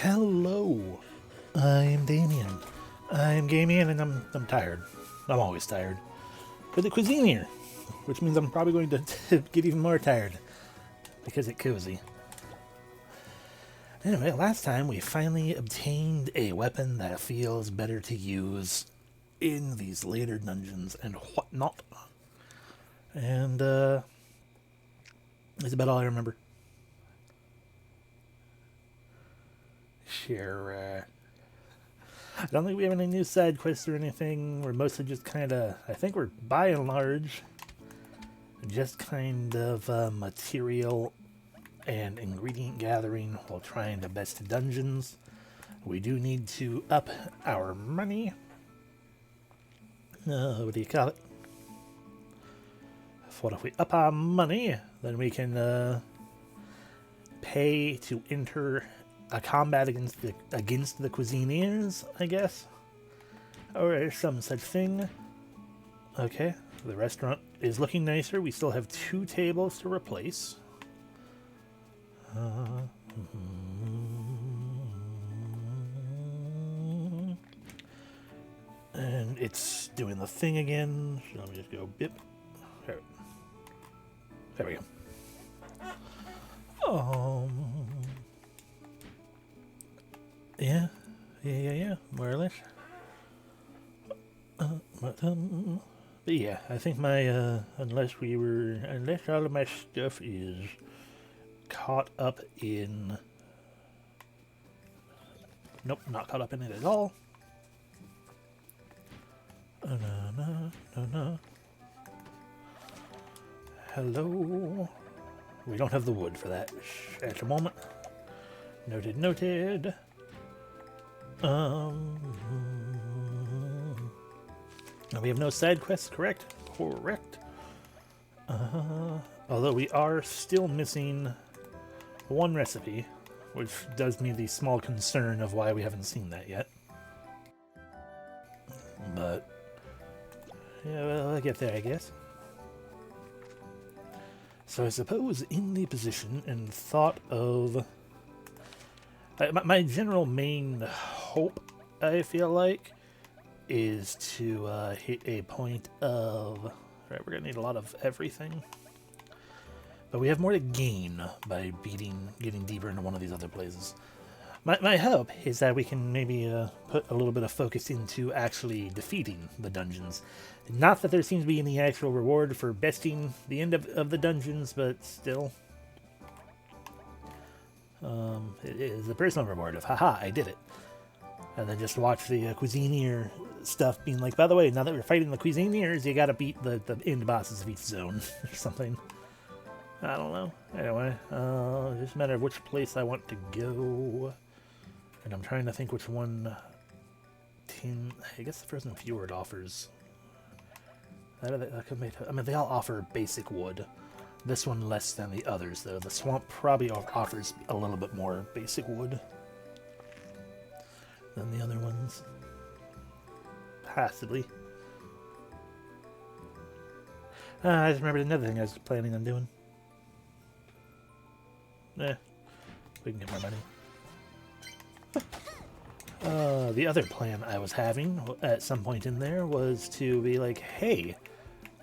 Hello, I'm Damien. I'm Damien and I'm tired. I'm always tired. For the Cuisineer, which means I'm probably going to get even more tired because it's cozy. Anyway, last time we finally obtained a weapon that feels better to use in these later dungeons and whatnot. And that's about all I remember. Sure. I don't think we have any new side quests or anything. We're mostly just kind of, I think we're by and large just kind of material and ingredient gathering while trying to best dungeons. We do need to up our money. What do you call it? What if we up our money? Then we can pay to enter a combat against the Cuisineers, I guess, or some such thing. Okay, the restaurant is looking nicer. We still have 2 tables to replace. And it's doing the thing again. So let me just go bip. There we go. Yeah, more or less. But yeah, I think my unless all of my stuff is caught up in. Nope, not caught up in it at all. No. Hello. We don't have the wood for that at the moment. Noted. We have no side quests, correct? Correct. Although we are still missing 1 recipe, which does me the small concern of why we haven't seen that yet. But yeah, well, I'll get there, I guess. So I suppose in the position and thought of my general main hope, I feel like, is to hit a point of... Alright, we're going to need a lot of everything. But we have more to gain by getting deeper into one of these other places. My hope is that we can maybe put a little bit of focus into actually defeating the dungeons. Not that there seems to be any actual reward for besting the end of the dungeons, but still. It is a personal reward of, haha, I did it. And then just watch the Cuisineer stuff being like, by the way, now that we're fighting the Cuisineers, you gotta beat the end bosses of each zone, or something. I don't know. Anyway, it's just a matter of which place I want to go. And I'm trying to think which one... I guess the Frozen Fjord offers... I mean, they all offer basic wood. This one less than the others, though. The swamp probably offers a little bit more basic wood than the other ones. Possibly. I just remembered another thing I was planning on doing. We can get more money. The other plan I was having at some point in there was to be like, hey,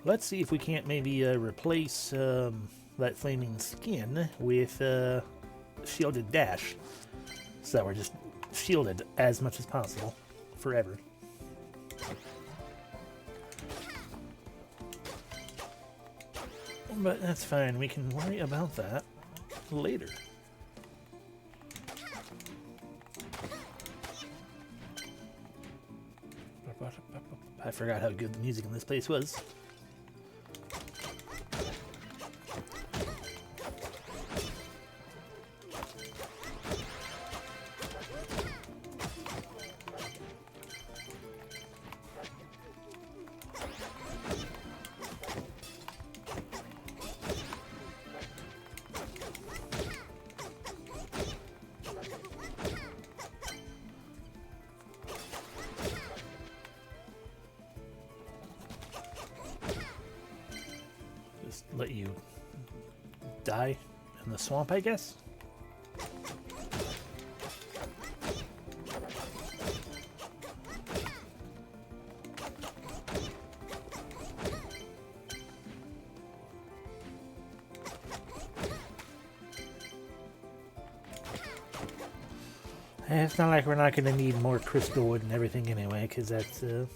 let's see if we can't maybe replace that flaming skin with shielded dash. So that we're just shielded as much as possible forever. But that's fine, we can worry about that later. I forgot how good the music in this place was. Let you die in the swamp, I guess. It's not like we're not going to need more crystal wood and everything anyway, because that's a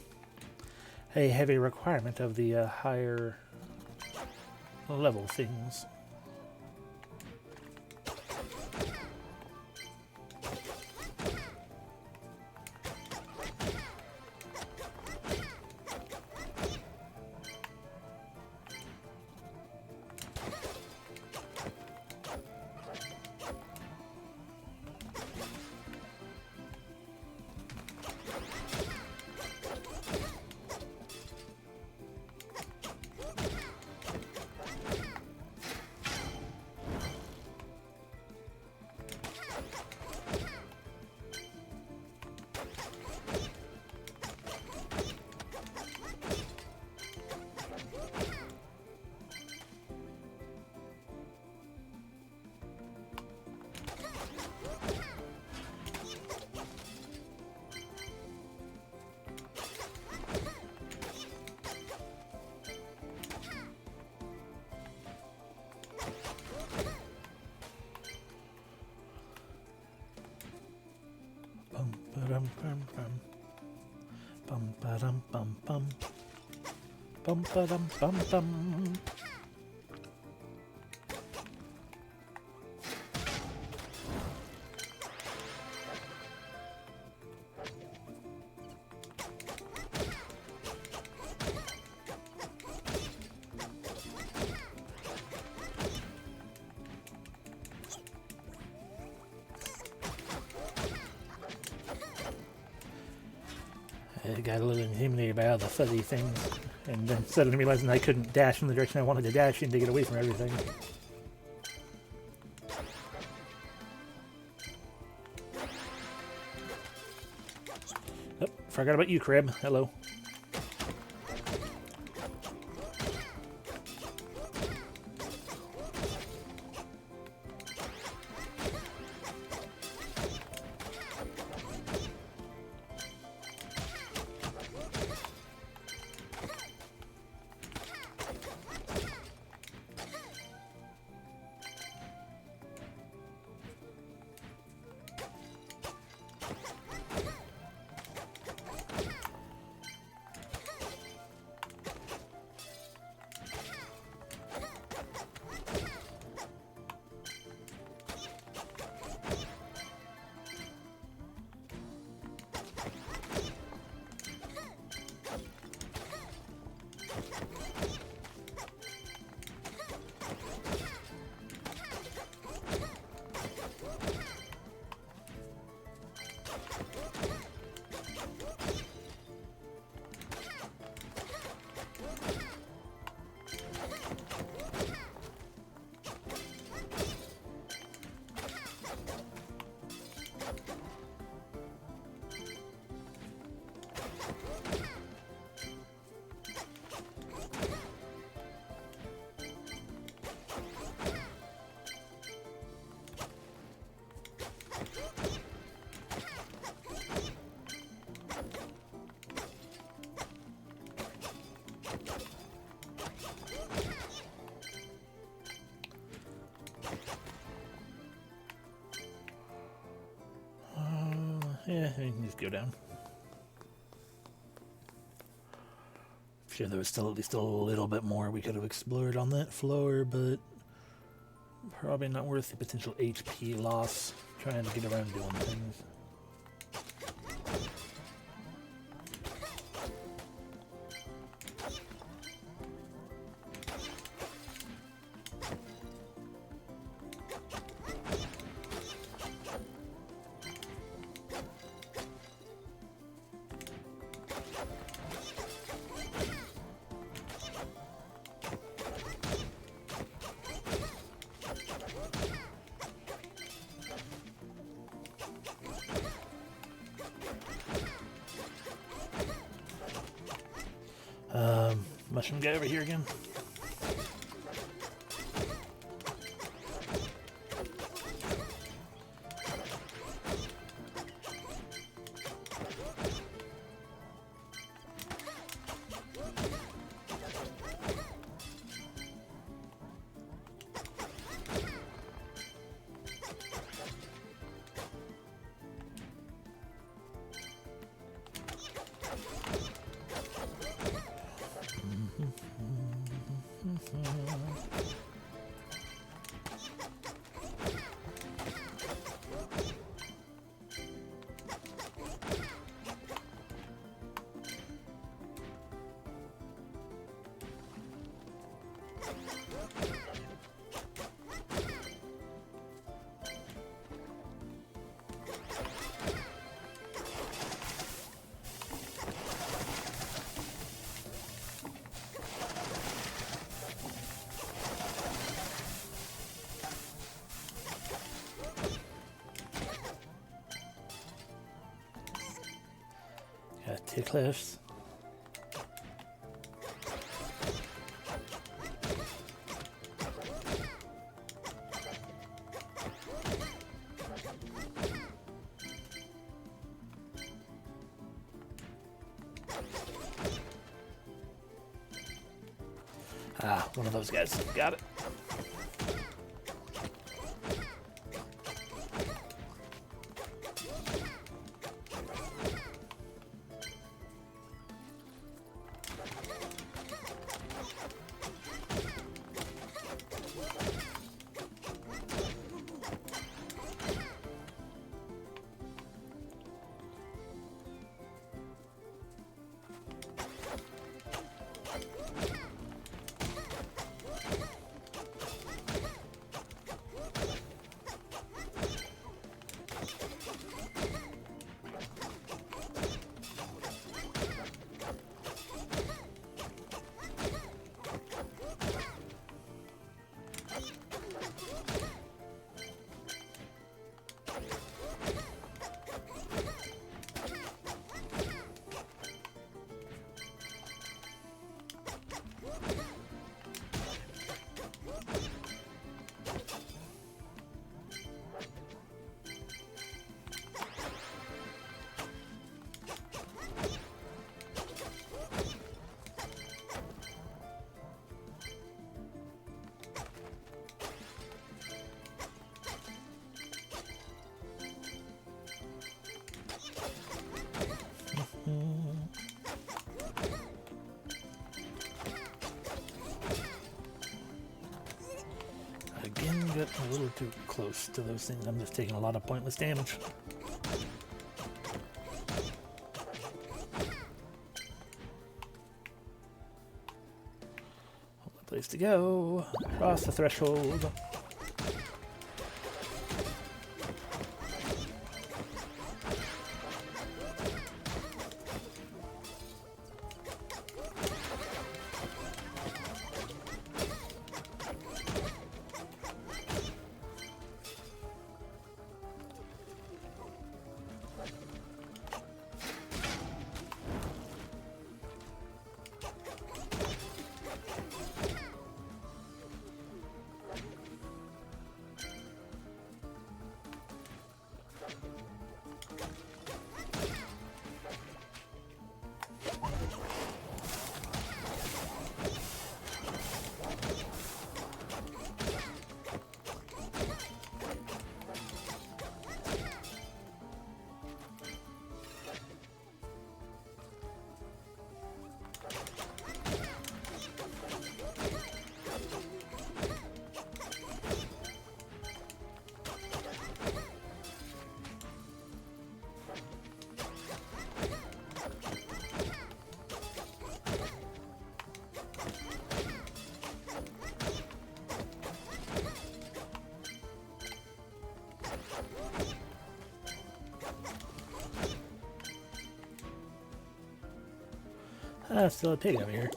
heavy requirement of the higher level things. Bum ba-dum bum bum. Bum ba-dum bum bum. Bum ba-dum bum bum. I got a little intimidated by all the fuzzy things, and then suddenly realizing I couldn't dash in the direction I wanted to dash in to get away from everything. Oh, forgot about you, Crab. Hello. Yeah, you can just go down. I'm sure there was still at least a little bit more we could have explored on that floor, but probably not worth the potential HP loss trying to get around doing things. Mushroom guy over here again. Got ticklers. Ah, one of those guys. Got it. Again, got a little too close to those things. I'm just taking a lot of pointless damage. Only place to go. Cross the threshold. Ah, still a pig over here.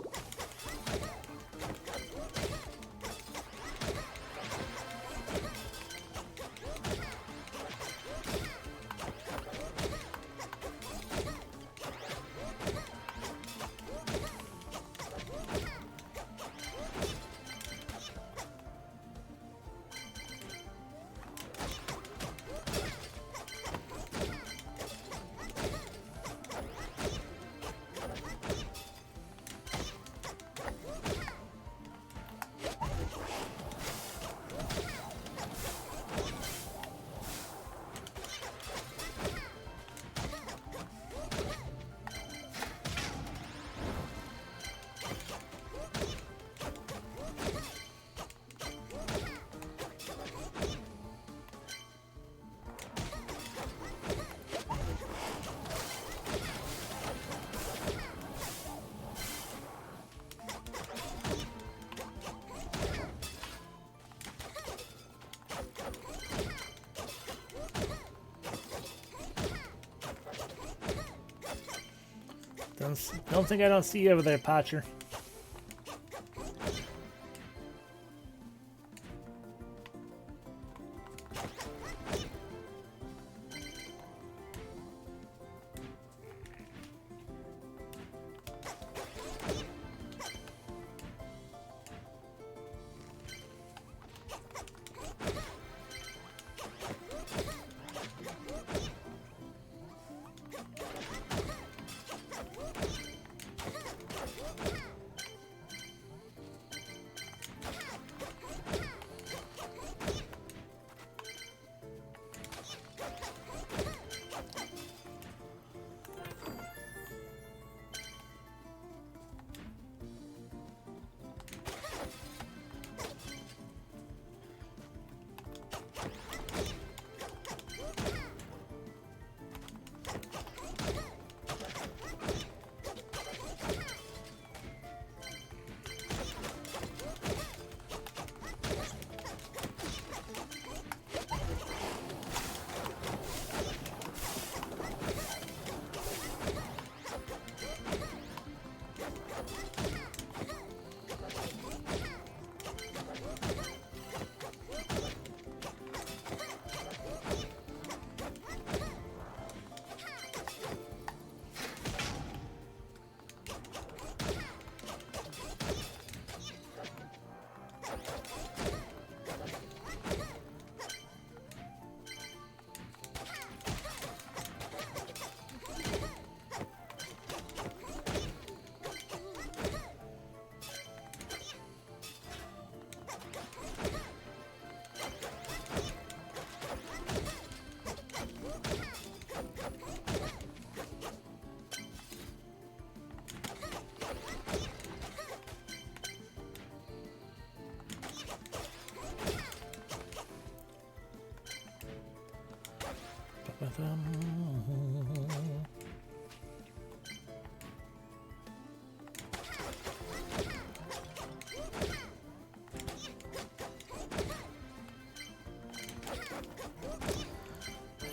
Don't think I don't see you over there, Potcher.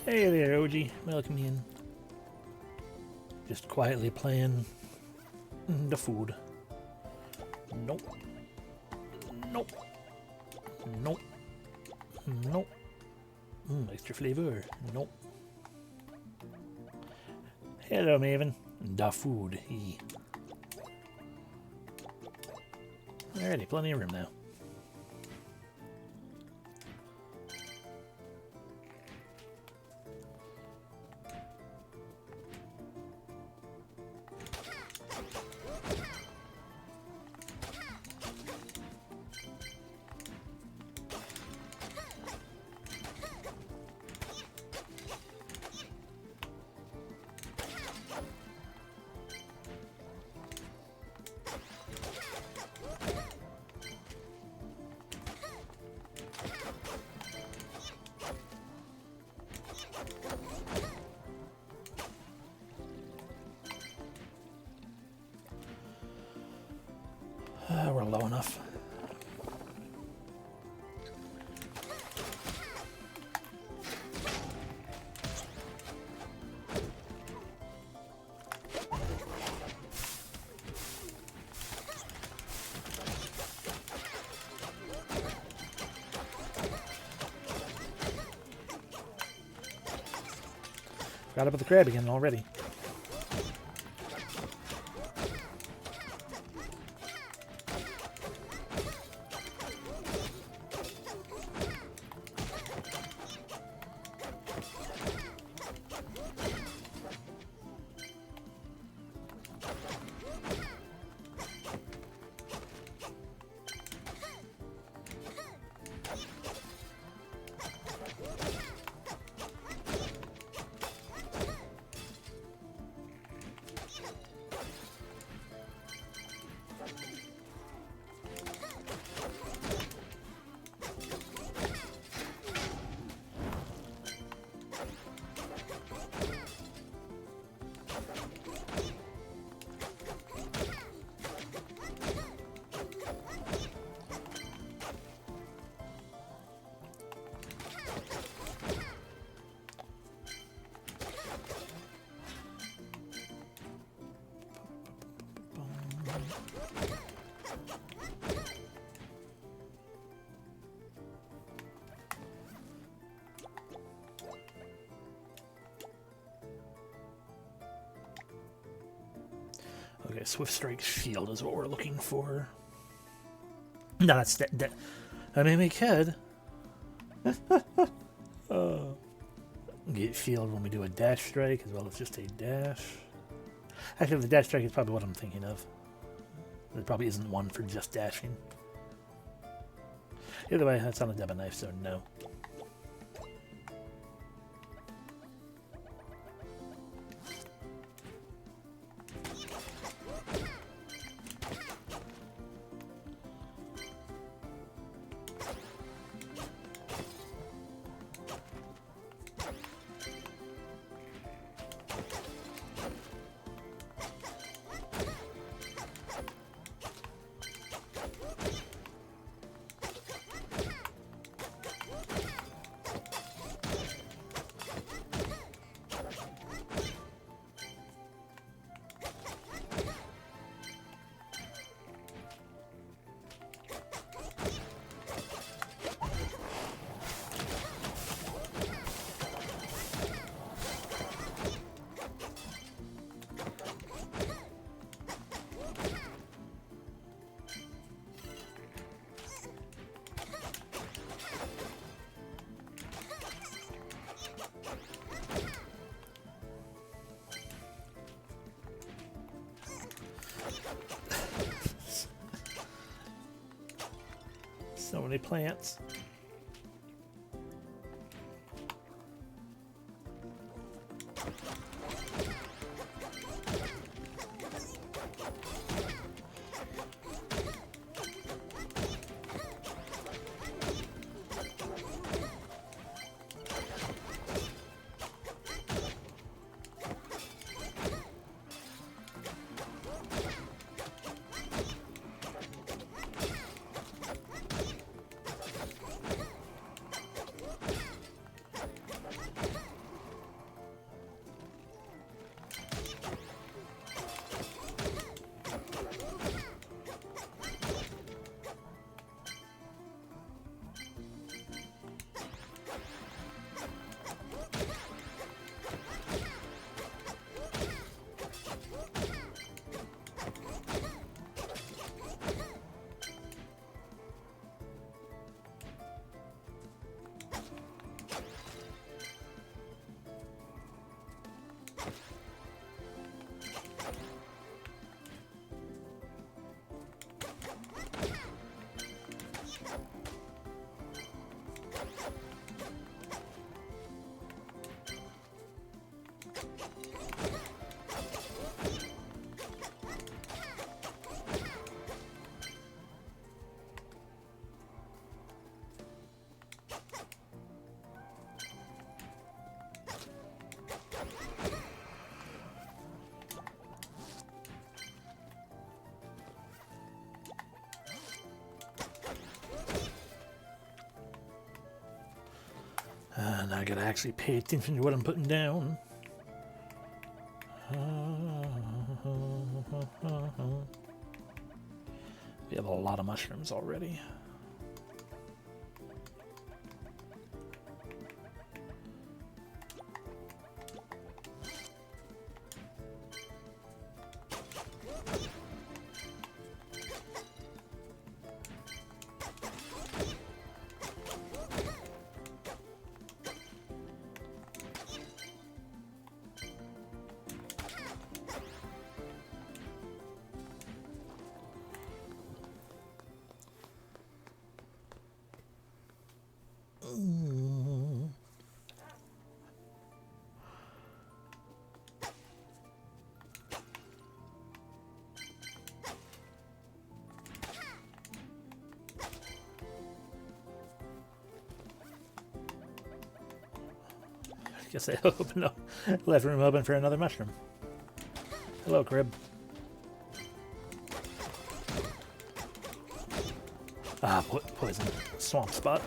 Hey there, OG. Welcome in. Just quietly playing the food. Nope. Nope. Nope. Nope. Extra flavor. Nope. Hello, Maven. Da food. Alrighty, plenty of room now. We're low enough. Got up with the crab again already. Okay, Swift Strike Shield is what we're looking for. No, that's that. I mean, we could get shield when we do a dash strike, as well as just a dash. Actually, the dash strike is probably what I'm thinking of. There probably isn't one for just dashing. Either way, that's on a debit knife, so no. So many plants. Now I gotta actually pay attention to what I'm putting down. We have a lot of mushrooms already. Guess I opened up, left room open for another mushroom. Hello, Crib. Ah, poison. Swamp spot.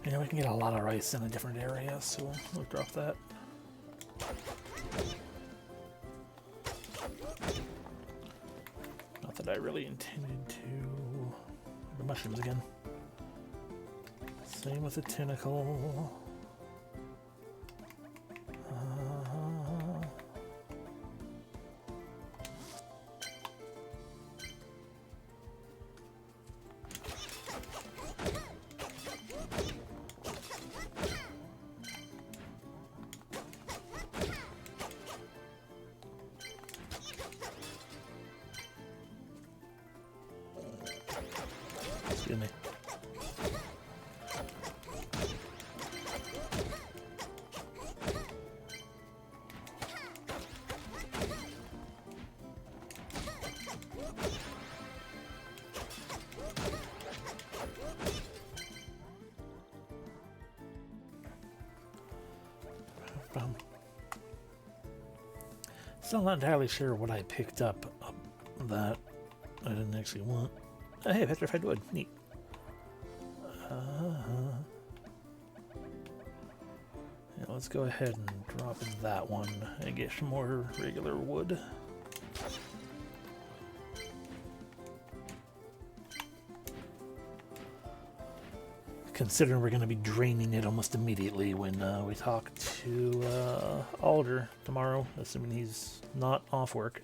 Yeah, we can get a lot of rice in a different area, so we'll drop that. Not that I really intended to. The mushrooms again. Same with the tentacle. Excuse me. Still not entirely sure what I picked up that I didn't actually want. Oh, hey, petrified wood. Neat. Yeah, let's go ahead and drop that one and get some more regular wood. Considering we're going to be draining it almost immediately when we talk to Alder tomorrow, assuming he's not off work.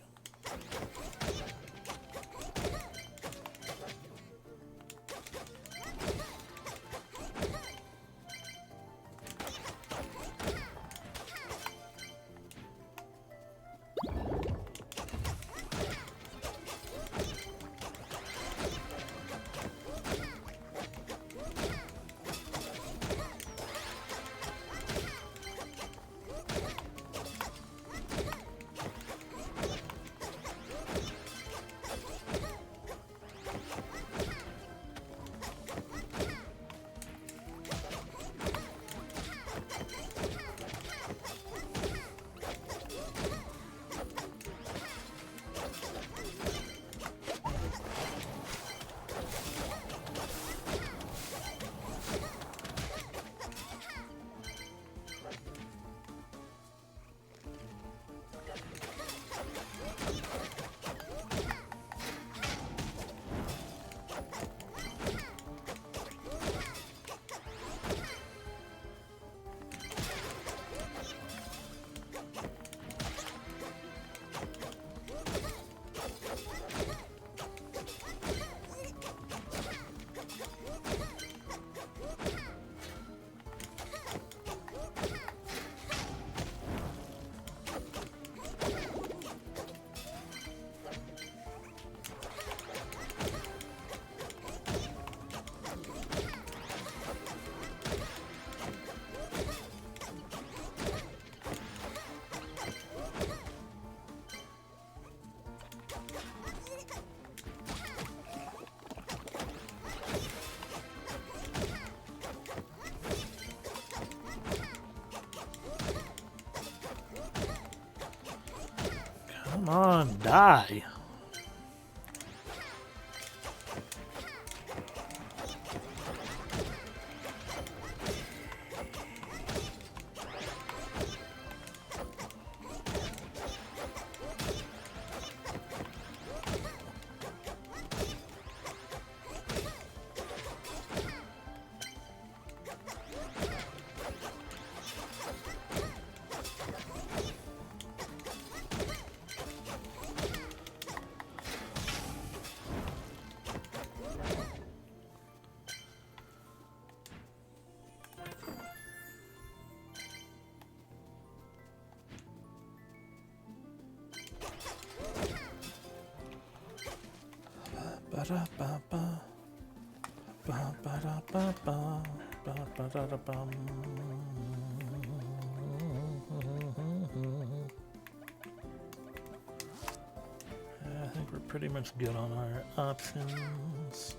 Come on, die. I think we're pretty much good on our options.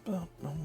Bum, bum.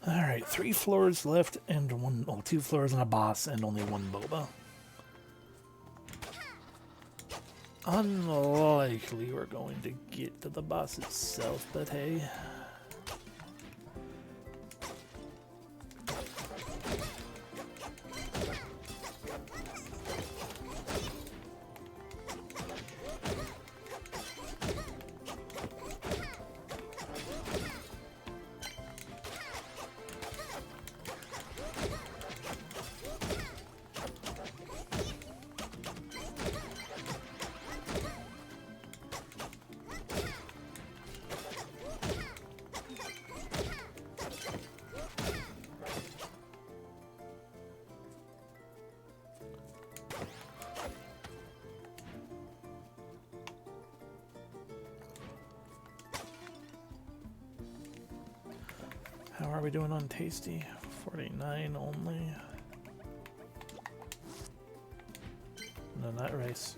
Alright, 3 floors left and 2 floors and a boss and only 1 boba. Unlikely we're going to get to the boss itself, but hey. How are we doing on tasty? 49 only. No, not rice.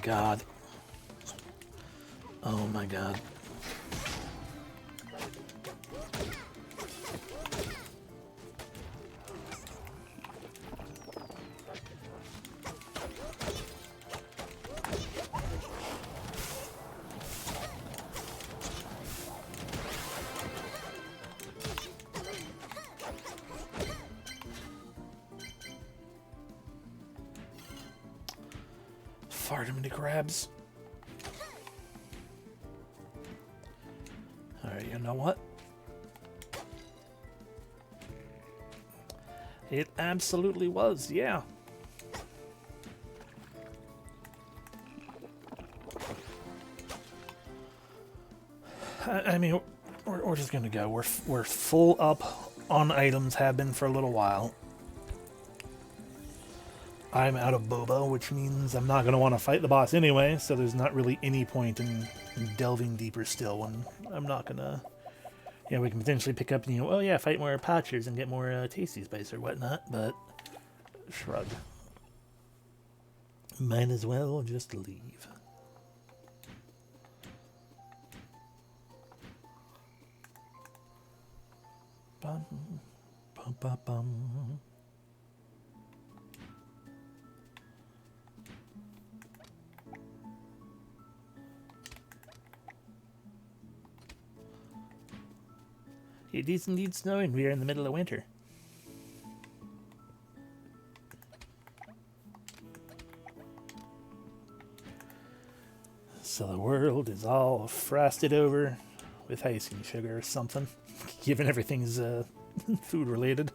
god. Oh my god. Far too many crabs. Alright, you know what? It absolutely was, yeah. I mean, we're just gonna go. We're full up on items, have been for a little while. I'm out of boba, which means I'm not going to want to fight the boss anyway, so there's not really any point in delving deeper still when I'm not going to... You know, we can potentially pick up, you know, oh yeah, fight more poachers and get more tasty spice or whatnot, but shrug. Might as well just leave. Bum, bum, bum, bum. It is indeed snowing. We are in the middle of winter. So the world is all frosted over with icing sugar or something, given everything's food related.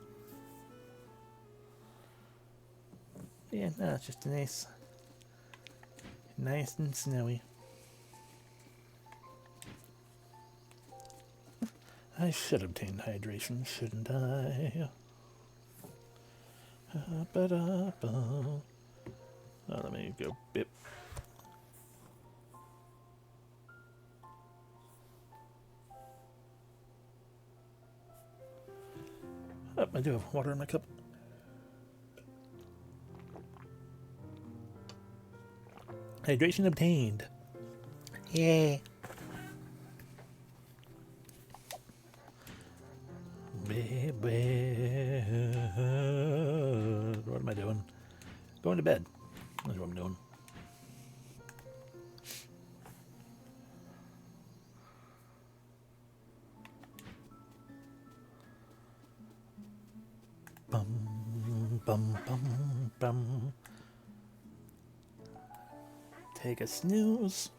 Yeah, no, it's just nice and snowy. I should obtain hydration, shouldn't I? Oh, let me go bip. Oh, I do have water in my cup. Hydration obtained. Yay. What am I doing? Going to bed. That's what I'm doing. Bum, bum, bum, bum. Take a snooze.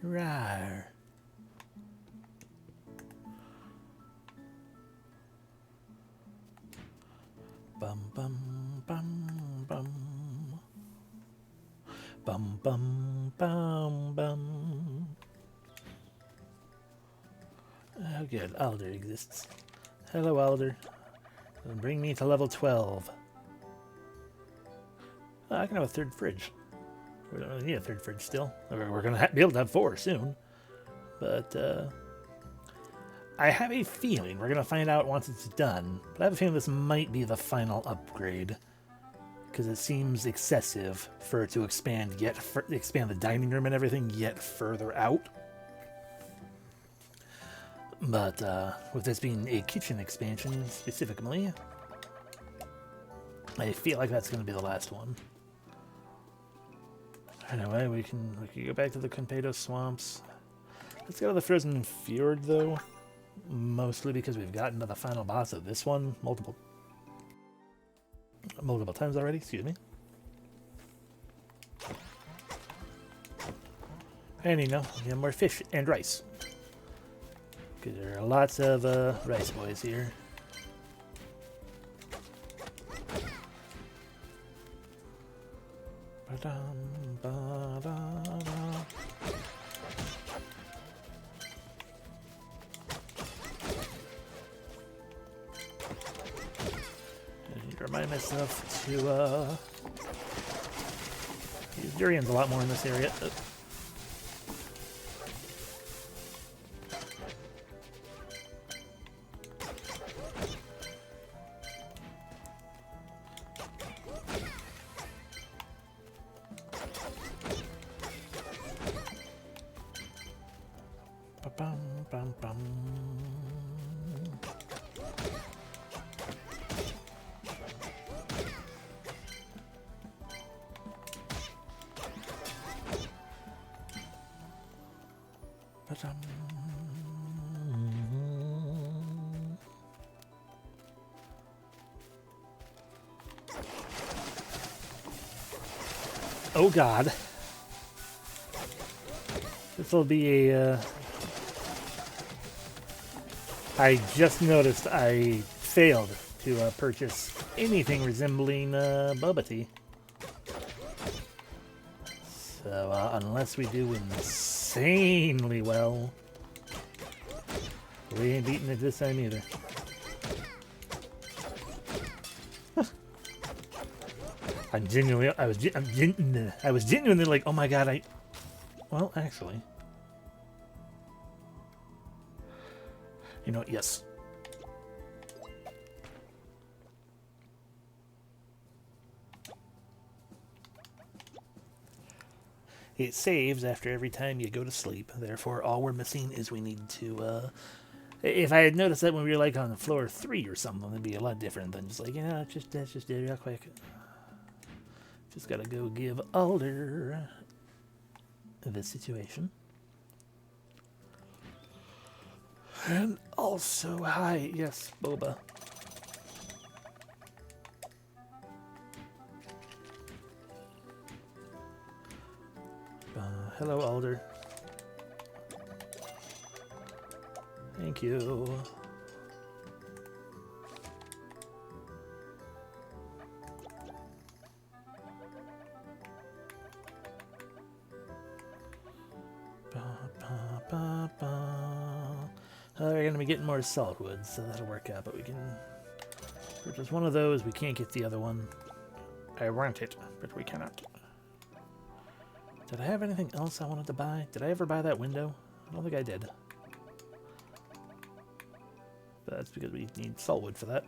Rawr. Bum bum bum bum. Bum bum bum bum. Oh good, Alder exists. Hello Alder. Bring me to level 12. Oh, I can have a third fridge. We don't really need a third fridge still. We're going to be able to have 4 soon. But I have a feeling we're going to find out once it's done. But I have a feeling this might be the final upgrade. Because it seems excessive for it to expand the dining room and everything yet further out. But with this being a kitchen expansion specifically, I feel like that's going to be the last one. Anyway, we can go back to the Conpedo swamps. Let's go to the Frozen Fjord though, mostly because we've gotten to the final boss of this one multiple times already. Excuse me. And you know, more fish and rice. Because there are lots of rice boys here. I need to remind myself to use durians a lot more in this area. Bum, bum, bum. Ba-dum. Oh God. This will be a... I just noticed I failed to purchase anything resembling boba tea. So unless we do insanely well, we ain't beating it this time either. I was genuinely like, oh my God, well, actually. You know what? Yes. It saves after every time you go to sleep. Therefore, all we're missing is we need to, if I had noticed that when we were like on floor 3 or something, it'd be a lot different than just like, let's just do it real quick. Just gotta go give Alder the situation. And also, hi, yes, Boba. Hello, Alder. Thank you. We're going to be getting more saltwood, so that'll work out, but we can purchase one of those. We can't get the other one. I want it, but we cannot. Did I have anything else I wanted to buy? Did I ever buy that window? I don't think I did. But that's because we need saltwood for that.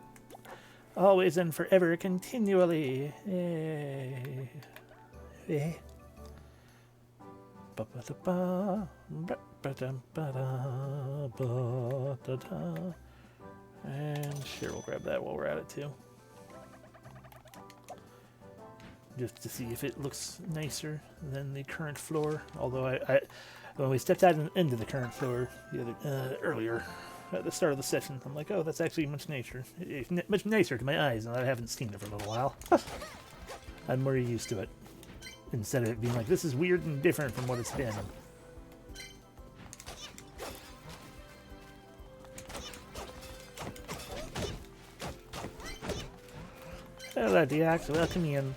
Always and forever, continually. Yay. Yay. And sure, we'll grab that while we're at it too. Just to see if it looks nicer than the current floor. Although when we stepped out into the current floor earlier at the start of the session, I'm like, oh, that's actually much nicer. It's much nicer to my eyes, and I haven't seen it for a little while. I'm more used to it. Instead of it being like, this is weird and different from what it's been. Hello, Diax. Welcome in.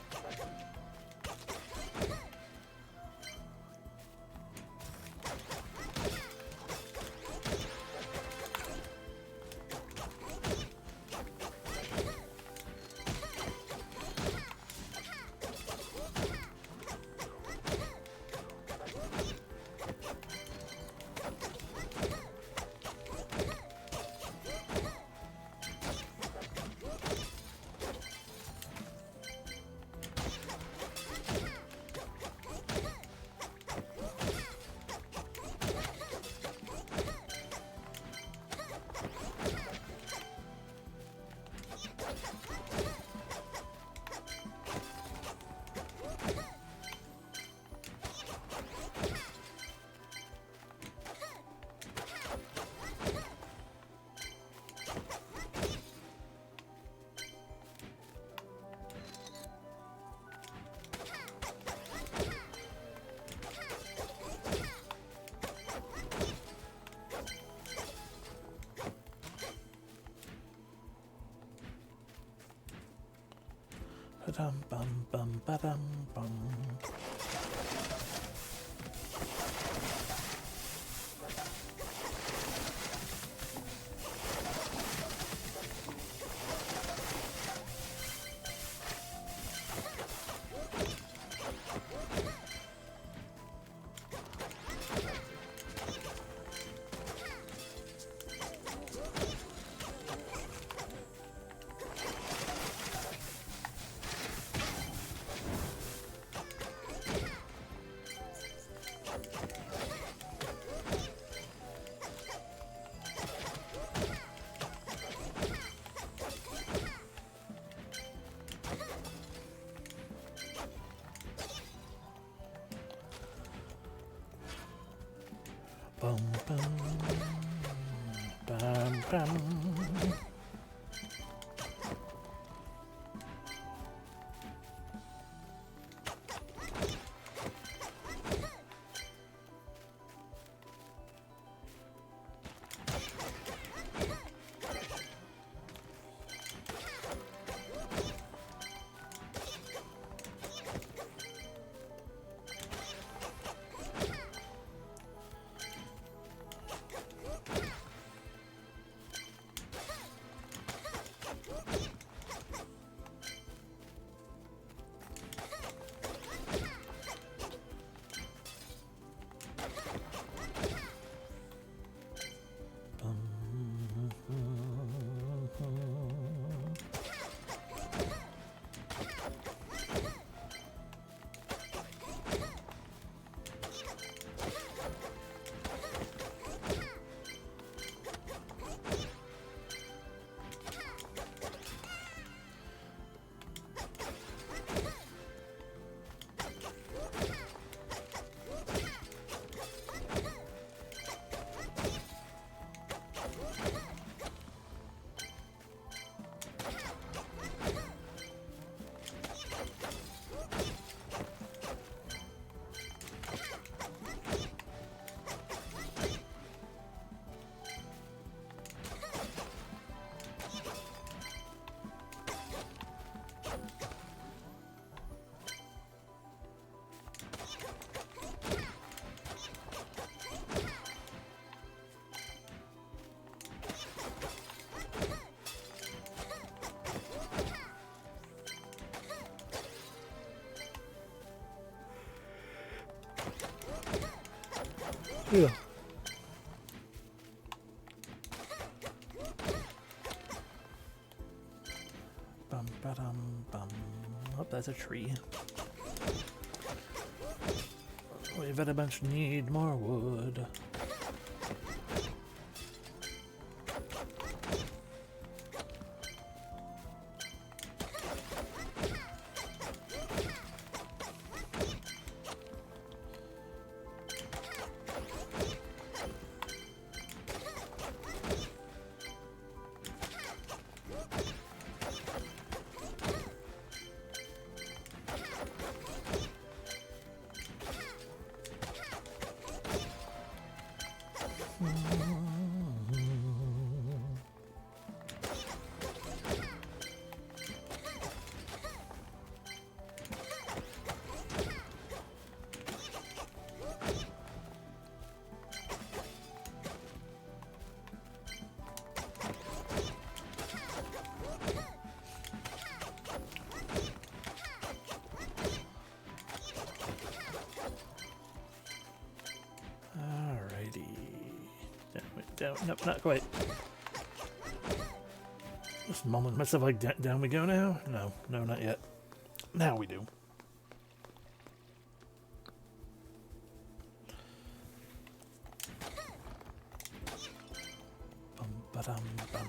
Ba-dum, bum, bum, ba-dum, bum. Ba-dum. Yeah. Bum, ba-dum, bum. Oh, that's a tree. We very much need more wood. Down, nope, not quite. Just mumbling to myself like, down we go now? No, no, not yet. Now we do. Bum, ba-dum, bum.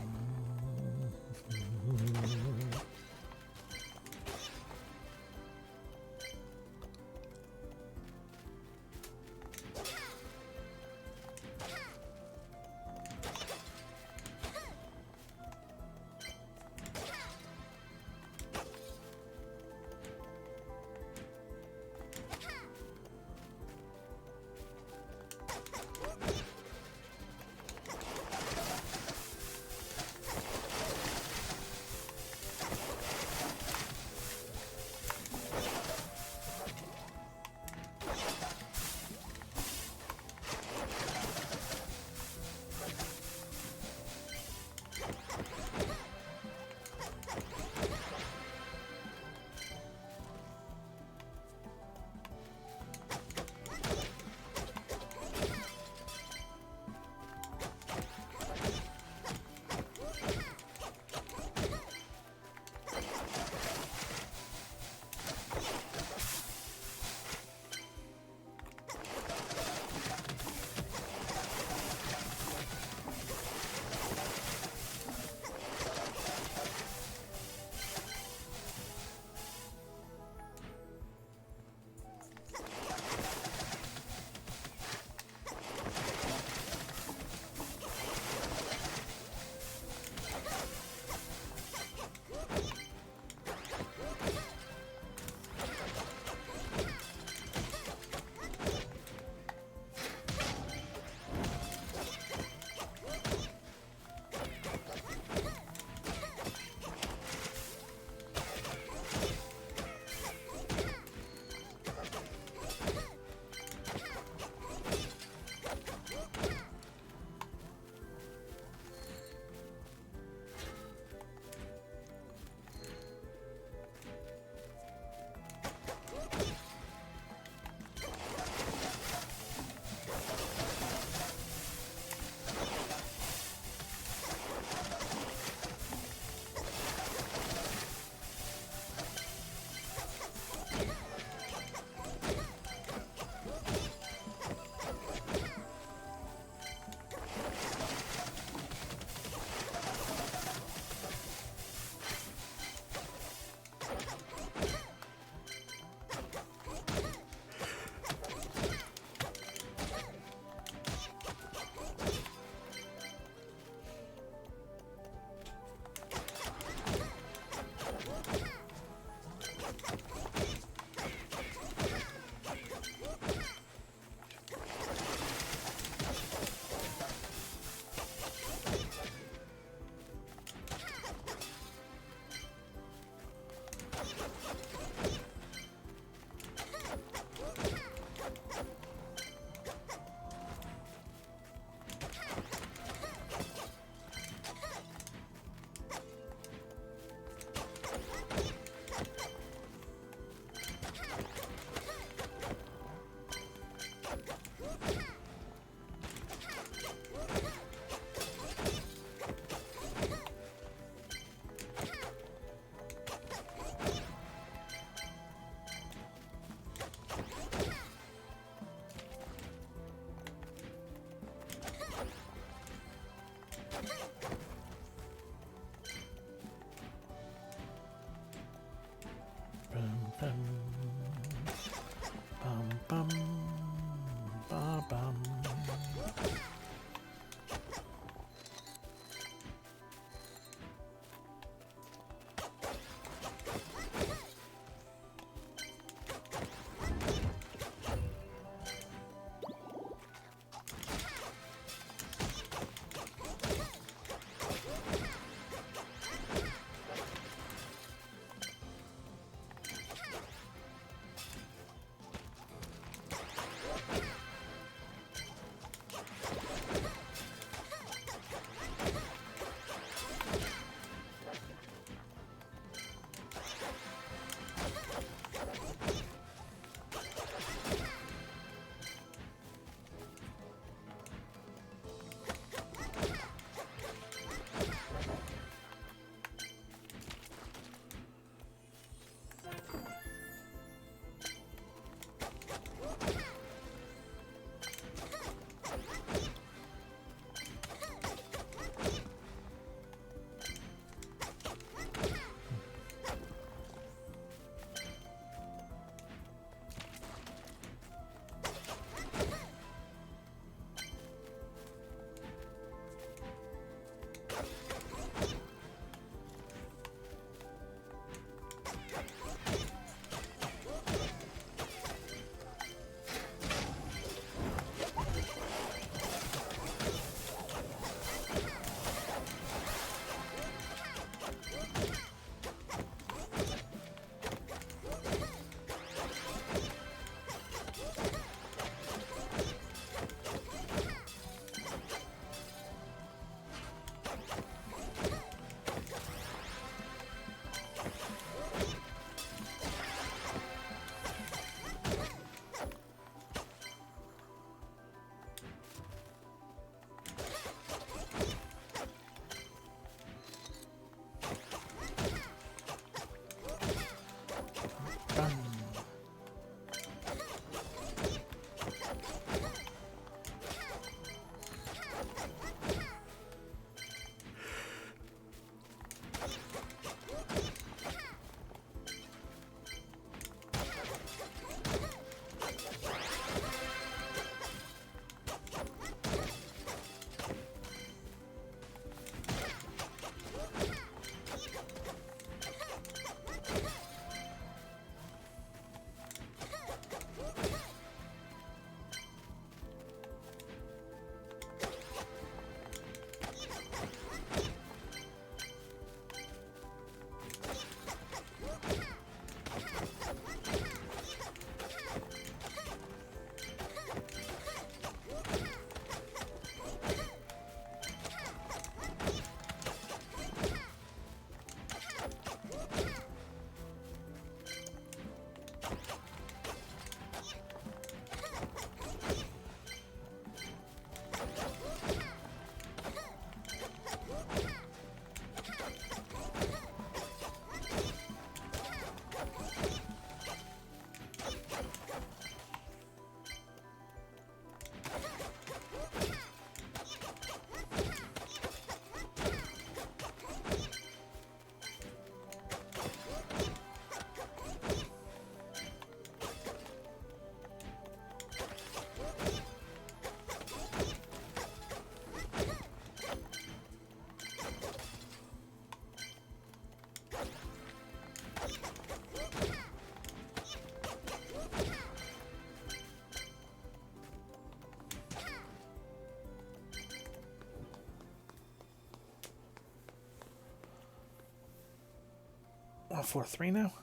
4-3 now?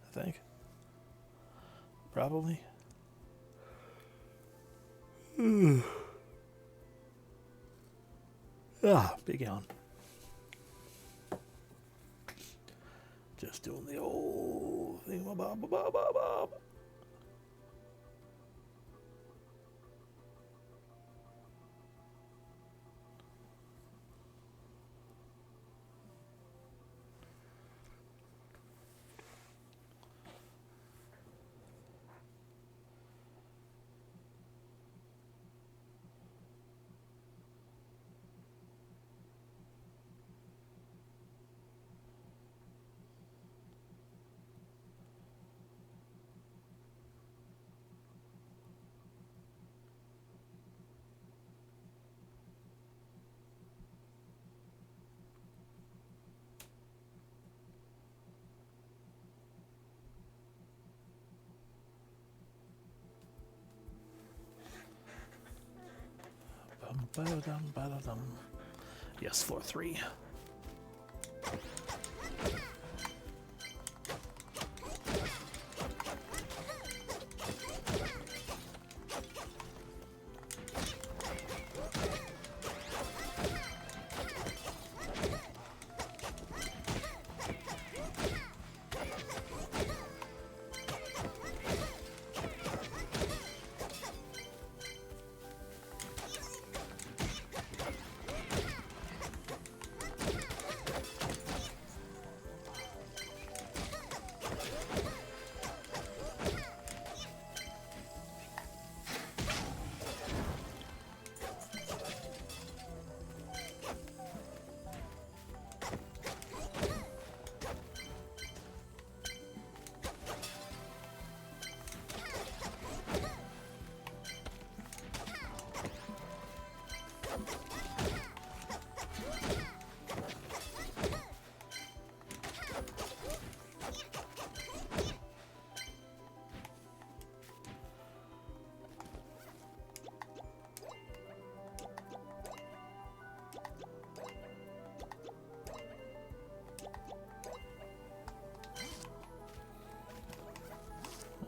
I think. Probably. Big yawn. Just doing the old thing. Yes, 4-3.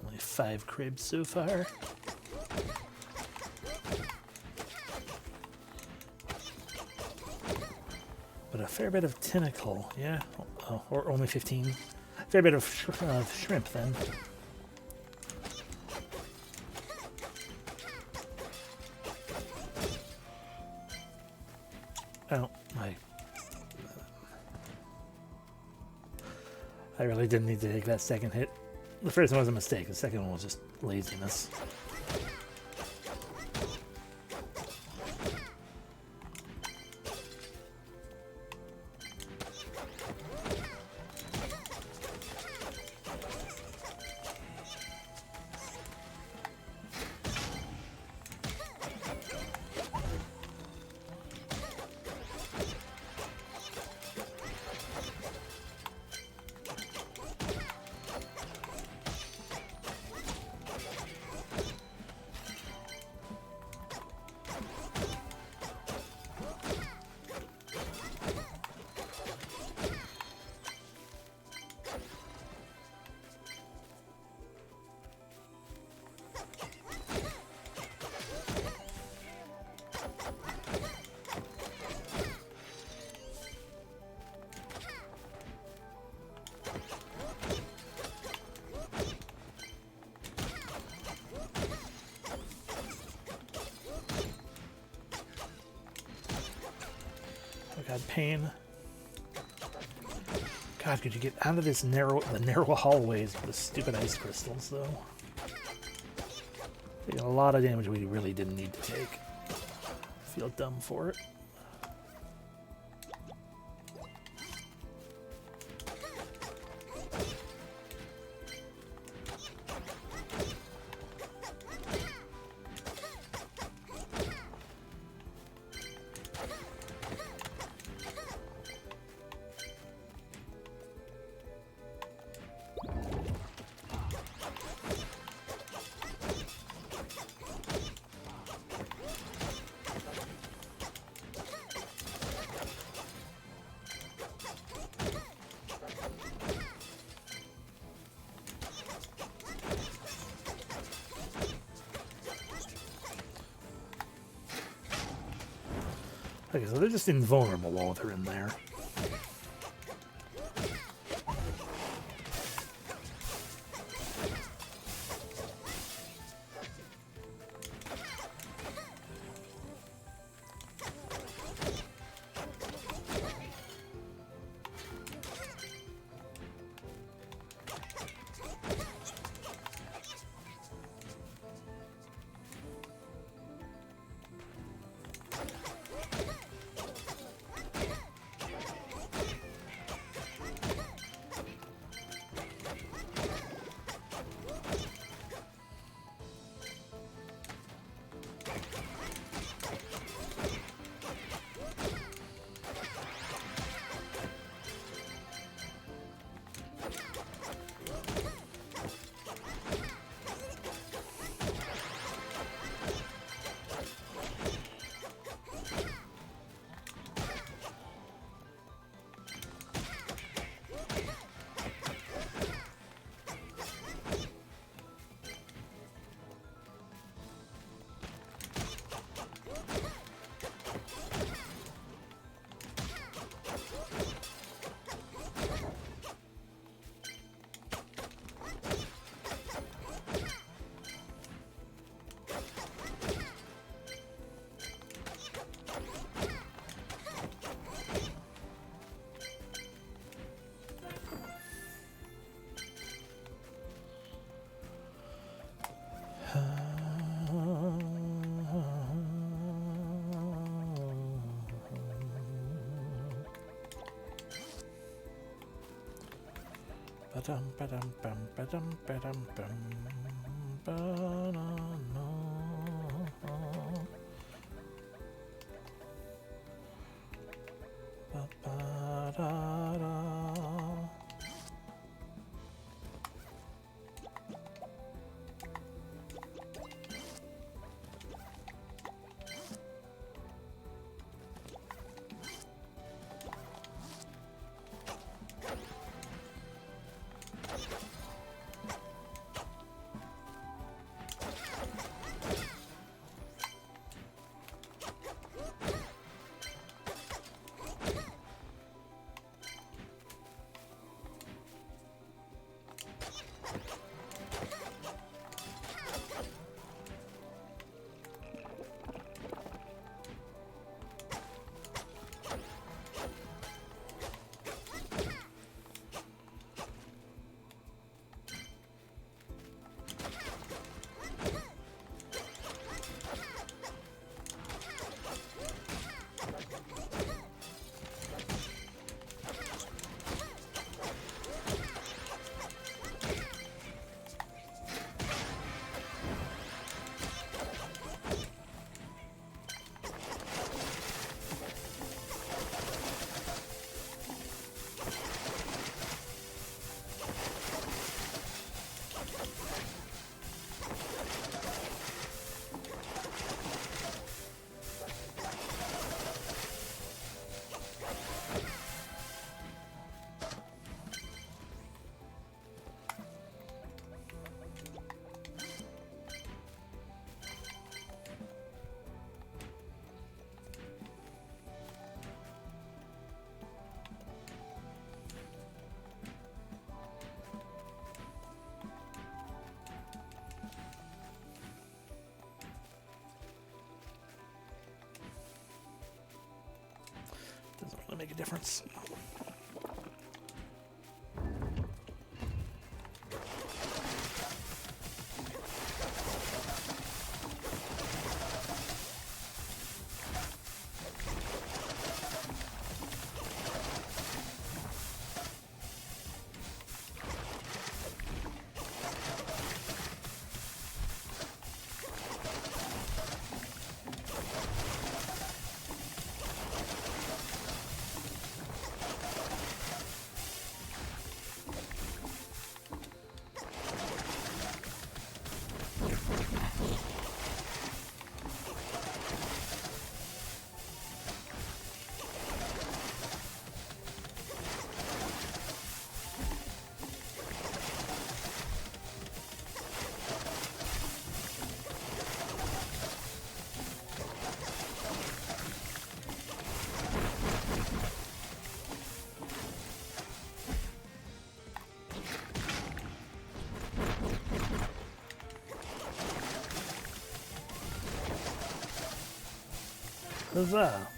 Only 5 cribs so far. But a fair bit of tentacle, yeah? Oh, or only 15. Fair bit of shrimp then. Oh, I really didn't need to take that second hit. The first one was a mistake, the second one was just laziness. God, pain. God, could you get out of the narrow hallways with the stupid ice crystals, though? Taking a lot of damage we really didn't need to take. I feel dumb for it. Okay, so they're just invulnerable while they're in there. Ba-dum, ba-dum, bum, ba-dum, ba-dum, bum, ba-na-na. Ba-ba-da-da. Doesn't really make a difference. Huzzah!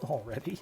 Already?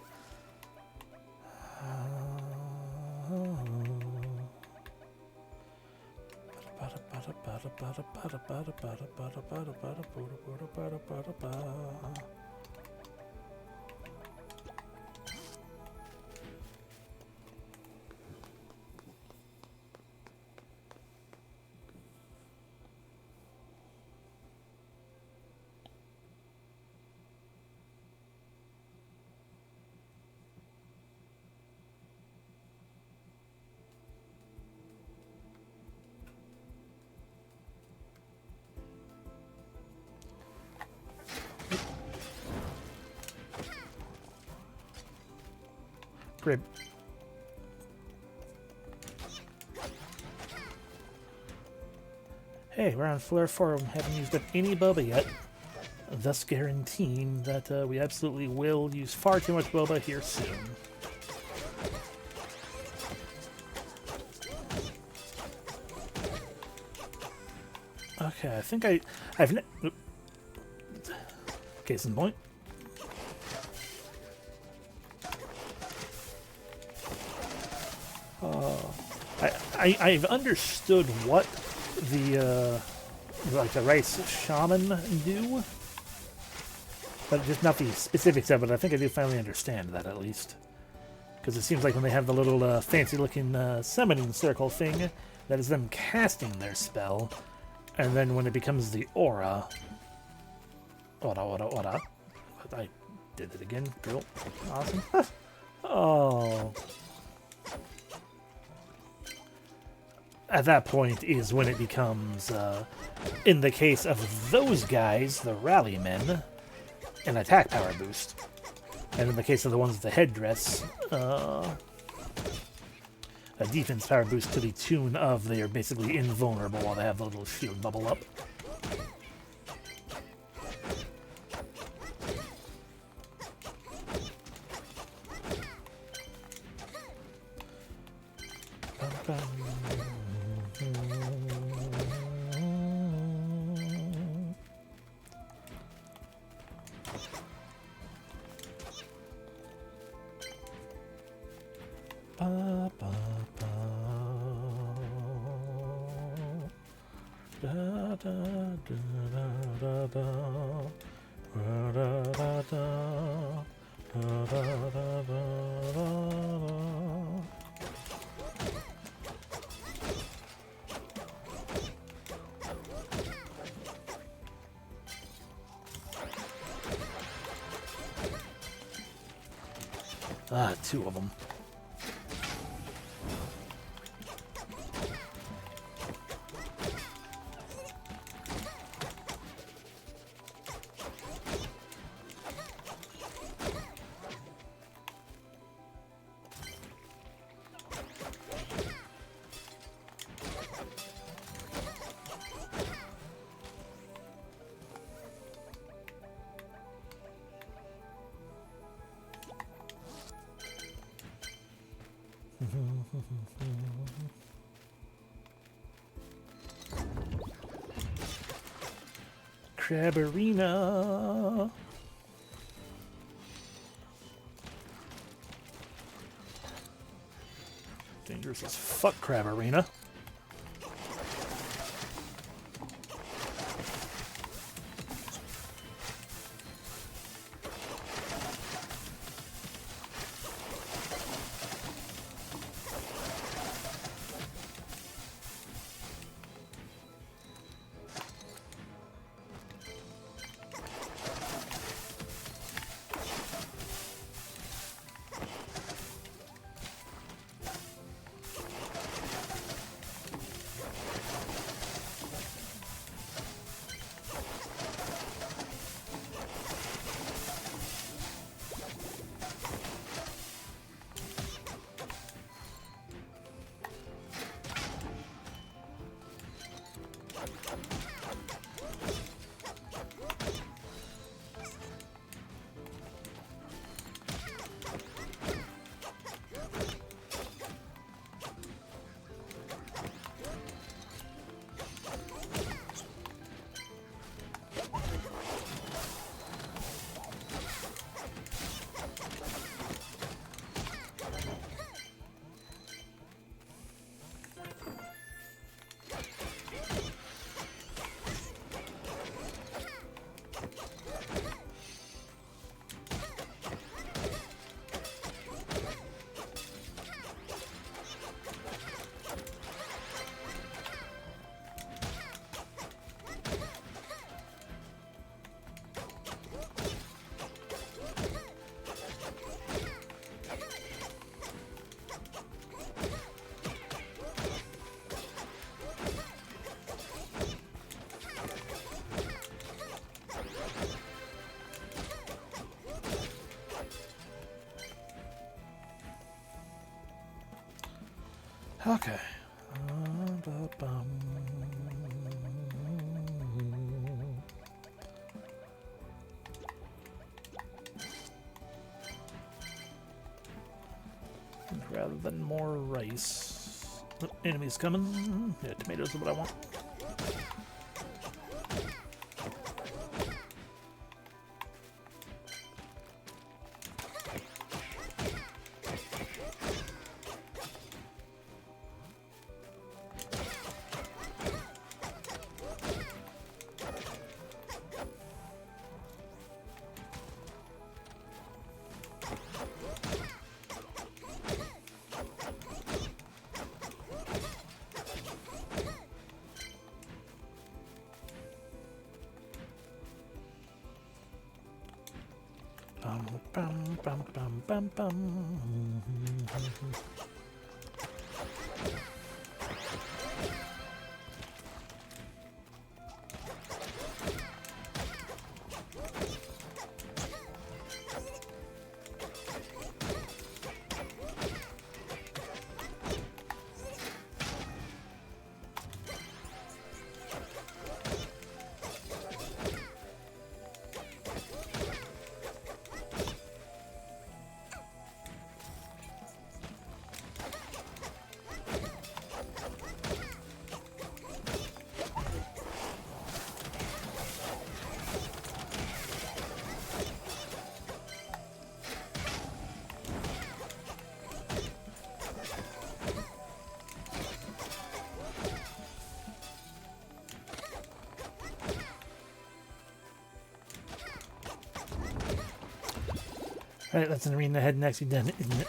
Grib. Hey, we're on floor 4 and haven't used up any boba yet, thus guaranteeing that we absolutely will use far too much boba here soon. Okay, I think I've... Case in point. I've understood what the like the rice shaman do, but just not the specifics of it. I think I do finally understand that at least, because it seems like when they have the little fancy-looking summoning circle thing, that is them casting their spell, and then when it becomes the aura. Ora. I did it again. Cool. Awesome. Oh. At that point is when it becomes, in the case of those guys, the rally men, an attack power boost. And in the case of the ones with the headdress, a defense power boost to the tune of they are basically invulnerable while they have the little shield bubble up. Two of them. Crab Arena. Dangerous as fuck, Crab Arena. Okay. Rather than more rice. Oh, enemies coming. Yeah, tomatoes are what I want. Bum, bum, bum, bum, bum. Alright, that's an arena heading next to done, isn't it?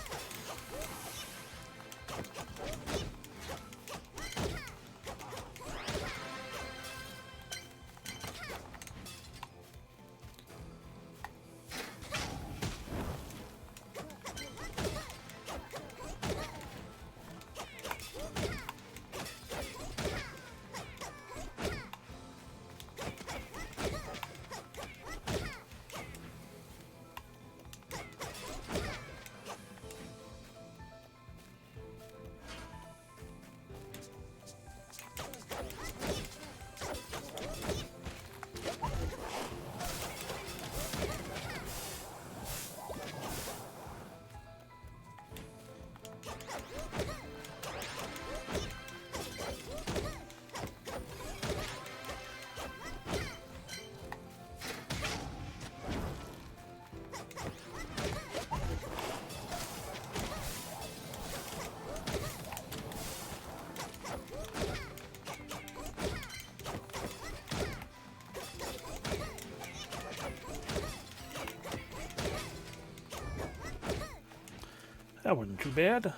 That wasn't too bad.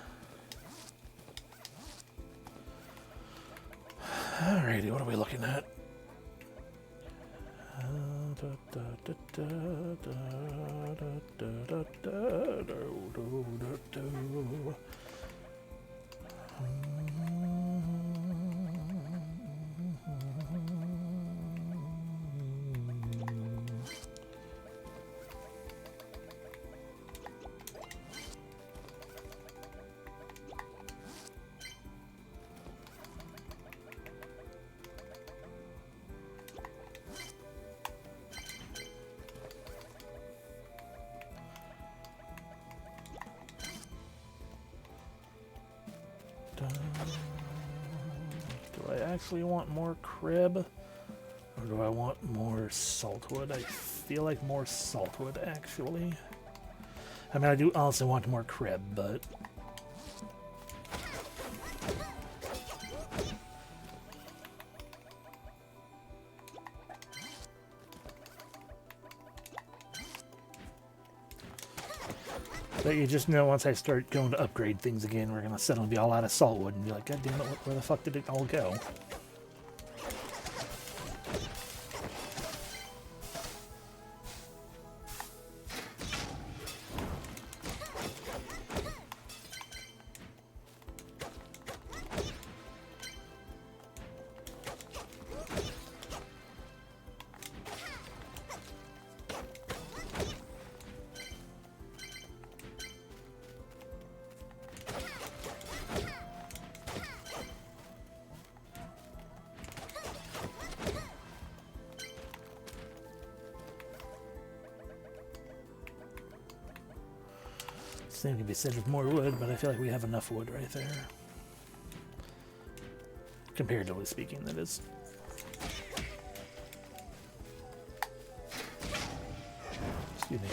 Alrighty, what are we looking at? Do I actually want more crib? Or do I want more saltwood? I feel like more saltwood, actually. I mean, I do also want more crib, but... But you just know once I start going to upgrade things again, we're going to suddenly be all out of saltwood and be like, God damn it, where the fuck did it all go? Same can be said of more wood, but I feel like we have enough wood right there. Comparatively speaking, that is. Excuse me.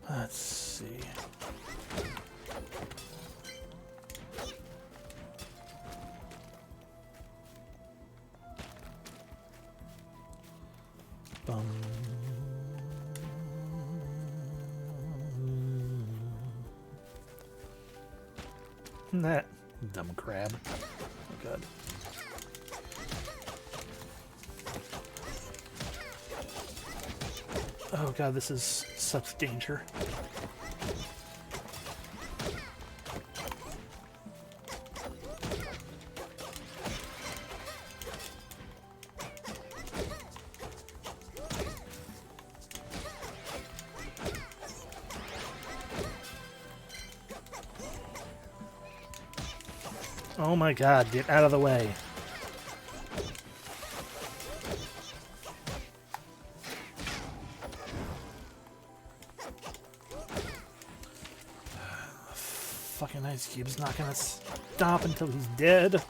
Let's see. Bum. That dumb crab. Oh god. Oh god, this is such danger. Oh my god, get out of the way. Fucking ice cube's not gonna stop until he's dead.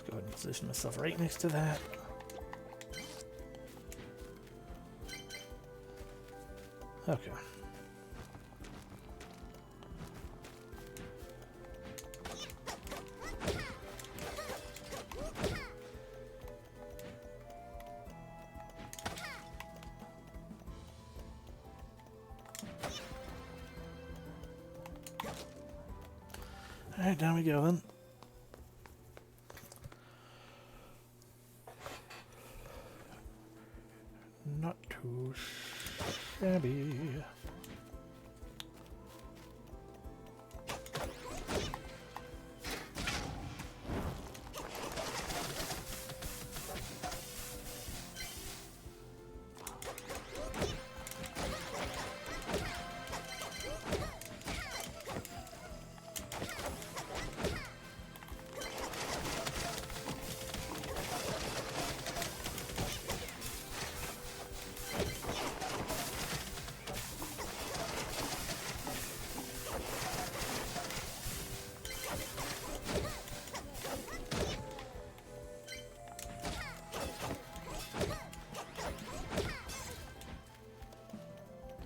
Go ahead and position myself right next to that. Okay. All right, down we go then. Not too shabby.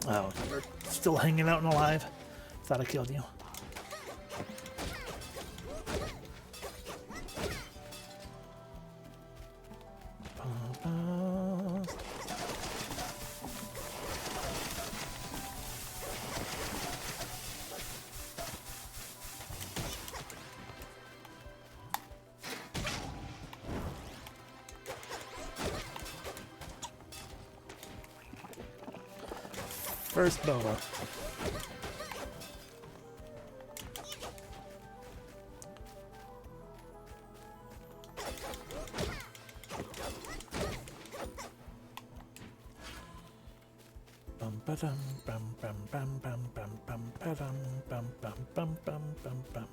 Oh, you're still hanging out and alive? Thought I killed you. First boba. Bum ba-dum bum bum bum bum bum bum ba-dum bum bum bum bum bum bum.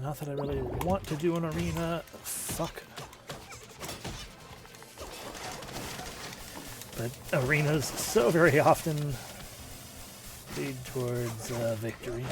Not that I really want to do an arena. Fuck. But arenas so very often lead towards victory.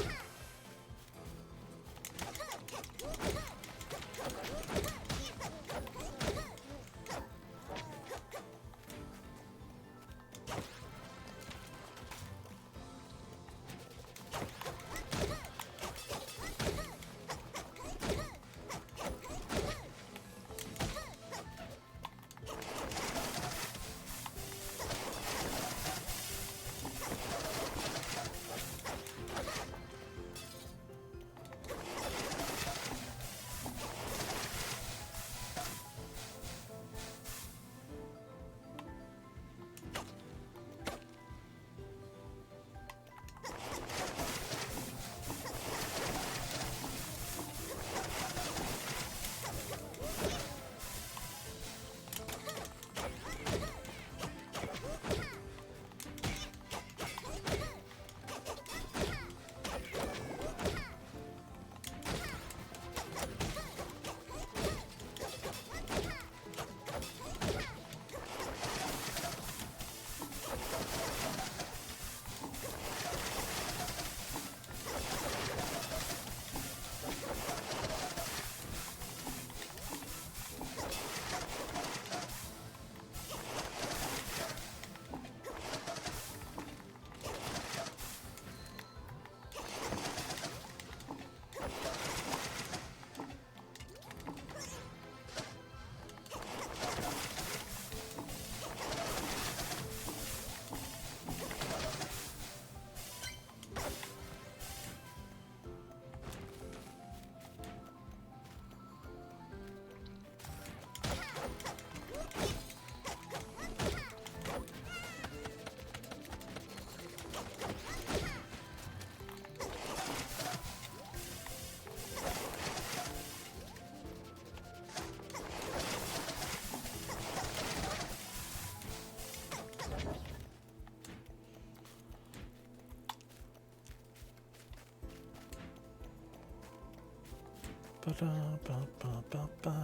Ba-da-ba-ba-ba-ba.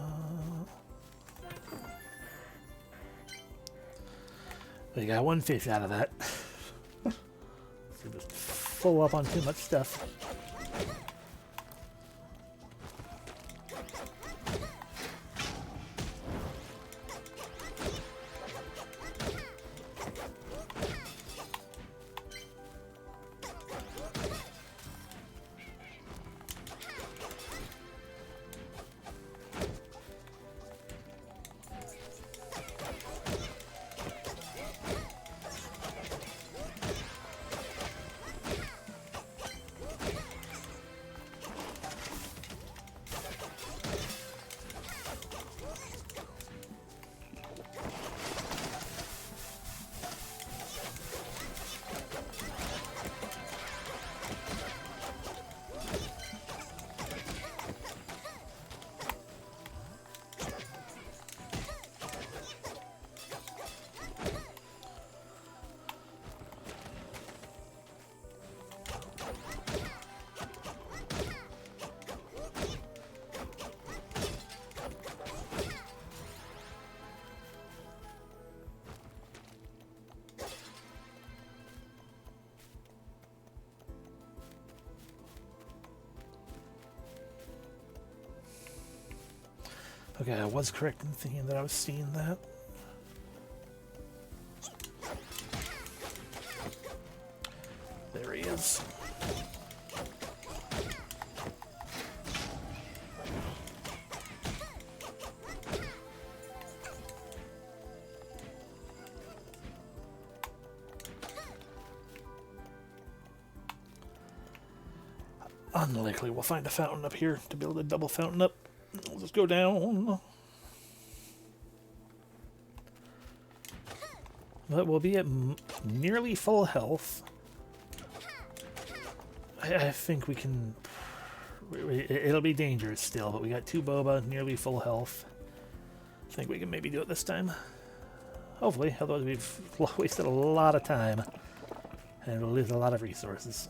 We got one fish out of that. So just full up on too much stuff. Okay, I was correct in thinking that I was seeing that. is. Unlikely we'll find a fountain up here to build a double fountain up. We'll just go down. But we'll be at nearly full health. I think we can... It'll be dangerous still, but we got 2 boba, nearly full health. I think we can maybe do it this time. Hopefully, otherwise we've wasted a lot of time. And we'll lose a lot of resources.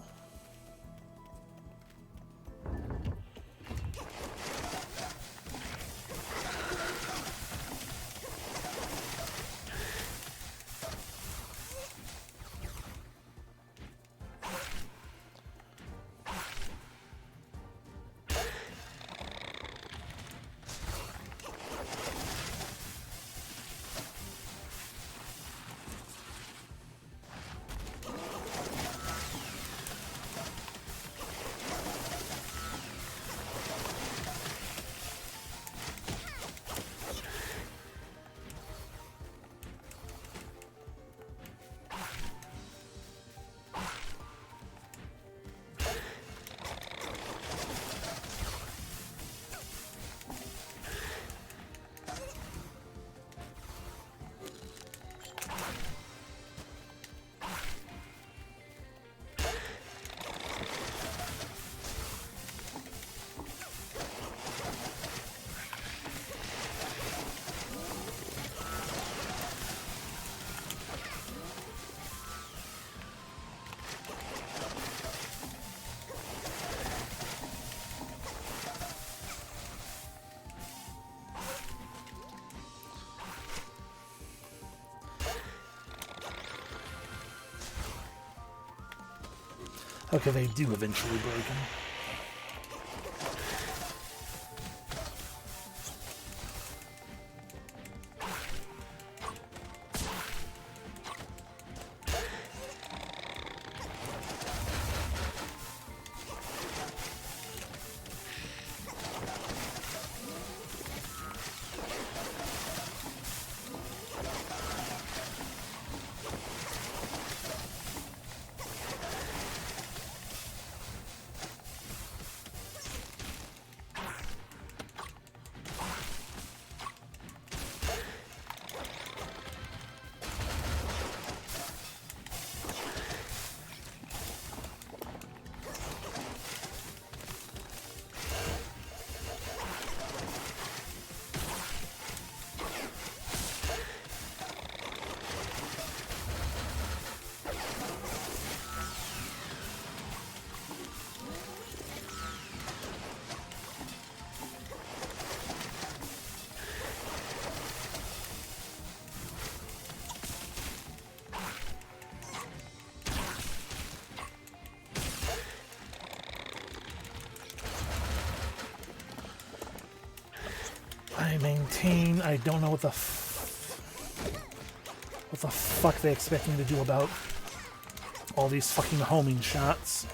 Okay, they do eventually break him. I maintain I don't know what the fuck they expect me to do about all these fucking homing shots.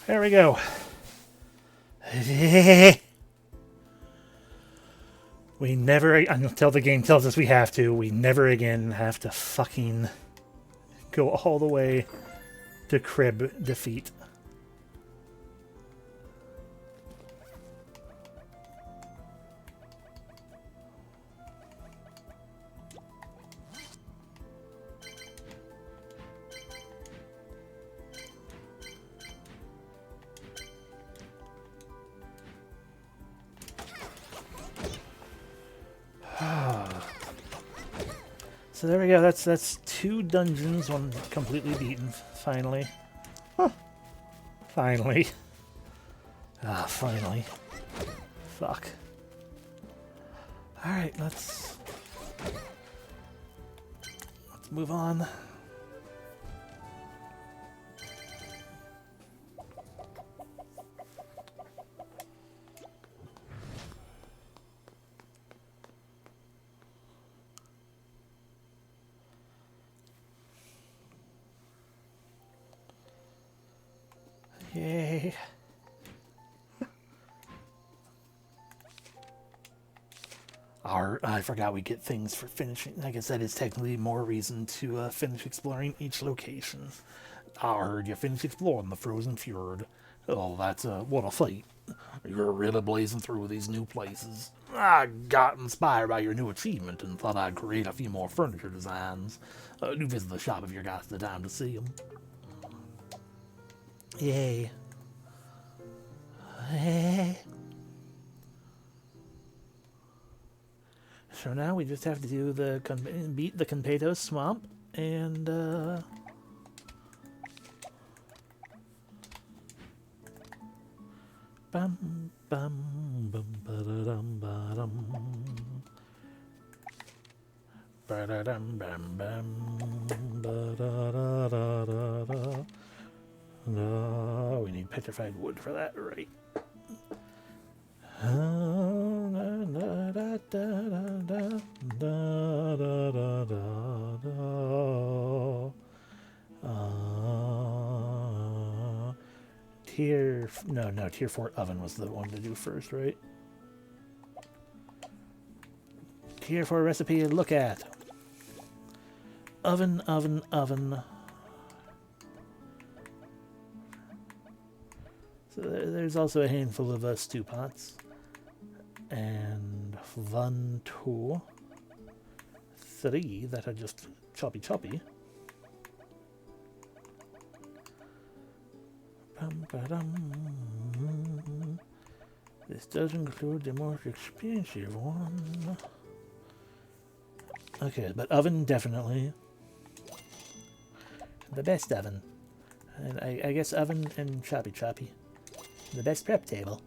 There we go. We never, until the game tells us we have to, we never again have to fucking go all the way to crib defeat. So there we go. That's 2 dungeons, 1 completely beaten. Finally. Huh. Finally. Ah, finally. Fuck. Alright, let's move on. Yay. I forgot we get things for finishing. I guess that is technically more reason to finish exploring each location. I heard you finished exploring the frozen fjord. Oh, that's what a feat. You're really blazing through these new places. I got inspired by your new achievement and thought I'd create a few more furniture designs. Do visit the shop if you got the time to see them. Yay. Hey. So now we just have to do beat the Conpeto Swamp and bum bum bum ba-da-dum ba-dum ba-da-dum bam bam ba-da-da-da-da-da. No, we need petrified wood for that, right? Tier 4 oven was the one to do first, right? Tier 4 recipe to look at. Oven. So there's also a handful of stew pots. And 1, 2, 3 that are just choppy. This does include the most expensive one. Okay, but oven definitely. The best oven. And I guess oven and choppy. The best prep table.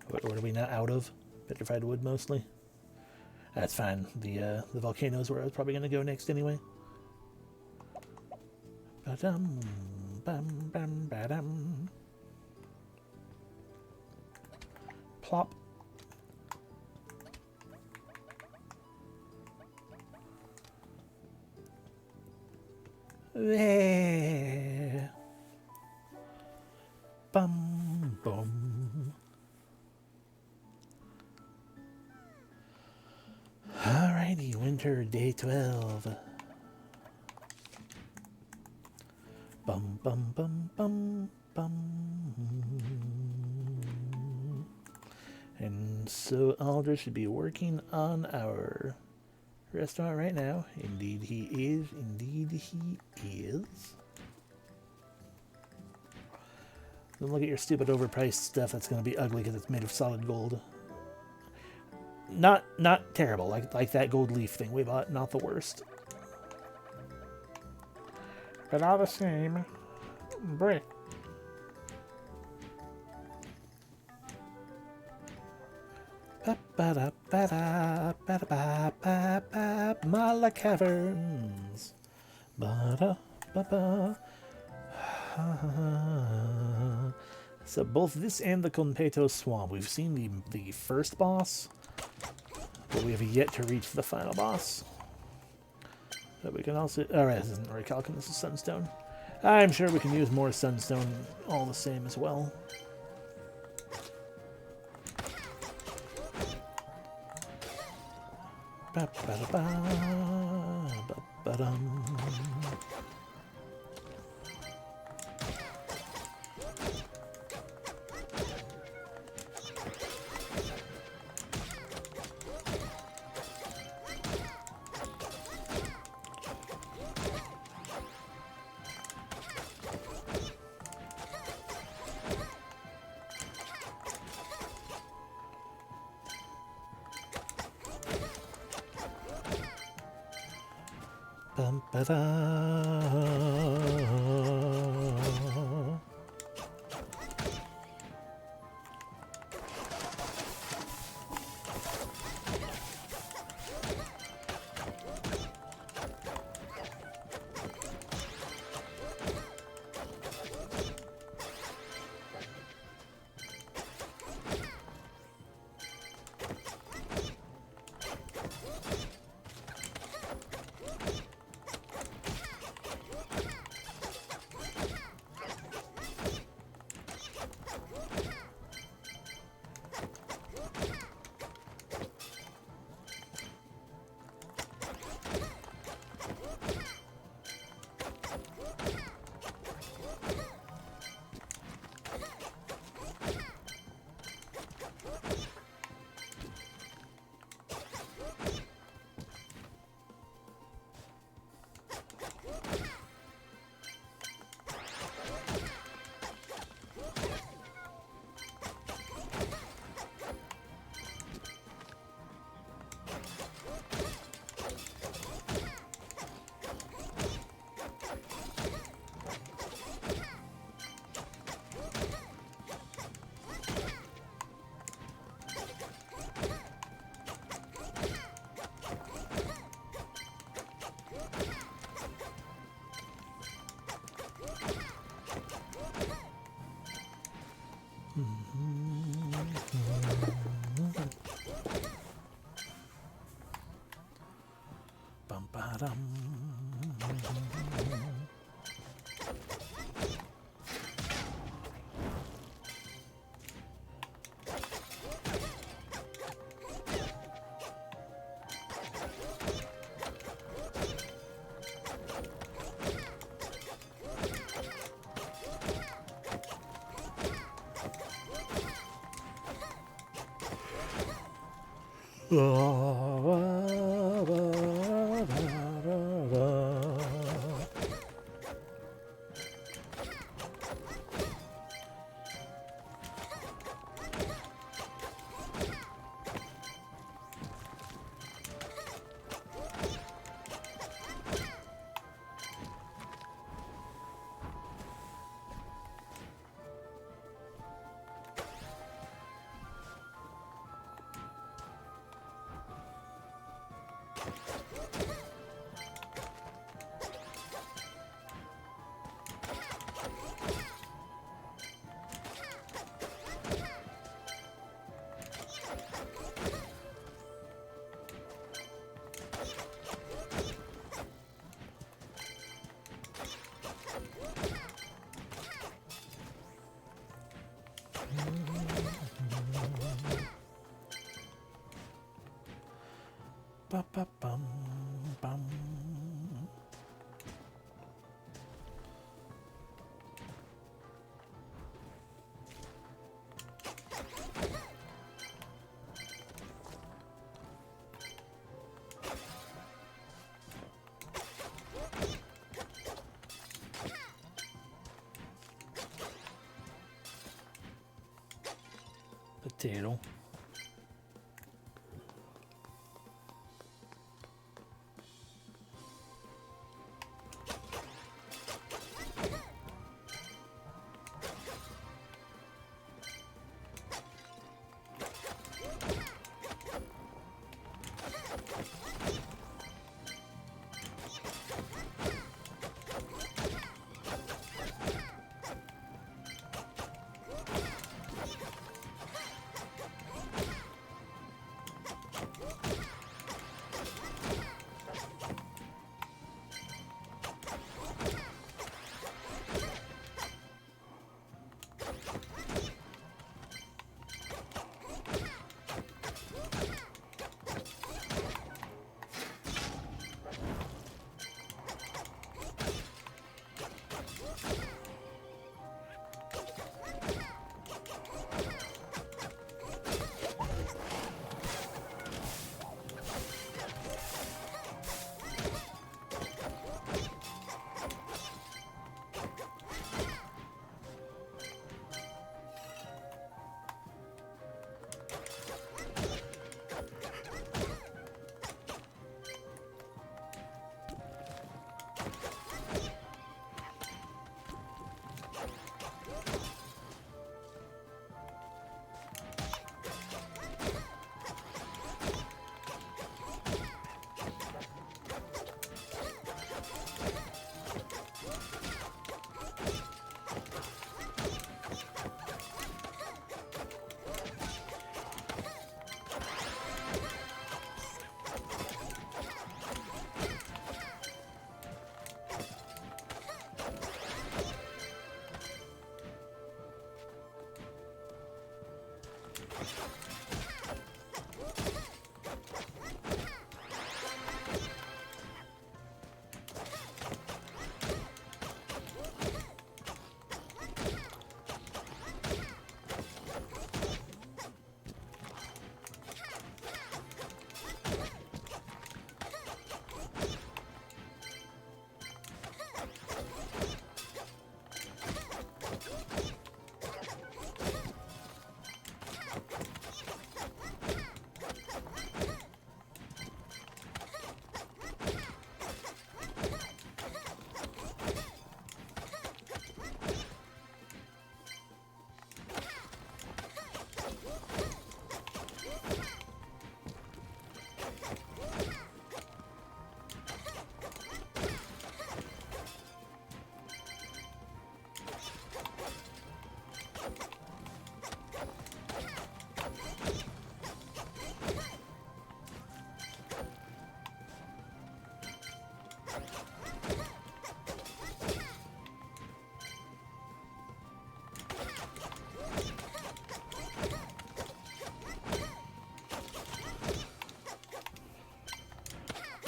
What are we not out of? Petrified wood mostly? That's fine. The volcano is where I was probably going to go next anyway. Ba-dum, bam, bam, ba-dum. Plop. There. Bum, bum. Alrighty, winter day 12. Bum, bum, bum, bum, bum. And so Alder should be working on our restaurant right now. Indeed he is. Don't look at your stupid overpriced stuff. That's going to be ugly because it's made of solid gold. Not terrible, like that gold leaf thing we bought. Not the worst. But all the same, brick. Mala Caverns. So both this and the Conpeto Swamp, we've seen the first boss, but we have yet to reach the final boss. But we can also... Alright, this isn't Recalcum, this is Sunstone. I'm sure we can use more Sunstone all the same as well. Bum, ba-da. Bum, ba-dum. Ba-ba-bum, bum. Potato.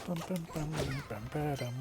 Bum, bum, bum, bum, ba-dum.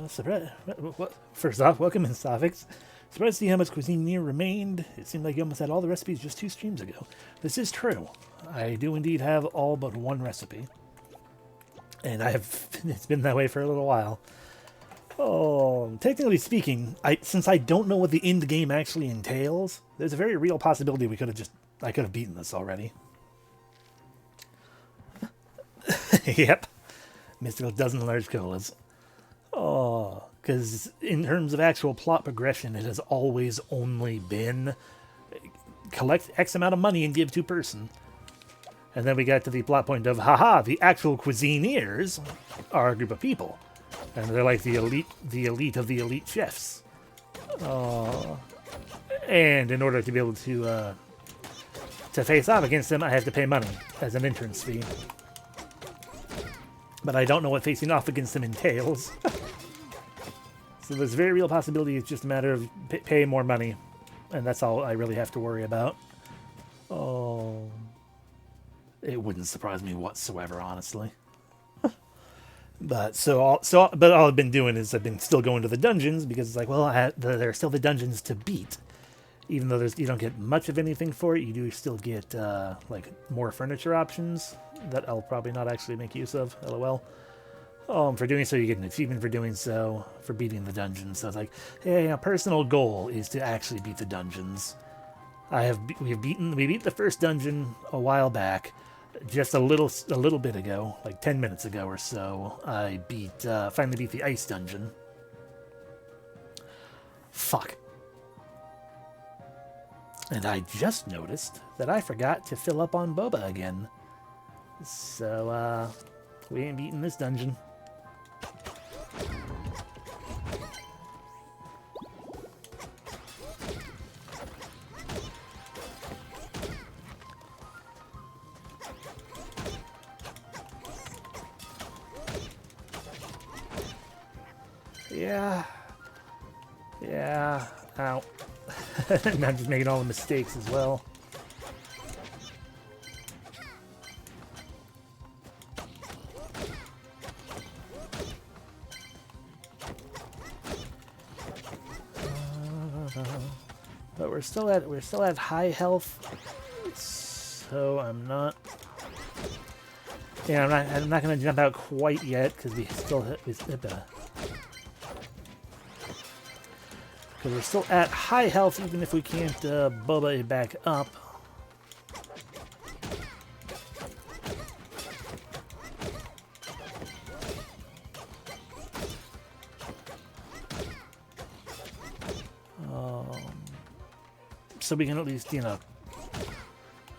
Surprise. What? First off, welcome in, Sophics. Surprised to see how much Cuisineer remained. It seemed like you almost had all the recipes just 2 streams ago. This is true. I do indeed have all but 1 recipe. And it's been that way for a little while. Oh, technically speaking, since I don't know what the end game actually entails, there's a very real possibility I could have beaten this already. Yep. Mystical dozen large colas. Oh, because in terms of actual plot progression, it has always only been collect X amount of money and give to person. And then we got to the plot point of, haha, the actual Cuisineers are a group of people. And they're like the elite of the elite chefs. Oh. And in order to be able to face off against them, I have to pay money as an entrance fee. But I don't know what facing off against them entails. So there's a very real possibility it's just a matter of pay more money. And that's all I really have to worry about. Oh. It wouldn't surprise me whatsoever, honestly. But all I've been doing is I've been still going to the dungeons because it's like, well, there are still the dungeons to beat. Even though you don't get much of anything for it, you do still get like more furniture options that I'll probably not actually make use of. LOL. For doing so, you get an achievement for doing so, for beating the dungeons. So it's like, hey, a personal goal is to actually beat the dungeons. We beat the first dungeon a while back, just a little bit ago, like 10 minutes ago or so. I finally beat the ice dungeon. Fuck. And I just noticed that I forgot to fill up on boba again. So, we ain't beating this dungeon. Yeah. Yeah. Ow. I'm just making all the mistakes as well. But we're still at high health, so I'm not. Yeah, I'm not gonna jump out quite yet because we're still at high health, even if we can't Boba it back up. So we can at least, you know,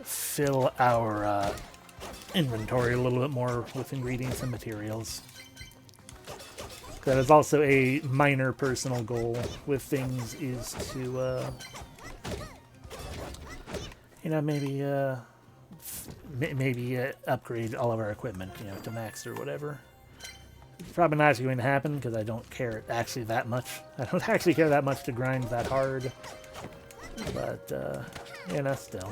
fill our inventory a little bit more with ingredients and materials. That is also a minor personal goal with things, is to, you know, maybe upgrade all of our equipment, you know, to max or whatever. It's probably not actually going to happen because I don't care actually that much. I don't actually care that much to grind that hard. But, you know, still.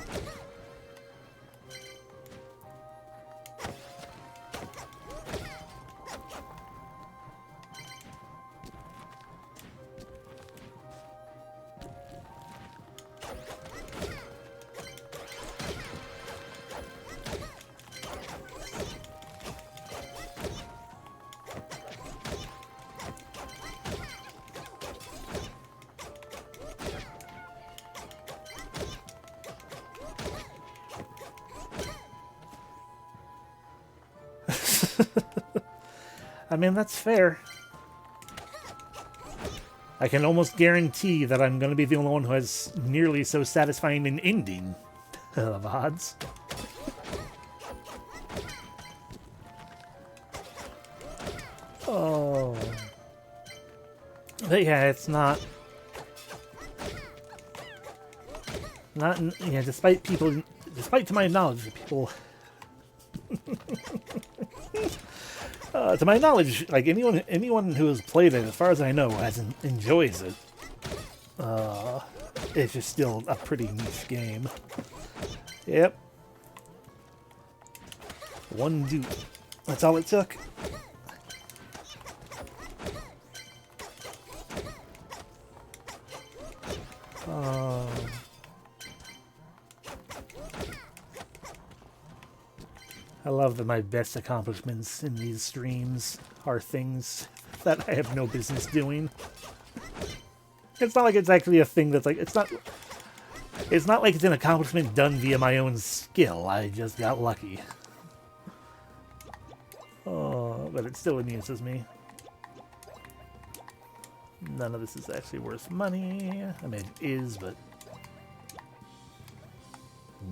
I mean, that's fair. I can almost guarantee that I'm going to be the only one who has nearly so satisfying an ending of odds. Oh. But yeah, it's not... Yeah, despite to my knowledge, the people... to my knowledge, like anyone who has played it, as far as I know, enjoys it. It's just still a pretty niche game. Yep. One dupe. That's all it took. I love that my best accomplishments in these streams are things that I have no business doing. It's not like it's actually a thing that's like, it's not like it's an accomplishment done via my own skill. I just got lucky. Oh, but it still amuses me. None of this is actually worth money. I mean, it is, but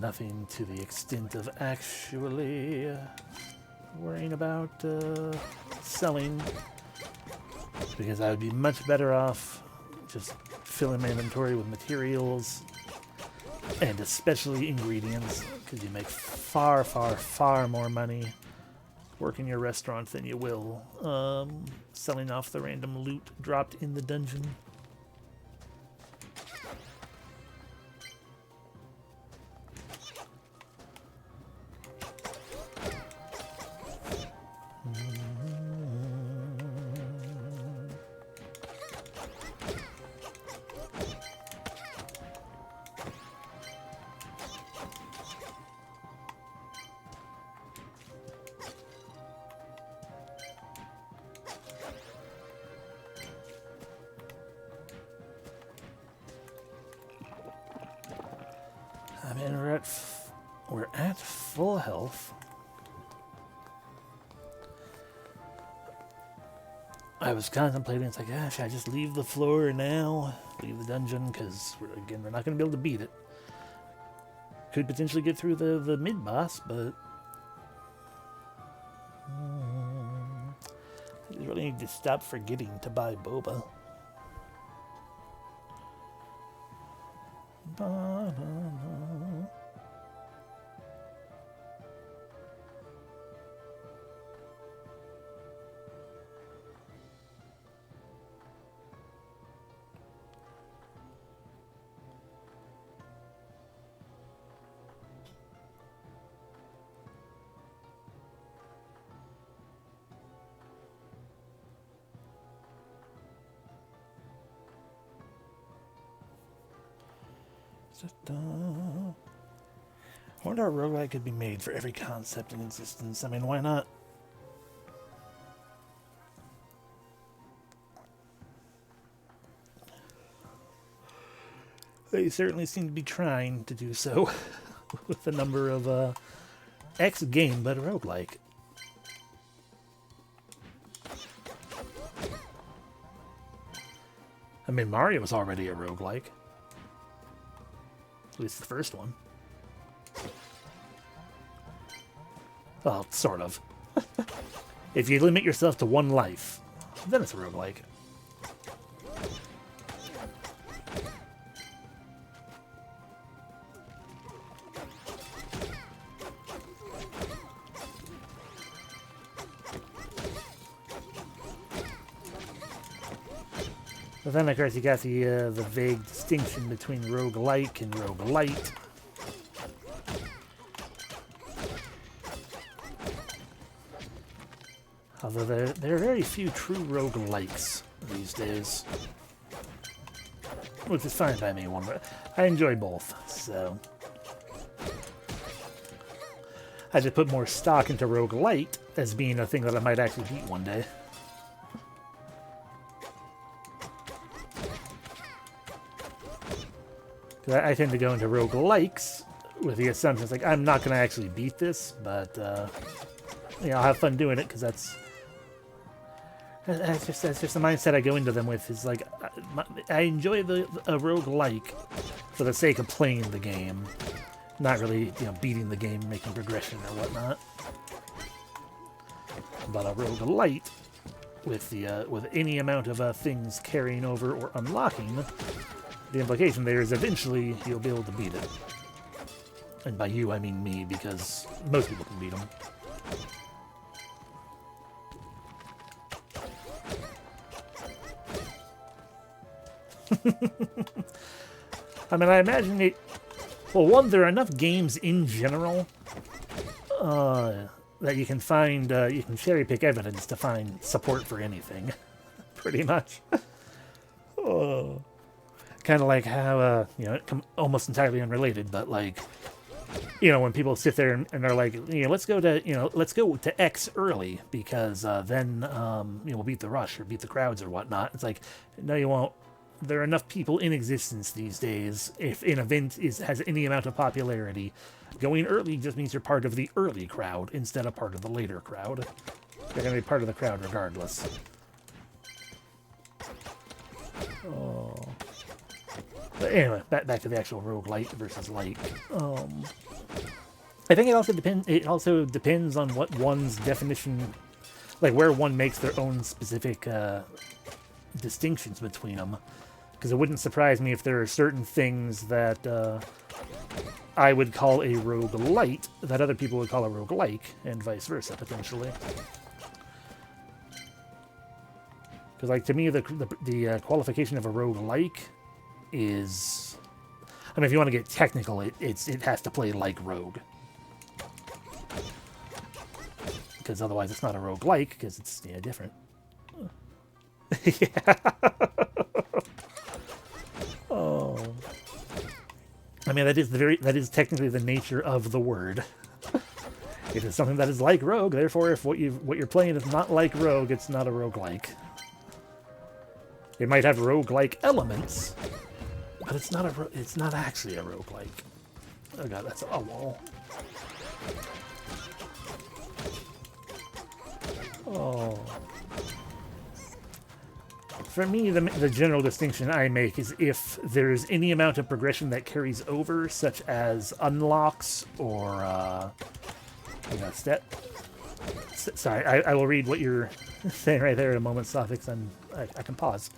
nothing to the extent of actually worrying about selling, because I would be much better off just filling my inventory with materials and especially ingredients, because you make far, far, far more money working your restaurant than you will selling off the random loot dropped in the dungeon. I mean, we're at full health. I was contemplating, it's like, should I just leave the floor now? Leave the dungeon, because, again, we're not going to be able to beat it. Could potentially get through the mid-boss, but... I really need to stop forgetting to buy boba. I wonder how roguelike could be made for every concept in existence. I mean, why not? They certainly seem to be trying to do so with the number of X game, but roguelike. I mean, Mario was already a roguelike. At least the first one. Well, sort of. If you limit yourself to one life, then it's a roguelike. But then, of course, you got the vague distinction between roguelike and roguelite. Although there are very few true roguelikes these days. Which is fine by me. I enjoy both, so... I just put more stock into roguelite as being a thing that I might actually beat one day. I tend to go into roguelikes with the assumption it's like, I'm not going to actually beat this, but, you know, I'll have fun doing it, because that's just the mindset I go into them with, is like, I enjoy a roguelike for the sake of playing the game, not really, you know, beating the game, making progression or whatnot. But a roguelite, with any amount of things carrying over or unlocking, the implication there is eventually you'll be able to beat it. And by you, I mean me, because most people can beat them. I mean, I imagine it... Well, one, there are enough games in general that you can find... you can cherry-pick evidence to find support for anything. Pretty much. Oh... Kind of like how, you know, almost entirely unrelated, but like, you know, when people sit there and they're like, you know, let's go to X early because then, you know, we'll beat the rush or beat the crowds or whatnot. It's like, no, you won't. There are enough people in existence these days. If an event has any amount of popularity, going early just means you're part of the early crowd instead of part of the later crowd. You're going to be part of the crowd regardless. Oh. But anyway, back to the actual roguelite versus like. I think it also depends on what one's definition, like where one makes their own specific distinctions between them. Because it wouldn't surprise me if there are certain things that I would call a roguelite that other people would call a roguelike, and vice versa potentially. Because like to me, the qualification of a roguelike is, I mean, if you want to get technical, it has to play like Rogue. Because otherwise it's not a roguelike, because it's, yeah, different. Yeah. Oh. I mean, that is technically the nature of the word. It is something that is like Rogue, therefore if what you're playing is not like Rogue, it's not a roguelike. It might have roguelike elements, but it's not actually a roguelike. Oh god, that's a wall. Oh. For me, the general distinction I make is if there's any amount of progression that carries over, such as unlocks or, you know, sorry, I will read what you're saying right there in a moment, Suffix, and I can pause.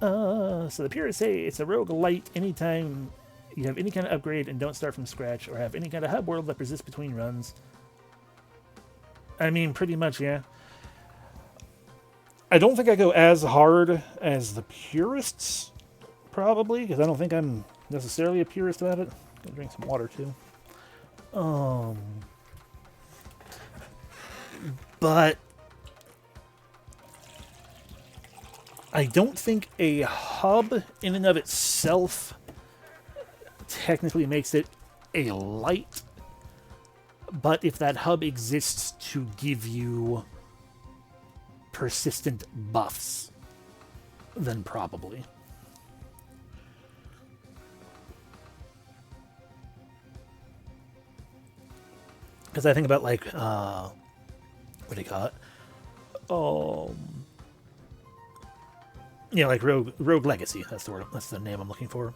So the purists say it's a roguelite anytime you have any kind of upgrade and don't start from scratch, or have any kind of hub world that persists between runs. I mean, pretty much, yeah. I don't think I go as hard as the purists, probably, because I don't think I'm necessarily a purist about it. I'm gonna drink some water, too. But I don't think a hub in and of itself technically makes it a light, but if that hub exists to give you persistent buffs, then probably. Because I think about, like, what do you call it? You know, like Rogue Legacy. That's the word. That's the name I'm looking for.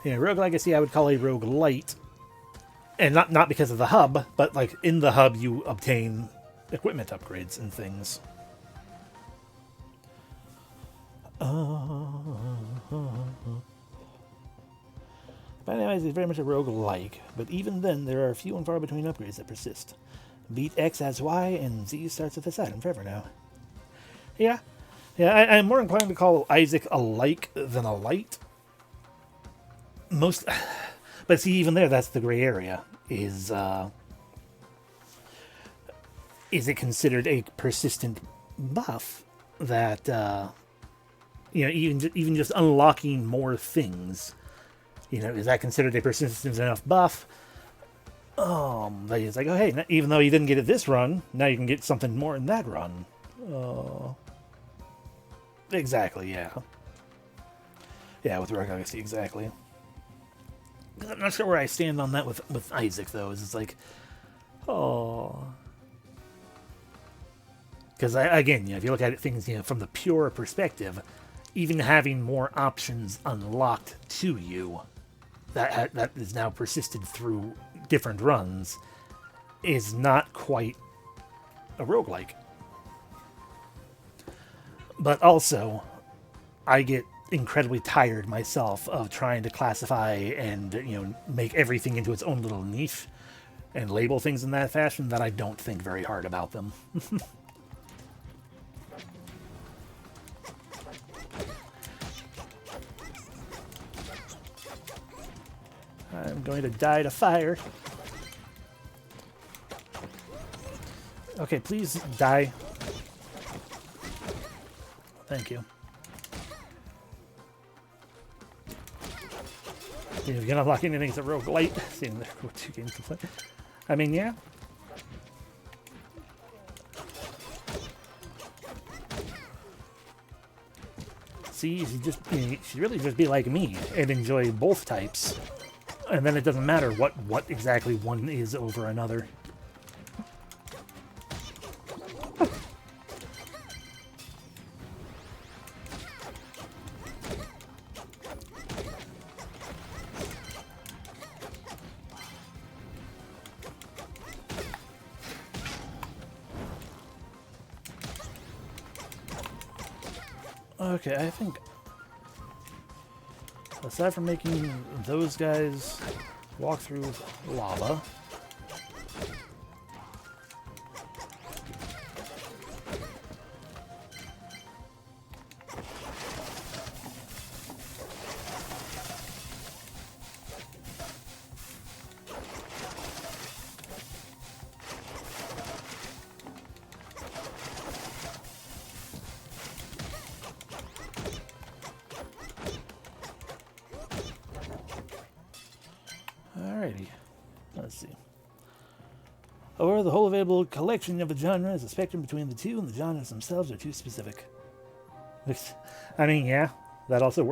Yeah, Rogue Legacy I would call a Rogue Light. And not because of the hub, but, like, in the hub you obtain equipment upgrades and things. But anyways, it's very much a rogue-like, but even then, there are few and far between upgrades that persist. Beat X as Y, and Z starts at this item forever now. Yeah. Yeah, I'm more inclined to call Isaac a like than a light. But see, even there, that's the gray area. Is it considered a persistent buff that, you know, even just unlocking more things, you know, is that considered a persistent enough buff? That it's like, oh, hey, even though you didn't get it this run, now you can get something more in that run. Exactly, yeah. Yeah, with Rogue Legacy, exactly. I'm not sure where I stand on that with Isaac, though. It's like, because again, you know, if you look at it, things, you know, from the pure perspective, even having more options unlocked to you, that is now persisted through different runs, is not quite a roguelike. But also, I get incredibly tired myself of trying to classify and, you know, make everything into its own little niche and label things in that fashion that I don't think very hard about them. I'm going to die to fire. Okay, please die. Thank you. If you're not unlocking anything, it's a rogue light. Seeing there were 2 games to play. I mean, yeah. See, you should really just be like me and enjoy both types. And then it doesn't matter what exactly one is over another. Okay, I think aside from making those guys walk through lava, let's see. Or the whole available collection of a genre is a spectrum between the two, and the genres themselves are too specific. I mean, yeah, that also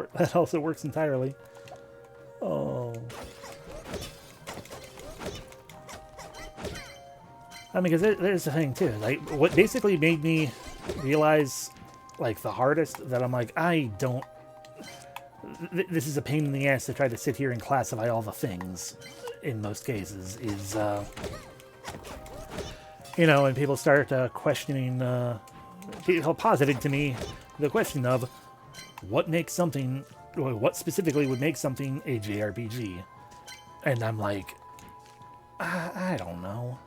works entirely. Oh, I mean, because there's the thing too. Like, what basically made me realize, like, the hardest that I'm like, I don't. This is a pain in the ass to try to sit here and classify all the things. In most cases, is you know, when people start questioning, positing to me the question of what makes something, or what specifically would make something a JRPG, and I'm like, I don't know,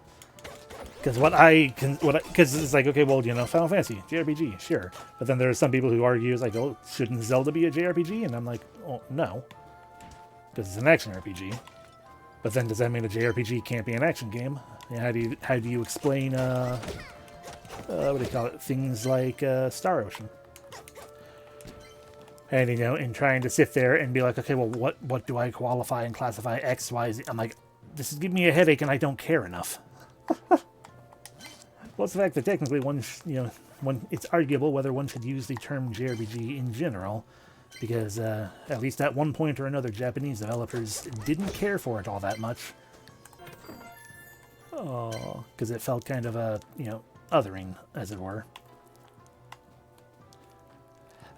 because because it's like, okay, well, you know, Final Fantasy JRPG, sure, but then there are some people who argue it's like, oh, shouldn't Zelda be a JRPG? And I'm like, oh, no, because it's an action RPG. But then, does that mean a JRPG can't be an action game? How do you explain what do you call it? Things like Star Ocean. And, in trying to sit there and be like, okay, well, what do I qualify and classify X, Y, Z? I'm like, this is giving me a headache and I don't care enough. Well, it's the fact that technically it's arguable whether one should use the term JRPG in general, because at least at one point or another, Japanese developers didn't care for it all that much. Oh, because it felt kind of othering, as it were.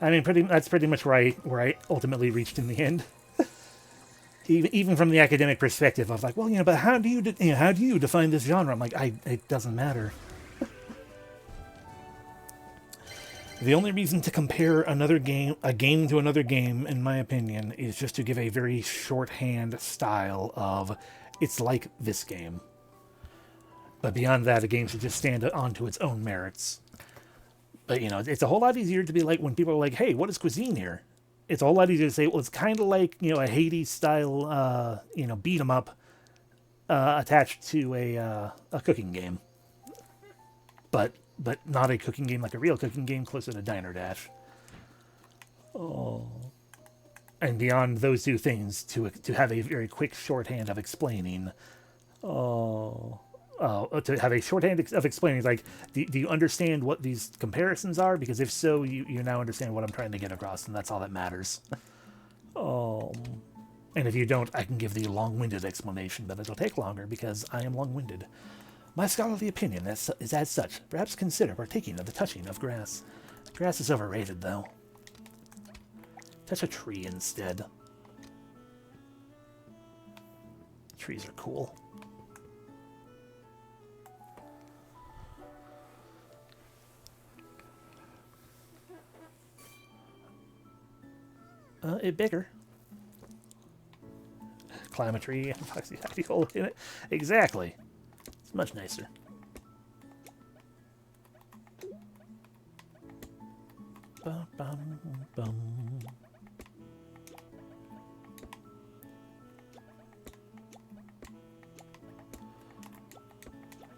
I mean, that's pretty much where I ultimately reached in the end. Even from the academic perspective, I was like, well, but how do you define this genre? I'm like, it doesn't matter. The only reason to compare a game to another game, in my opinion, is just to give a very shorthand style of, it's like this game. But beyond that, a game should just stand onto its own merits. But, it's a whole lot easier to be like, when people are like, hey, what is Cuisineer? It's a whole lot easier to say, well, it's kind of like, a Hades-style, beat 'em up attached to a cooking game. But not a cooking game like a real cooking game, closer to Diner Dash. Oh. And beyond those two things, to have a very quick shorthand of explaining, to have a shorthand of explaining, like, do you understand what these comparisons are? Because if so, you now understand what I'm trying to get across, and that's all that matters. And if you don't, I can give the long-winded explanation, but it'll take longer because I am long-winded. My scholarly opinion is as such. Perhaps consider partaking of the touching of grass. Grass is overrated, though. Touch a tree instead. Trees are cool. It bigger. Climb a tree and foxy happy hole in it. Exactly. It's much nicer. Bum, bum, bum.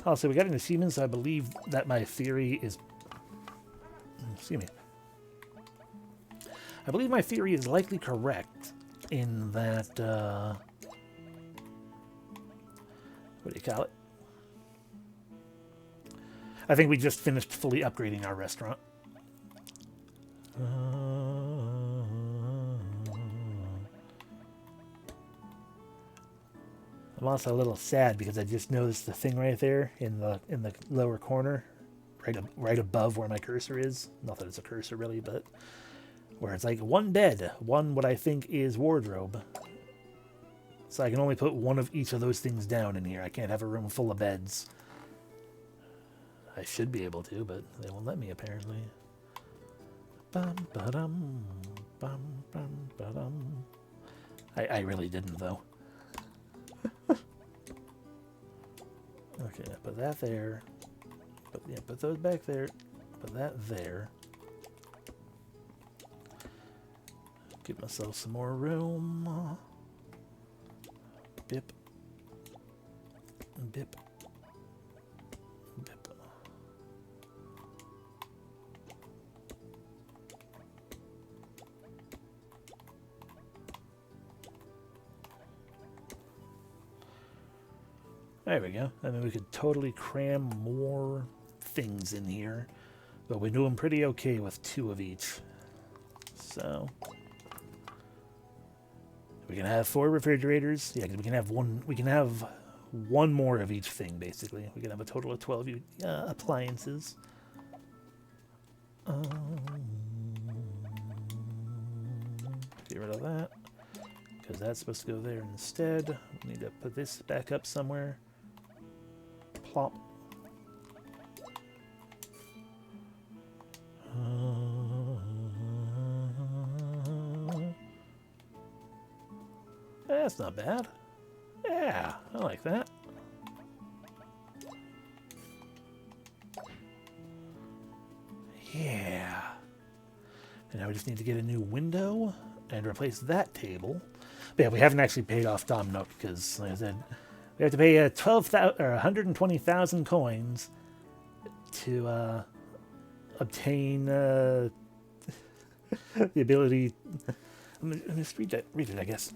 Also, we got into Siemens, so I believe that my theory is... Excuse me. I believe my theory is likely correct in that, what do you call it? I think we just finished fully upgrading our restaurant. I'm also a little sad because I just noticed the thing right there in the lower corner, right above where my cursor is. Not that it's a cursor really, but where it's like one bed, one what I think is wardrobe. So I can only put one of each of those things down in here. I can't have a room full of beds. I should be able to, but they won't let me apparently. Bum, ba-dum, bum, bum, ba-dum. I really didn't though. Okay, put that there. Put those back there. Put that there. Give myself some more room. Bip. Bip. Bip. There we go. I mean, we could totally cram more things in here, but we're doing pretty okay with 2 of each. So we can have 4 refrigerators. Yeah, because we can have one. We can have one more of each thing. Basically, we can have a total of 12 appliances. Get rid of that because that's supposed to go there instead. We need to put this back up somewhere. Plop. That's not bad. Yeah, I like that. Yeah. And now we just need to get a new window and replace that table. But yeah, we haven't actually paid off Dom Nook because, like I said, we have to pay 120,000 coins to obtain The ability... Let me just read it, I guess,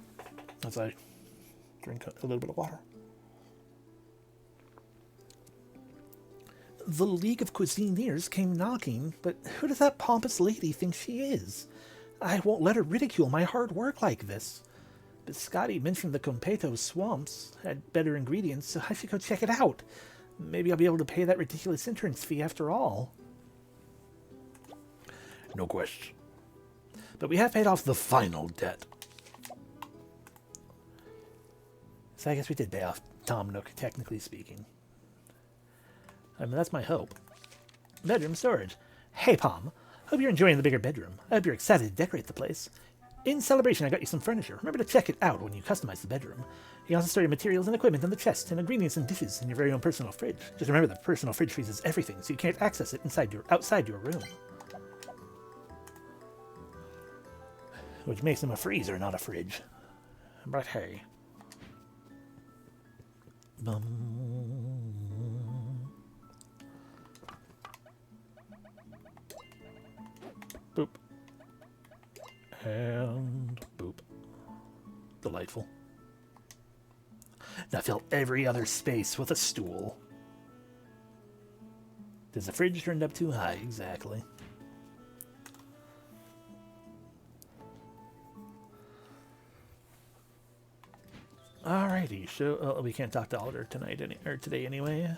as I drink a little bit of water. The League of Cuisineers came knocking, but who does that pompous lady think she is? I won't let her ridicule my hard work like this. Biscotti mentioned the Competo swamps had better ingredients, so I should go check it out. Maybe I'll be able to pay that ridiculous entrance fee after all. No question. But we have paid off the final debt. So I guess we did pay off Tom Nook, technically speaking. I mean, that's my hope. Bedroom storage. Hey, Pom. Hope you're enjoying the bigger bedroom. I hope you're excited to decorate the place. In celebration, I got you some furniture. Remember to check it out when you customize the bedroom. You can also store your materials and equipment in the chest, and ingredients and dishes in your very own personal fridge. Just remember that personal fridge freezes everything, so you can't access it outside your room. Which makes him a freezer, not a fridge. But hey. Boop. And boop. Delightful. Now fill every other space with a stool. Does the fridge turned up too high? Exactly. Alrighty, so we can't talk to Alder tonight or today anyway.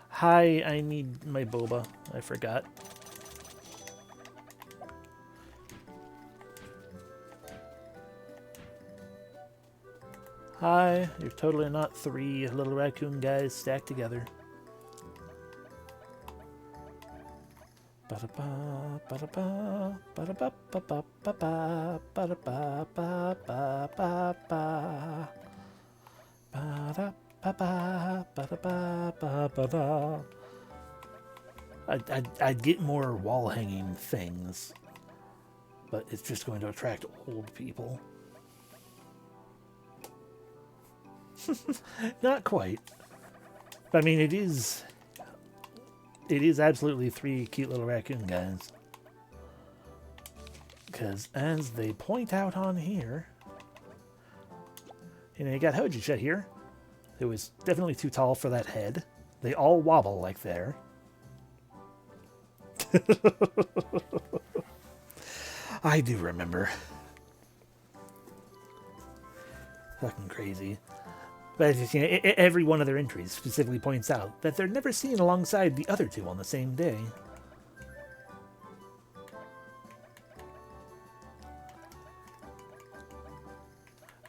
Hi, I need my boba. I forgot. Hi, you're totally not 3 little raccoon guys stacked together. I'd get more wall hanging things, but it's just going to attract old people. Not quite. I mean, it is absolutely 3 cute little raccoon guys. Because as they point out on here, you know, you got Hojisha here, who is definitely too tall for that head. They all wobble like there. I do remember. Fucking crazy. But you know, every one of their entries specifically points out that they're never seen alongside the other 2 on the same day.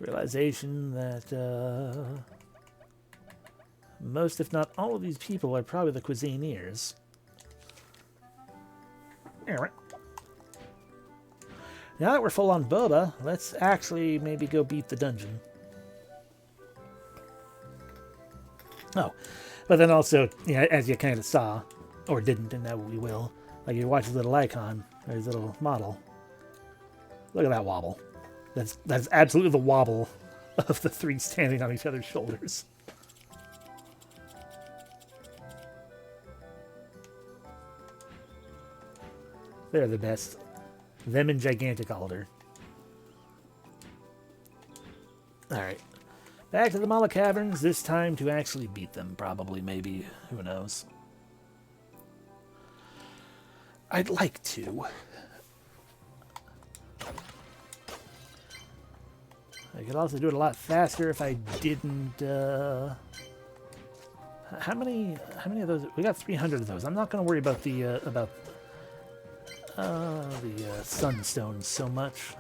Realization that most, if not all of these people are probably the Cuisineers. Alright. Now that we're full on boba, let's actually maybe go beat the dungeon. Oh, but then also, you know, as you kind of saw, or didn't, and now we will, like you watch his little icon, or his little model. Look at that wobble. That's absolutely the wobble of the 3 standing on each other's shoulders. They're the best. Them and Gigantic Alder. Alright. Back to the Mala Caverns, this time to actually beat them, probably, maybe. Who knows? I'd like to. I could also do it a lot faster if I didn't, How many of those? We got 300 of those. I'm not going to worry about the, sunstones so much.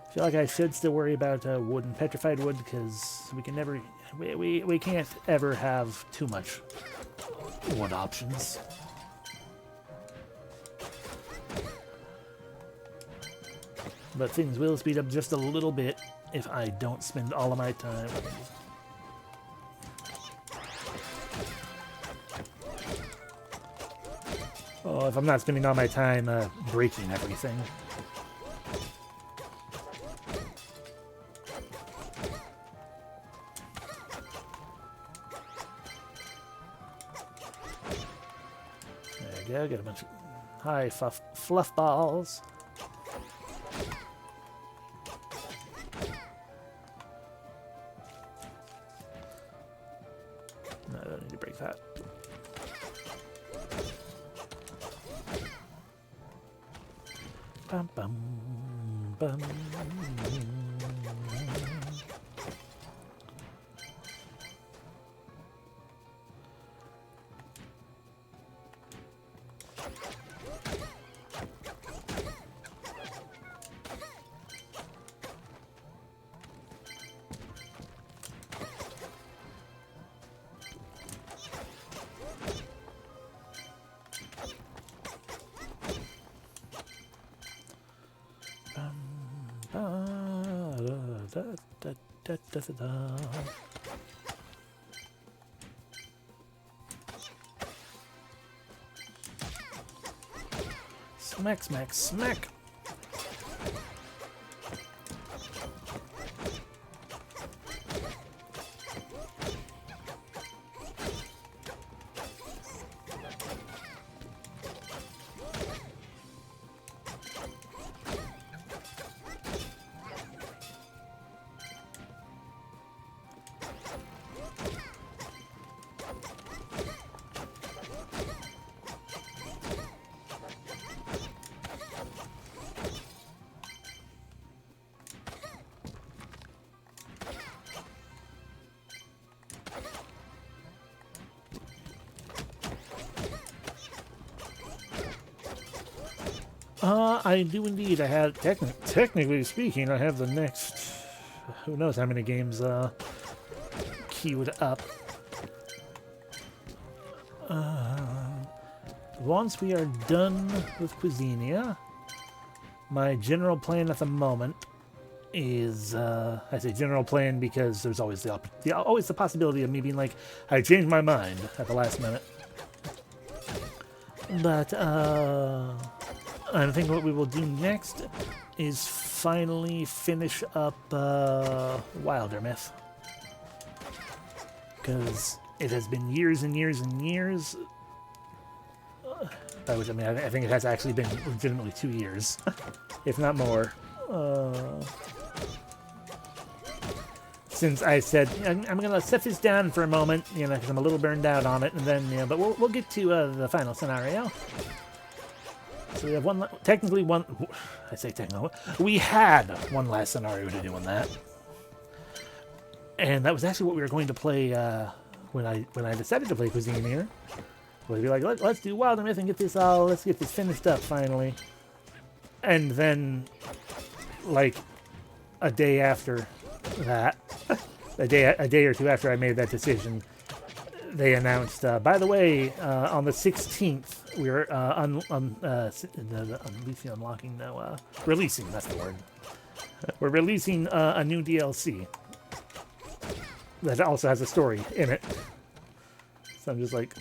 I feel like I should still worry about wood and petrified wood, because we can never, we can't ever have too much wood options. But things will speed up just a little bit if I don't spend all of my time. Oh, if I'm not spending all my time breaking everything. There you go, get a bunch of high fluff balls. to break that. Bum, bum, bum. Da. Smack, smack, smack. I do indeed. I had, technically speaking, I have the next, who knows how many games queued up. Once we are done with Cuisineer, my general plan at the moment is, I say general plan because there's always always the possibility of me being like, I changed my mind at the last minute. But, I think what we will do next is finally finish up Wilder Myth. Because it has been years and years and years. By which I mean, I think it has actually been legitimately 2 years, if not more. Since I said, I'm going to set this down for a moment, you know, because I'm a little burned out on it, and then, you know, but we'll get to the final scenario. So we have technically one, I say technically, we had one last scenario to do on that. And that was actually what we were going to play when I decided to play Cuisineer. We'd be like, let's do Wilder Myth and let's get this finished up finally. And then, like, a day after that, a day or two after I made that decision, they announced, by the way, on the 16th, we're releasing, that's the word. We're releasing a new DLC that also has a story in it. So I'm just like,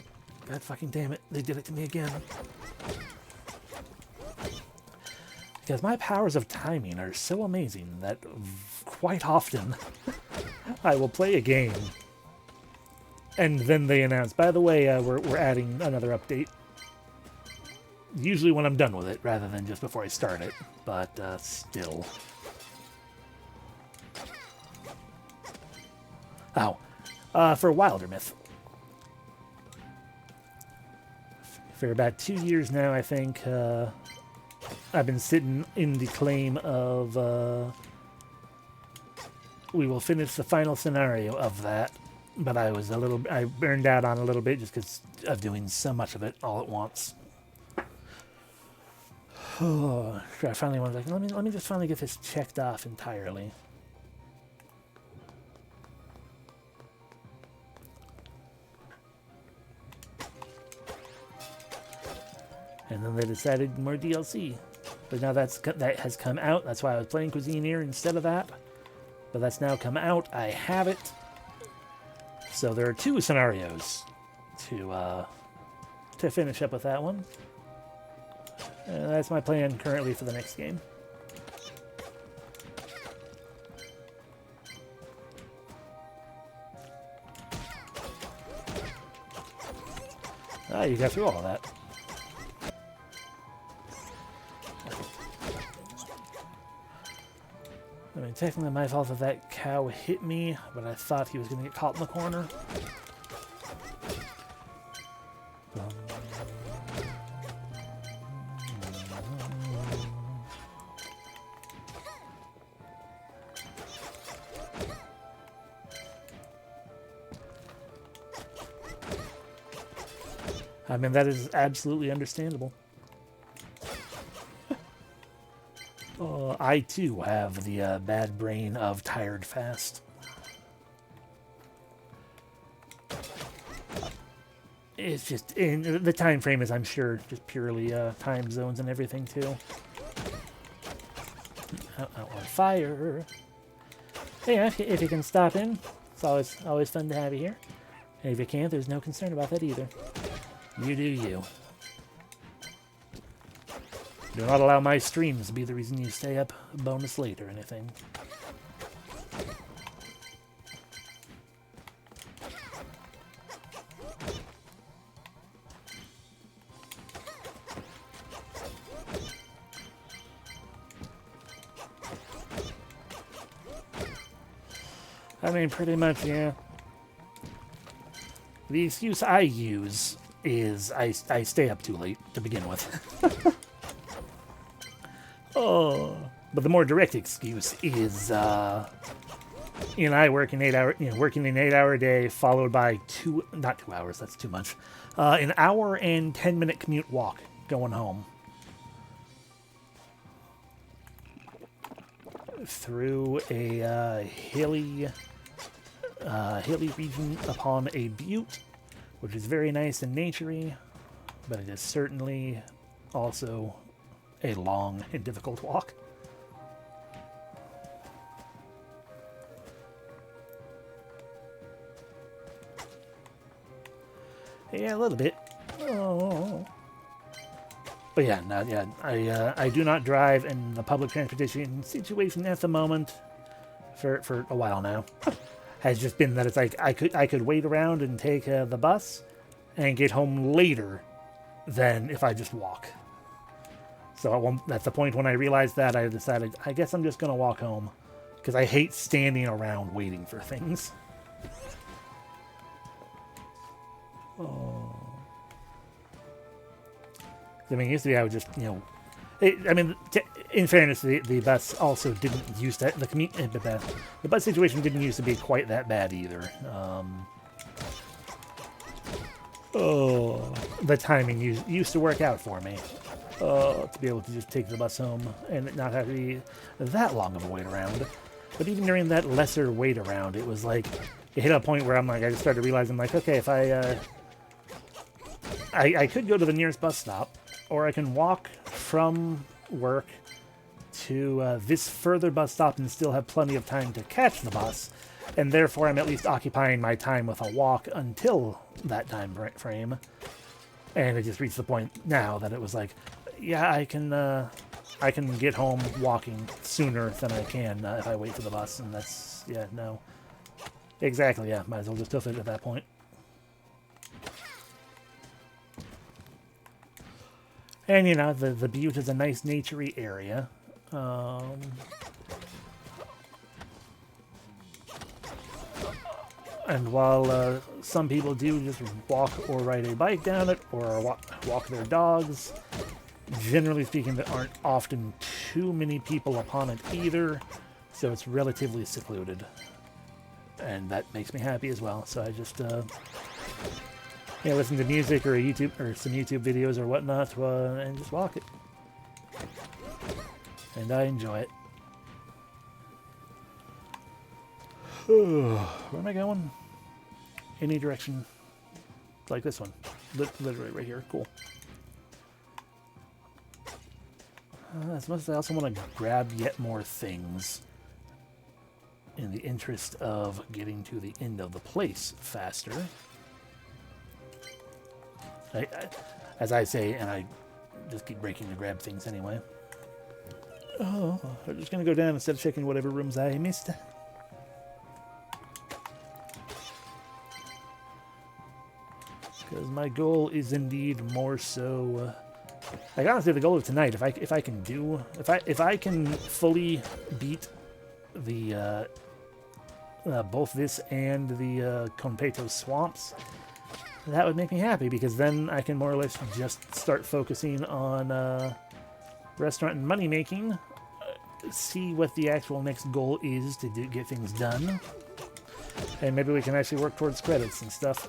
God fucking damn it, they did it to me again. Because my powers of timing are so amazing that quite often I will play a game and then they announce, by the way, we're adding another update. Usually when I'm done with it, rather than just before I start it. But still. Oh. For Wilder Myth. For about 2 years now, I think, I've been sitting in the claim of we will finish the final scenario of that. But I burned out on a little bit just because of doing so much of it all at once. Oh, I finally was like, let me just finally get this checked off entirely. And then they decided more DLC. But now that has come out. That's why I was playing Cuisineer instead of that. But that's now come out. I have it. So there are 2 scenarios to finish up with that one. That's my plan currently for the next game. Ah, you got through all of that. I mean, technically my fault that cow hit me, but I thought he was going to get caught in the corner. I mean, that is absolutely understandable. I too have the bad brain of tired fast. It's just, in the time frame is, I'm sure, just purely time zones and everything too. Out on fire. Hey, if you can stop in, it's always fun to have you here. And if you can't, there's no concern about that either. You do you. Do not allow my streams to be the reason you stay up bonus late or anything. I mean, pretty much, yeah. The excuse I use is I stay up too late to begin with. Oh, but the more direct excuse is, I work an 8-hour, working an 8-hour day followed by not 2 hours, that's too much, an hour and 10-minute commute walk going home. Through a hilly region upon a butte, which is very nice and naturey, but it is certainly also a long and difficult walk. Yeah, a little bit. Oh. But yeah, no, yeah, I do not drive in the public transportation situation at the moment for a while now. Has just been that it's like I could wait around and take the bus and get home later than if I just walk. So at the point when I realized that, I decided I guess I'm just gonna walk home because I hate standing around waiting for things. Oh. I mean, used to be I would just, in fairness, the bus also didn't used to, the bus situation didn't used to be quite that bad either. The timing used to work out for me. To be able to just take the bus home and not have to be that long of a wait around. But even during that lesser wait around, it was like, it hit a point where I just started realizing, like, okay, if I could go to the nearest bus stop, or I can walk from work to this further bus stop and still have plenty of time to catch the bus, and therefore I'm at least occupying my time with a walk until that time frame. And it just reached the point now that it was like, yeah, I can get home walking sooner than I can if I wait for the bus, and that's, yeah, no. Exactly, yeah, might as well just hoof it at that point. And, the butte is a nice naturey area. And while some people do just walk or ride a bike down it, or walk their dogs, generally speaking, there aren't often too many people upon it either, so it's relatively secluded. And that makes me happy as well, so I just listen to music or some YouTube videos or whatnot, and just walk it. And I enjoy it. Where am I going? Any direction. Like this one. Literally right here. Cool. As much as I also want to grab yet more things in the interest of getting to the end of the place faster. As I say, and I just keep breaking to grab things anyway. Oh, I'm just going to go down instead of checking whatever rooms I missed. Because my goal is indeed more so... like, honestly, the goal of tonight, if I can fully beat the both this and the Conpeto swamps, that would make me happy, because then I can more or less just start focusing on restaurant and money making, see what the actual next goal is to get things done, and maybe we can actually work towards credits and stuff.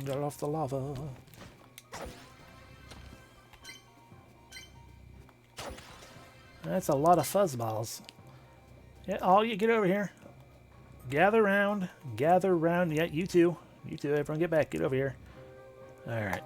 Get off the lava. That's a lot of fuzzballs. Yeah, all you get over here. Gather round. Gather round. Yeah, you too. You too. Everyone get back. Get over here. Alright.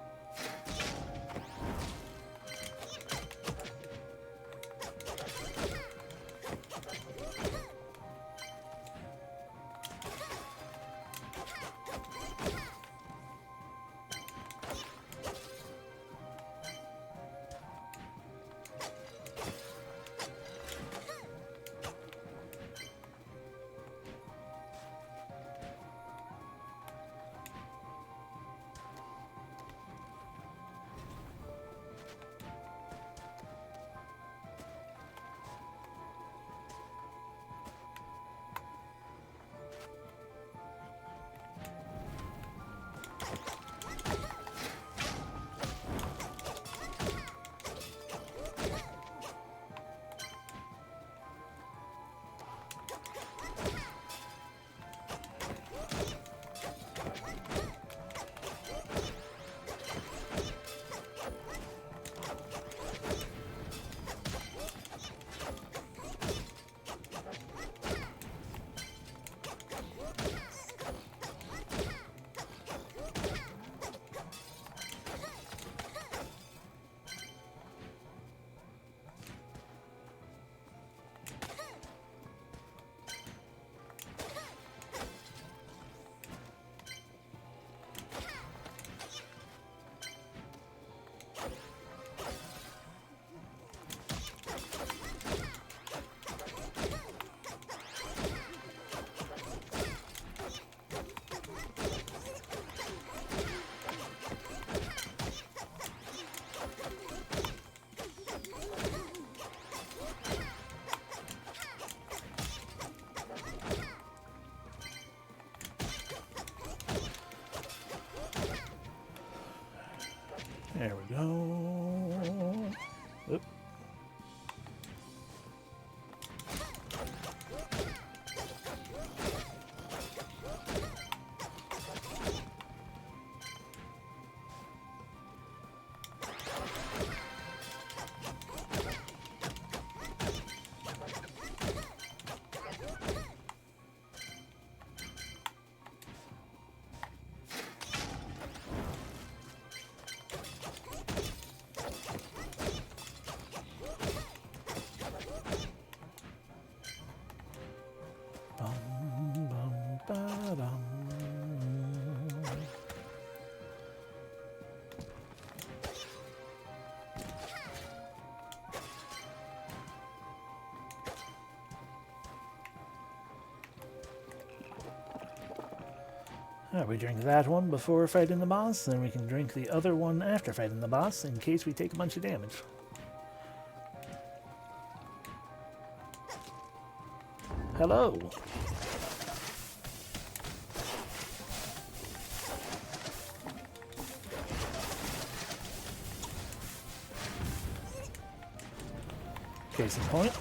There we go. Oop. We drink that one before fighting the boss, then we can drink the other one after fighting the boss in case we take a bunch of damage. Hello! Case in point.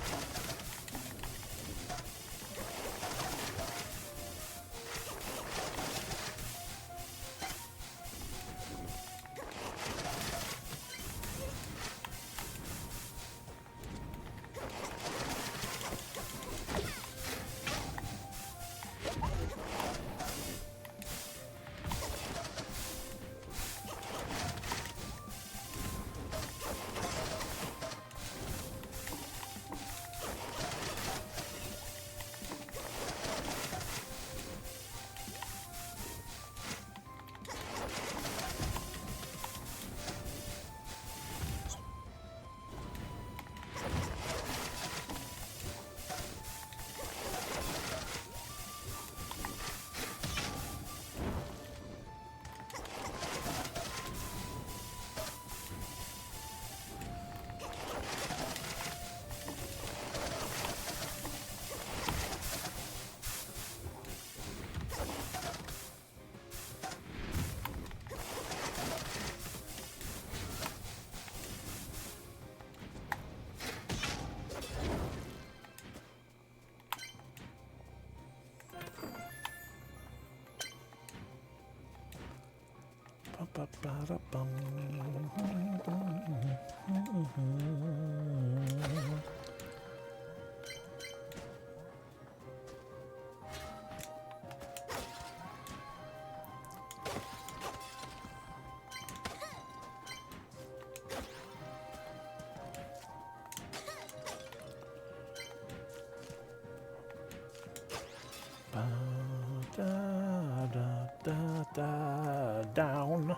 Down.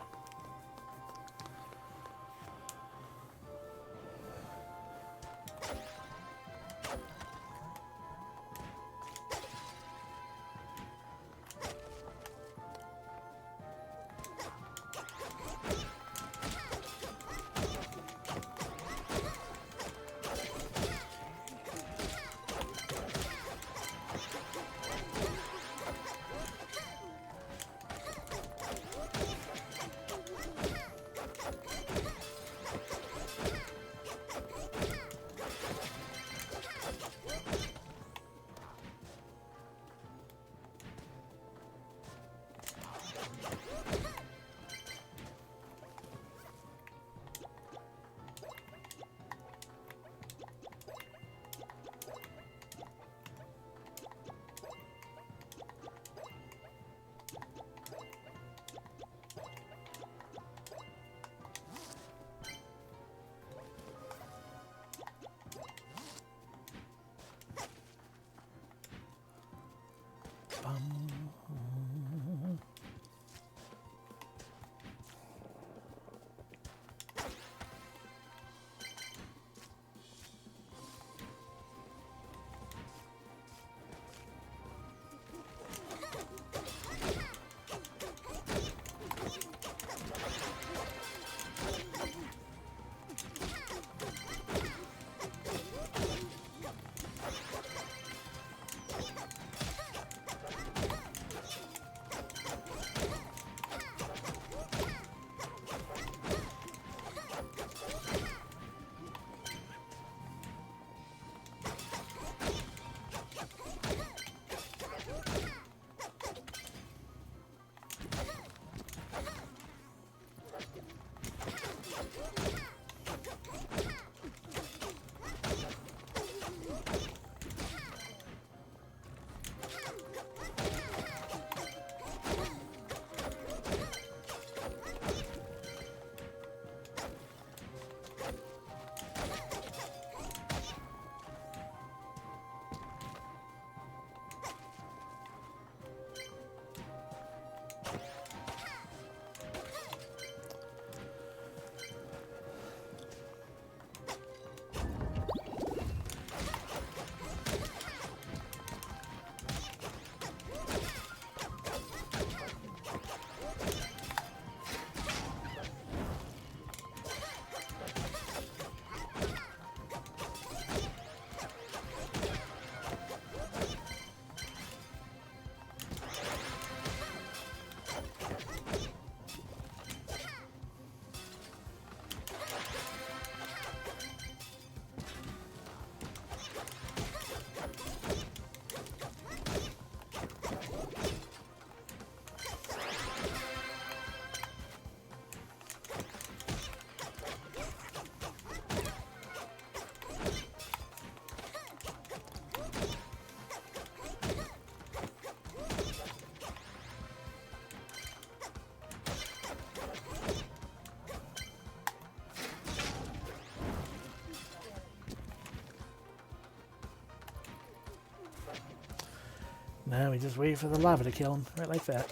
Now we just wait for the lava to kill him, right like that.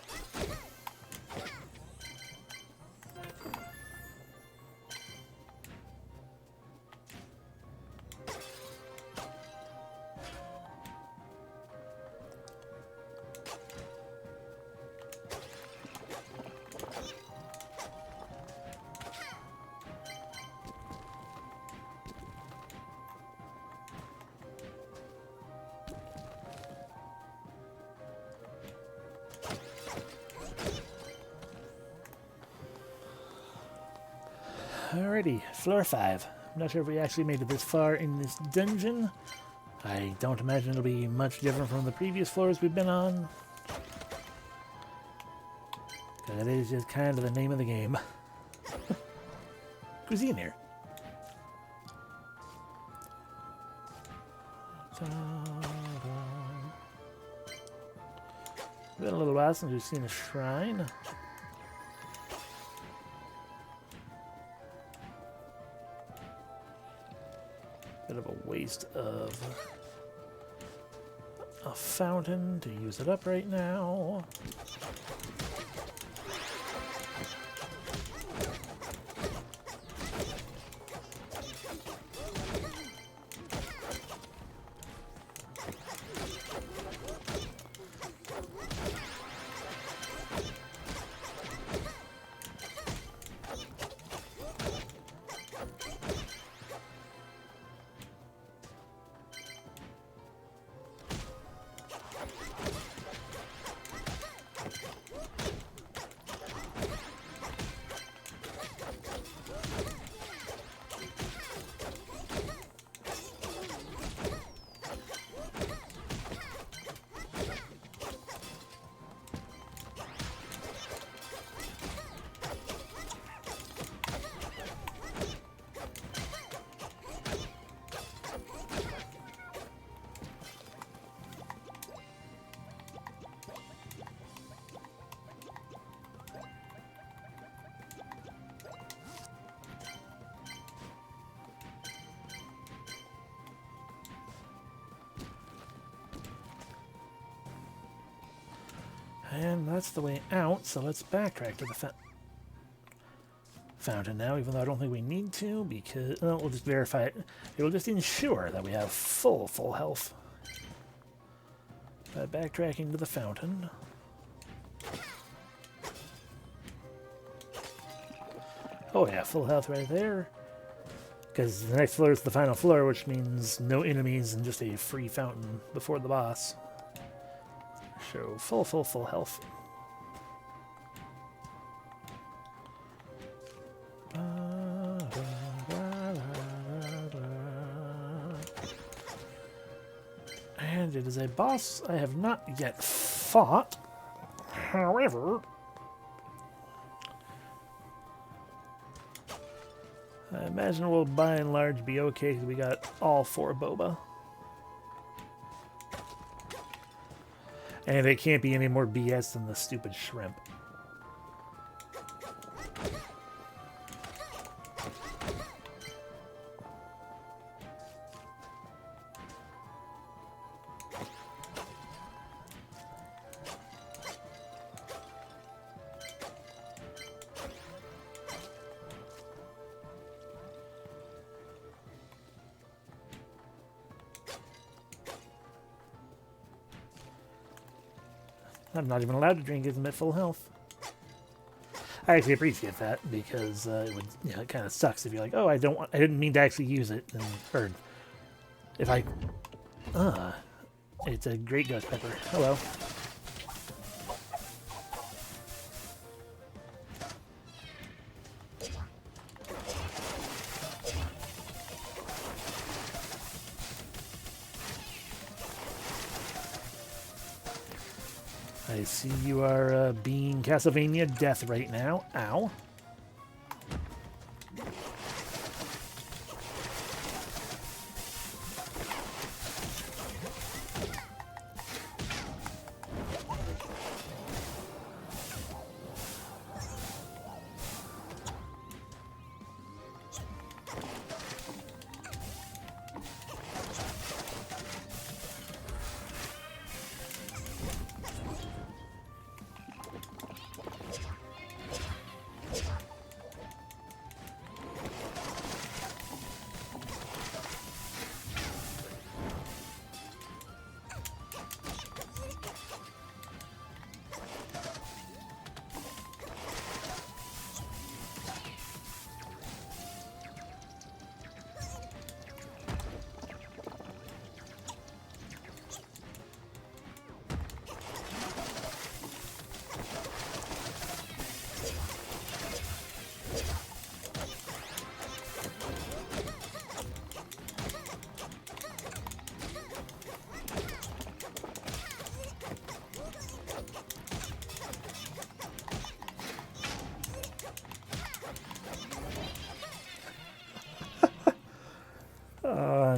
Alrighty, floor 5. I'm not sure if we actually made it this far in this dungeon. I don't imagine it'll be much different from the previous floors we've been on. That is just kind of the name of the game. Cuisineer. Been a little while since we've seen a shrine. Bit of a waste of a fountain to use it up right now. And that's the way out, so let's backtrack to the fountain now, even though I don't think we need to, because we'll just verify it. It will just ensure that we have full health by backtracking to the fountain. Oh yeah, full health right there. Because the next floor is the final floor, which means no enemies and just a free fountain before the boss. So full health. And it is a boss I have not yet fought. However, I imagine we'll by and large be okay because we got all 4 boba. And it can't be any more BS than the stupid shrimp. I'm not even allowed to drink it at full health. I actually appreciate that because it would, it kind of sucks if you're like, oh, I didn't mean to actually use it, or if I, it's a great ghost pepper. Hello. I see you are being Castlevania Death right now. Ow.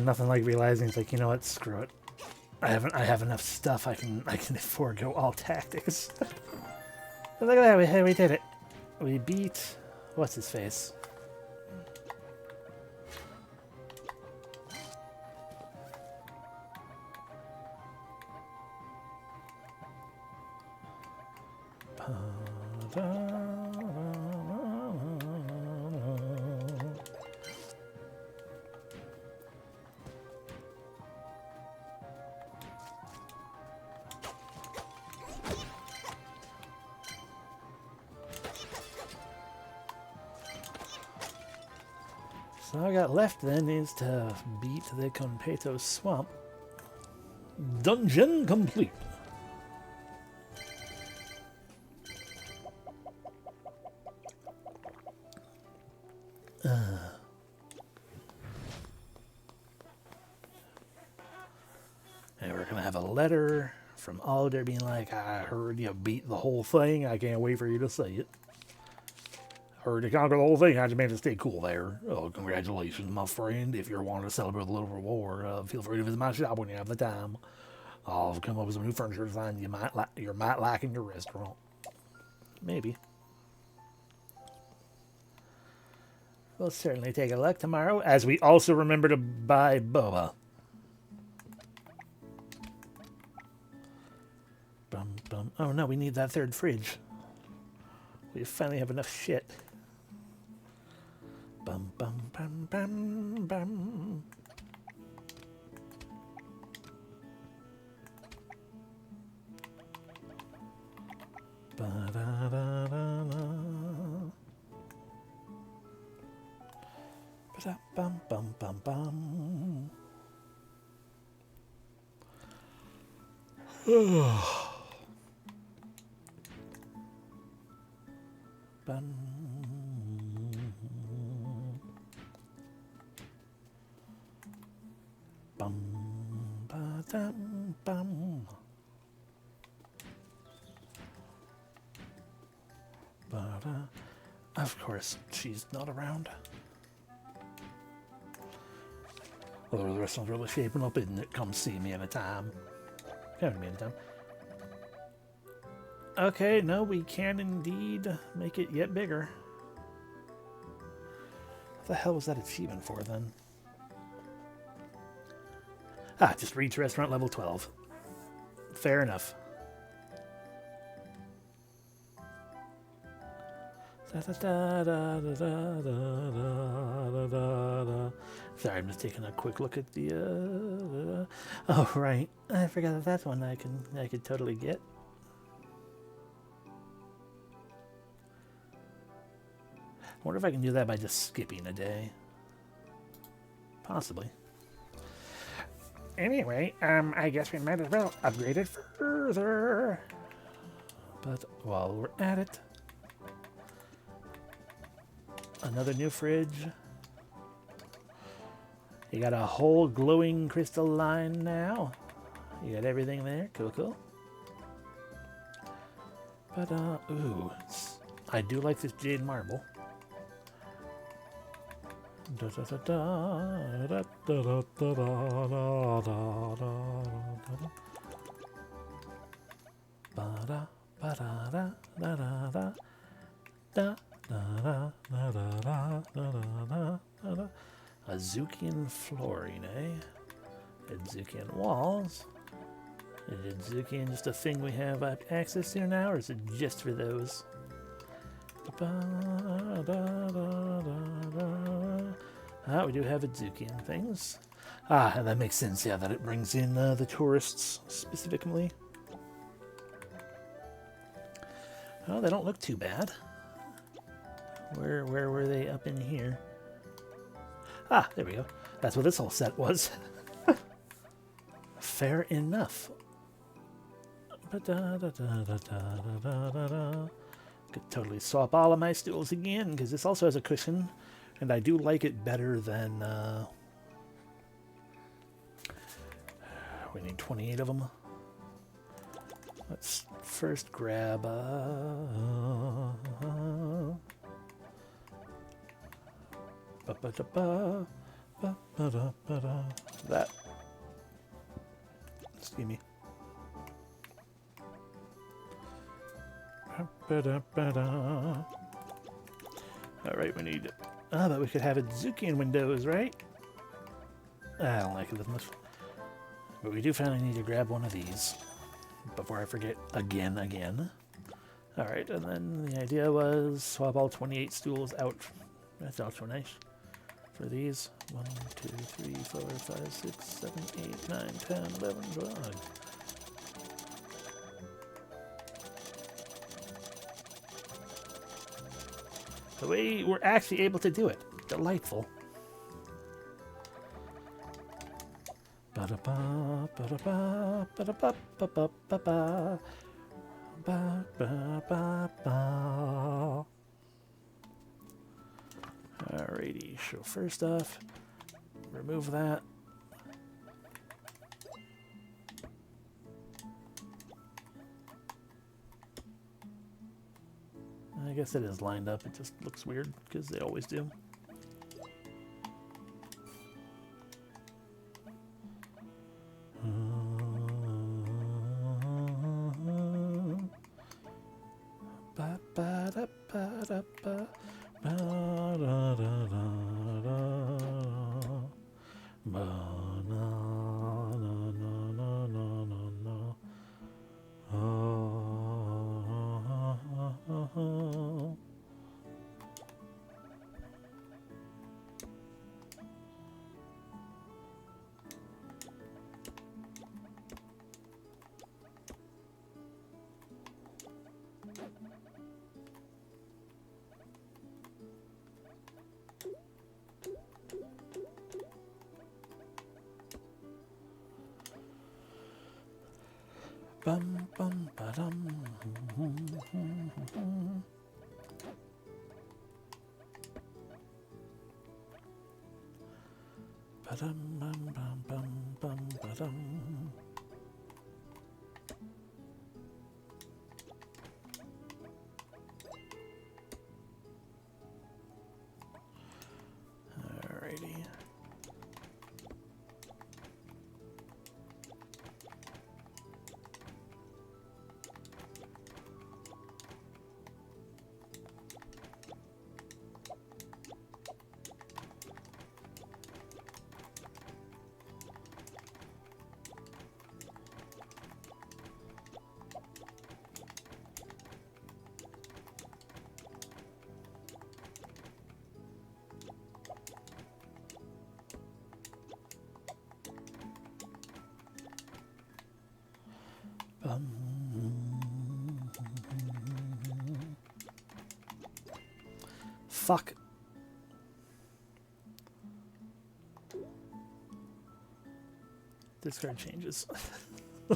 nothing like realizing it's like, you know what, screw it. I have enough stuff I can forego all tactics. But look at that, we did it. We beat what's his face? So all I got left then is to beat the Conpeto Swamp. Dungeon complete. And we're gonna have a letter from Alder being like, I heard you beat the whole thing. I can't wait for you to say it. Heard you conquer the whole thing. How'd you manage to stay cool there? Oh, congratulations, my friend. If you're wanting to celebrate a little reward, feel free to visit my shop when you have the time. I'll come up with some new furniture design you might like in your restaurant. Maybe. We'll certainly take a look tomorrow, as we also remember to buy boba. Bum, bum. Oh no, we need that third fridge. We finally have enough shit. Bum, bum, bum, bum, bum. Bum, bum, bum, bum. Bum. Bum, ba-dum, bum. Ba-da. Of course, she's not around. Although the restaurant's really shaping up, isn't it? Come see me anytime. Come to me anytime. Okay, no, we can indeed make it yet bigger. What the hell was that achievement for, then? Ah, just reach restaurant level 12. Fair enough. Sorry, I'm just taking a quick look at the. Oh right, I forgot that that's one I could totally get. I wonder if I can do that by just skipping a day. Possibly. Anyway, I guess we might as well upgrade it further. But while we're at it, another new fridge. You got a whole glowing crystal line now. You got everything there. Cool, cool. But, ooh. I do like this jade marble. Azukian flooring, eh? Azukian walls. Is Azukian just a thing we have access to now, or is it just for those? Ah, we do have Azukian things. Ah, and that makes sense, yeah, that it brings in the tourists specifically. Oh, they don't look too bad. Where were they up in here? Ah, there we go. That's what this whole set was. Fair enough. Could totally swap all of my stools again, because this also has a cushion, and I do like it better than... we need 28 of them. Let's first grab... That. Excuse me. Alright, we need... Ah, but we could have Azuki in Windows, right? I don't like it as much. But we do finally need to grab one of these before I forget again. Alright, and then the idea was swap all 28 stools out. That's also nice. For these, 1, 2, 3, 4, 5, 6, 7, 8, 9, 10, 11, 12. The way we're actually able to do it. Delightful. Ba-da-ba, ba-da-ba, ba-da-ba, ba-ba, ba-ba, ba-ba-ba. Alrighty, so first off, remove that. I guess it is lined up, it just looks weird, because they always do. Bum bum ba-dum. Ba-dum bum bum bum bum ba-dum. Alrighty. Fuck. This card changes. I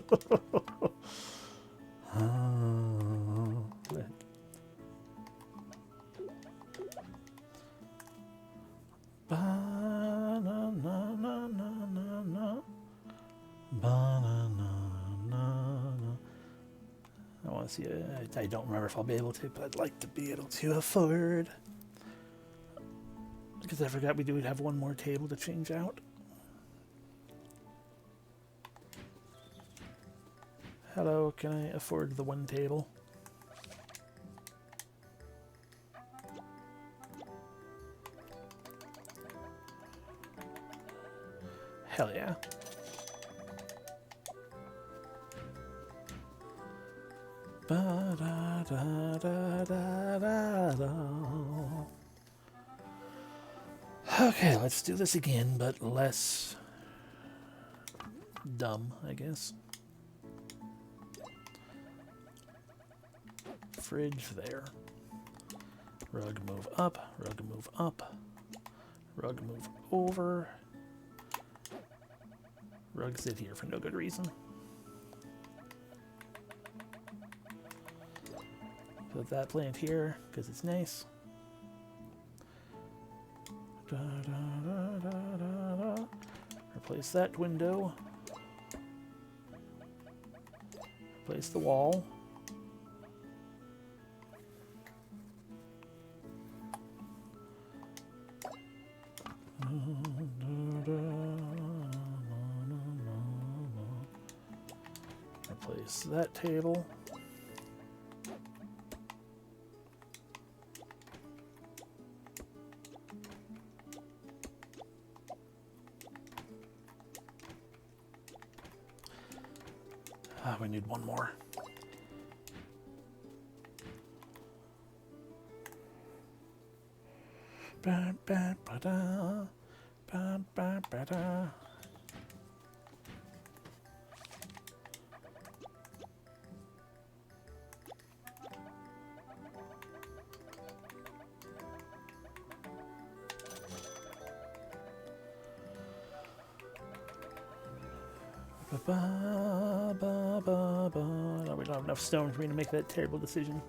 want to see it. I don't remember if I'll be able to, but I'd like to be able to afford. Because I forgot we do have one more table to change out. Hello, can I afford the one table? Hell yeah. Okay, let's do this again, but less dumb, I guess. Fridge there. Rug move up, rug move up, rug move over. Rug sit here for no good reason. Put that plant here because it's nice. Da, da, da, da, da, da. Replace that window. Replace the wall. Place that table. We need one more. Ba, ba, ba, da. Ba, ba, ba, da. Ba, ba, ba, ba, ba. No, we don't have enough stone for me to make that terrible decision.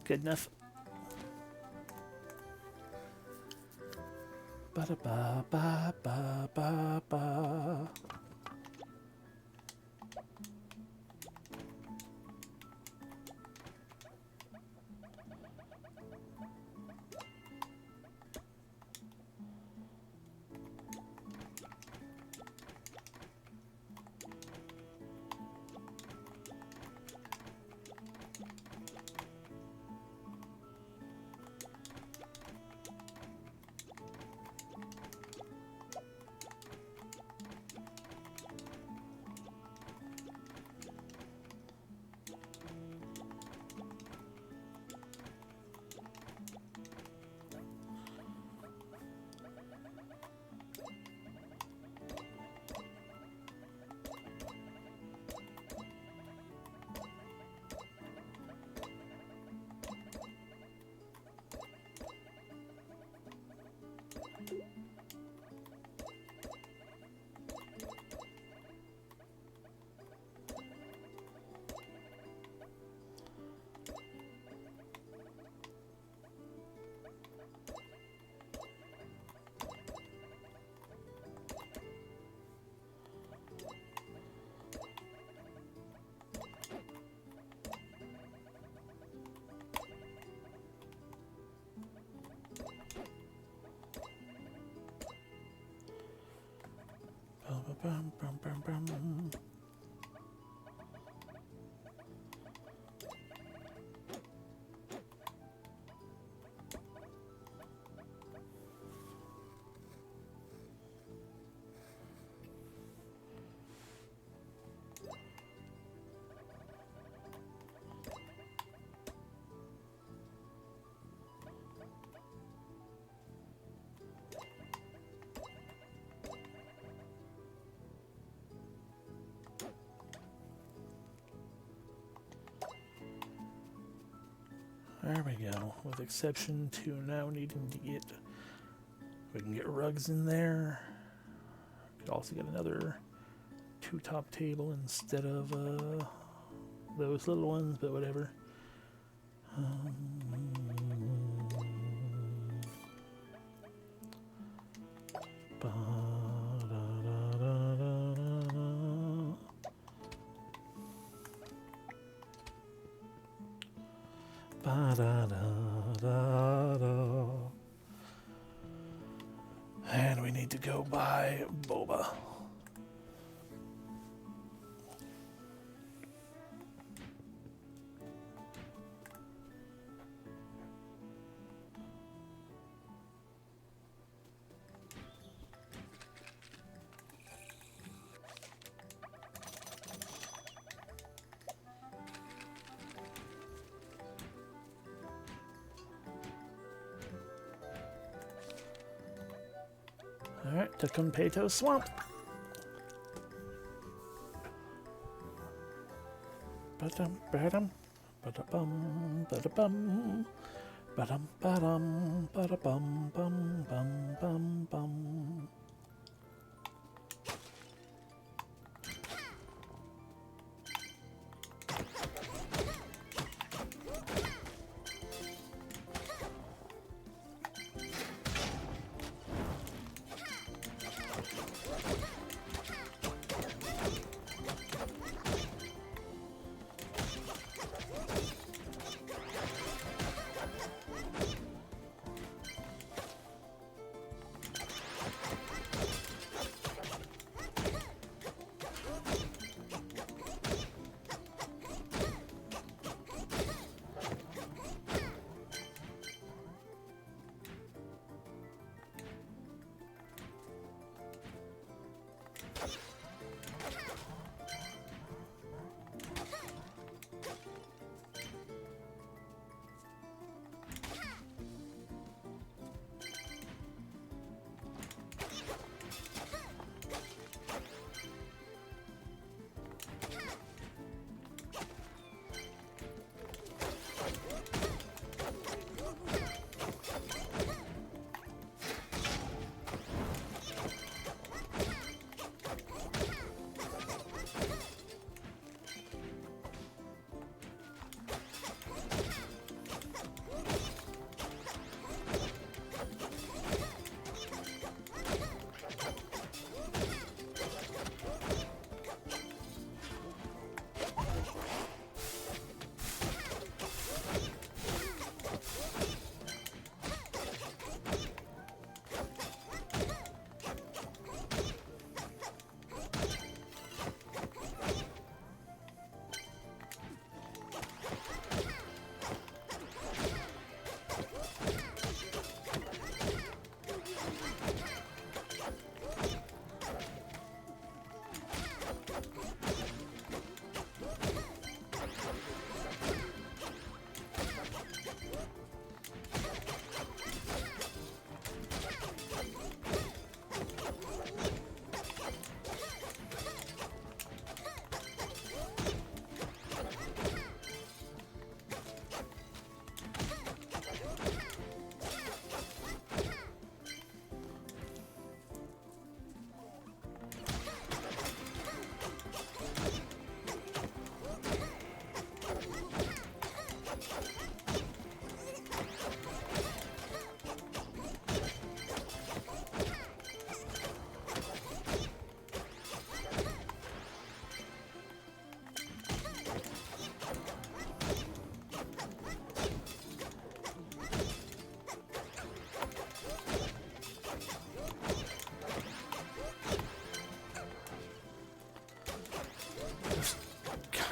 Good enough. Ba da ba ba ba ba ba. Bum, bum, bum, bum, bum. There we go. With exception to now needing to get, we can get rugs in there. Could also get another 2-top table instead of those little ones, but whatever. And we need to go buy boba. Alright, to Cumpeto Swamp. Ba-dum, ba-dum, ba-da-bum, ba-da-bum, ba-dum, ba-dum, ba-da-bum, bum, bum, bum, bum.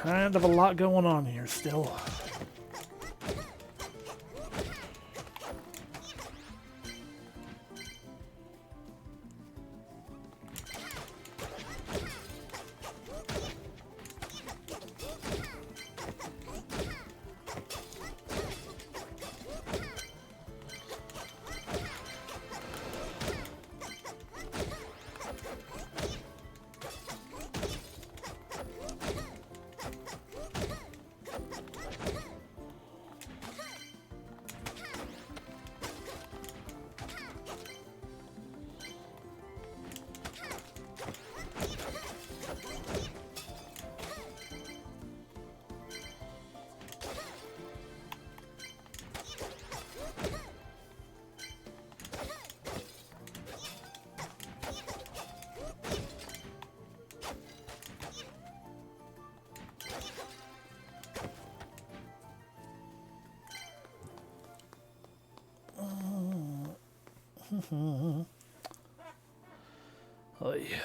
kind of a lot going on here still. Oh yeah.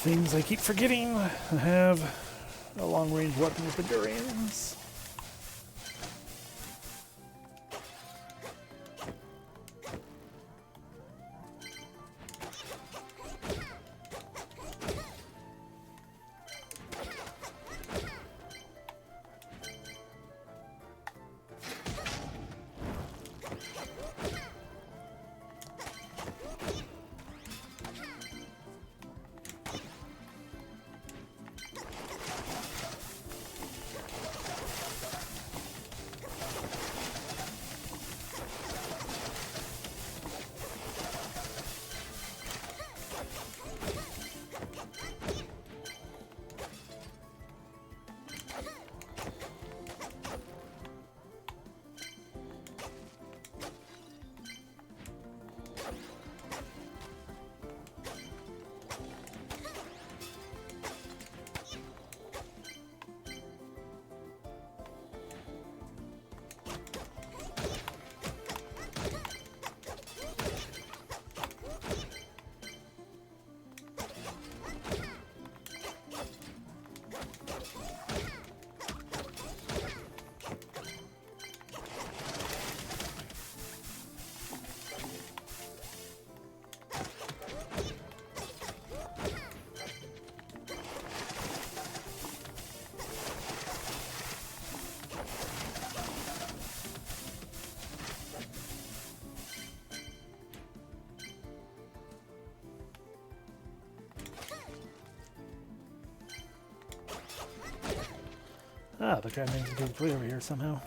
Things I keep forgetting. I have a long-range weapon with the durians. Ah, the guy managed to get way over here somehow.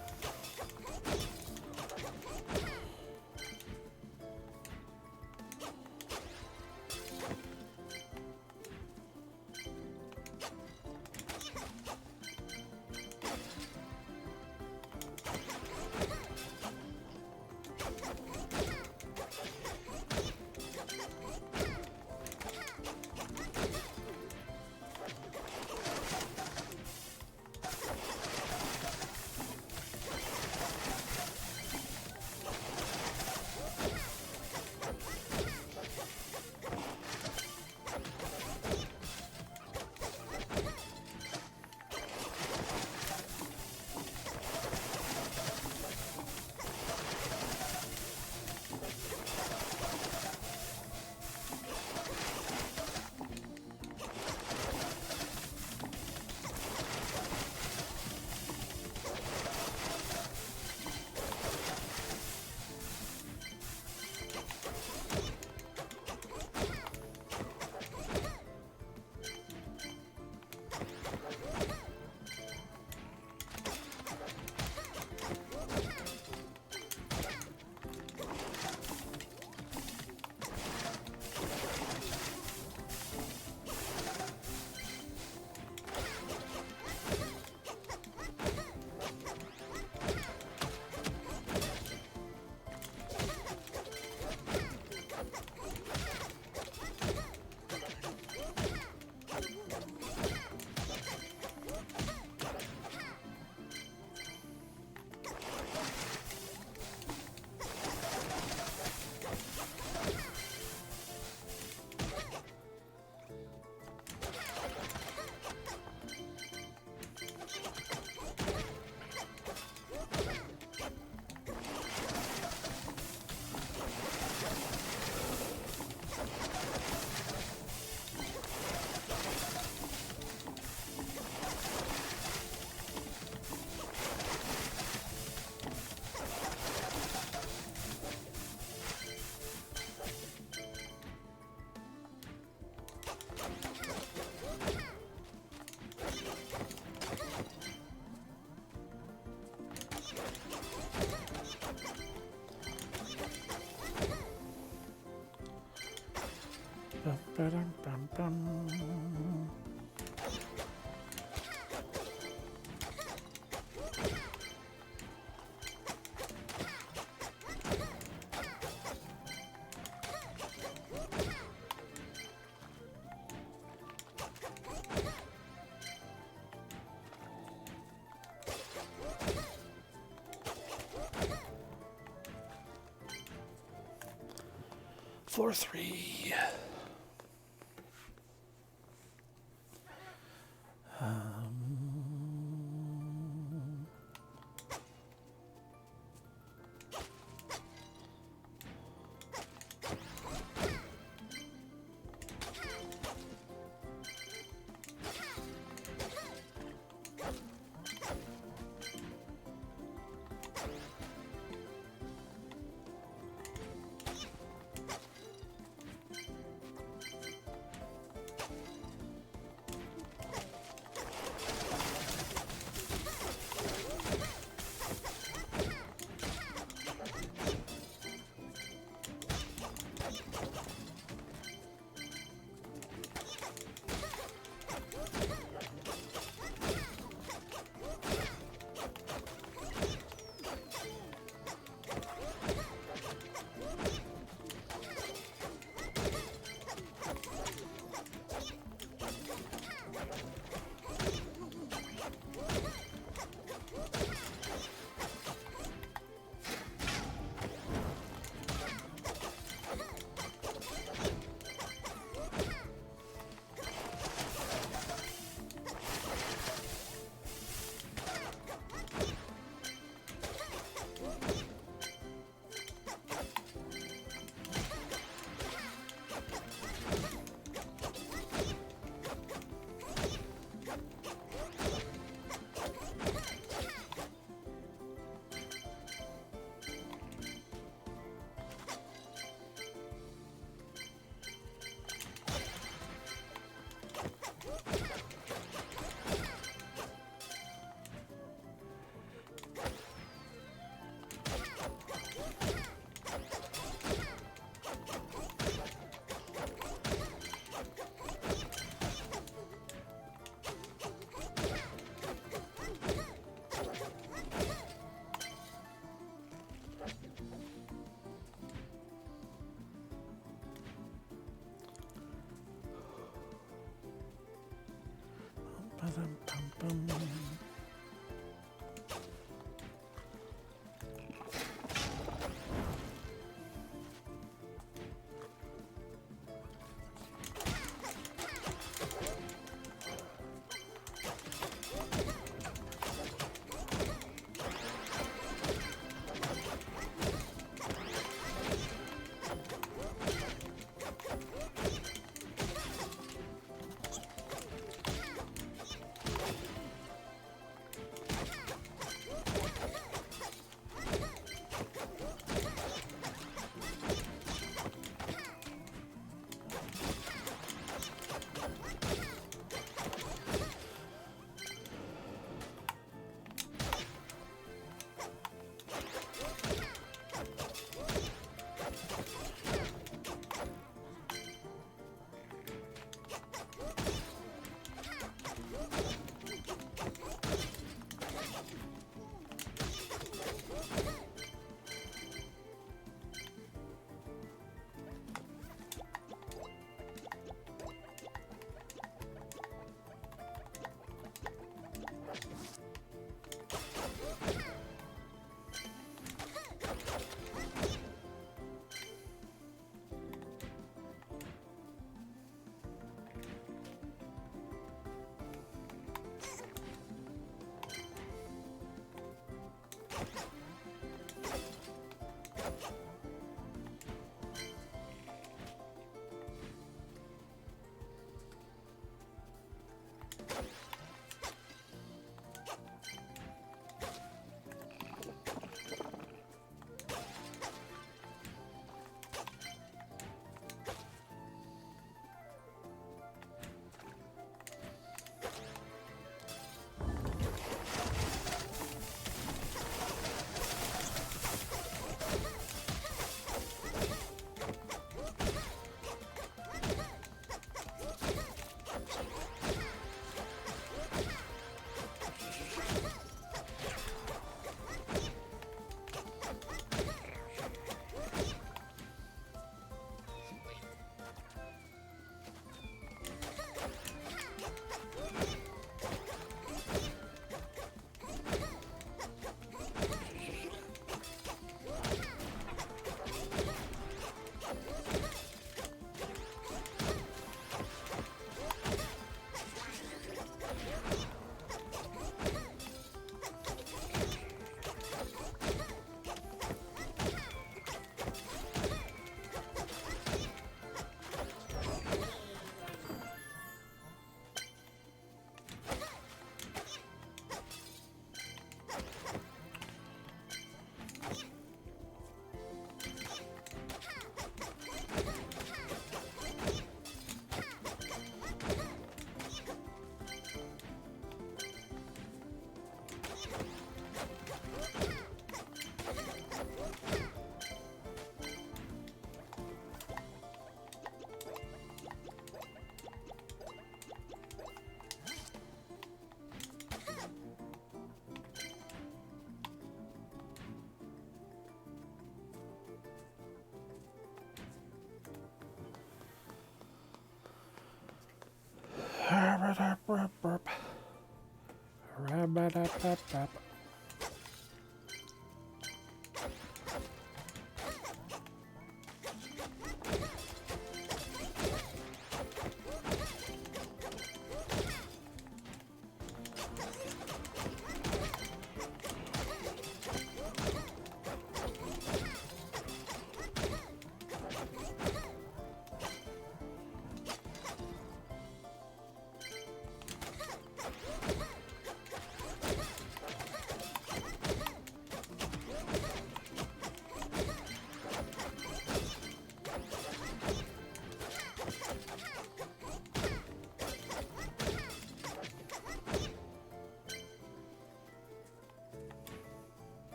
Ba-dum-bum-bum. Floor 3. Ba-dum-bum-bum.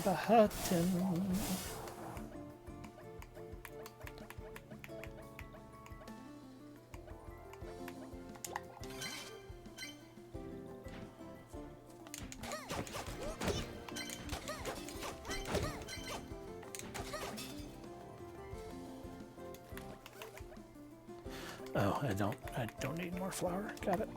The Hutton. Oh, I don't need more flour. Got it.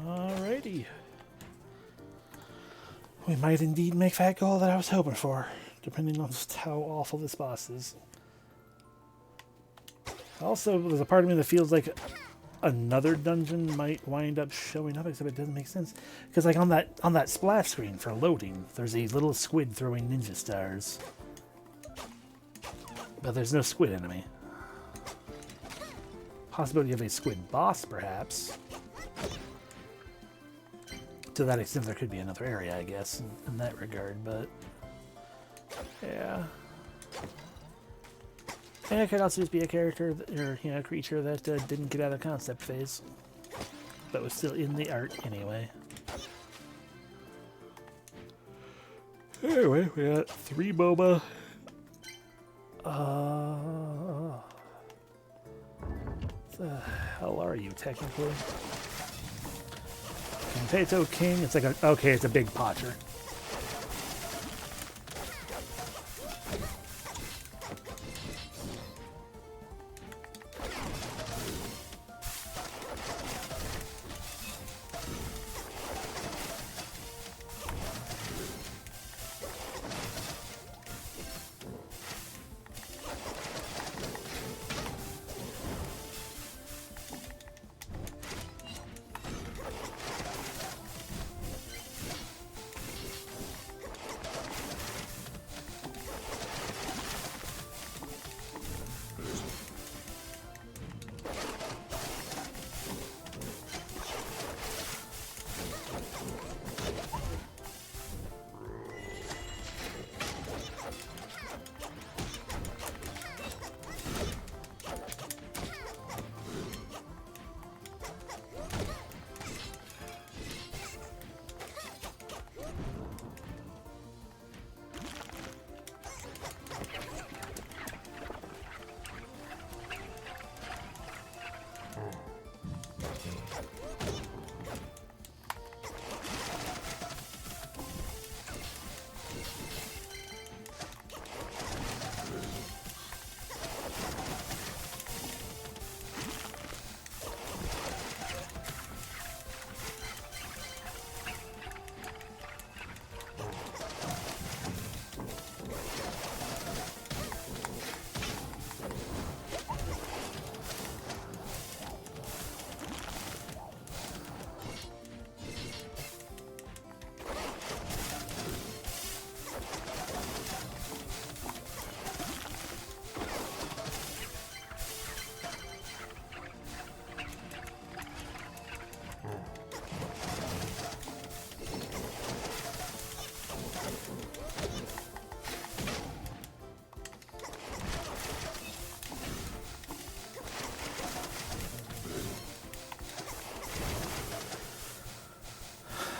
Alrighty. We might indeed make that goal that I was hoping for, depending on just how awful this boss is. Also, there's a part of me that feels like another dungeon might wind up showing up, except it doesn't make sense. Because like on that splash screen for loading, there's a little squid throwing ninja stars. But there's no squid enemy. Possibility of a squid boss, perhaps. To that extent, there could be another area, I guess, in that regard, but yeah. And it could also just be a character or a creature that didn't get out of the concept phase, but was still in the art anyway. Anyway, we got 3 boba. What the hell are you technically? Potato King. It's like a okay. It's a big potcher.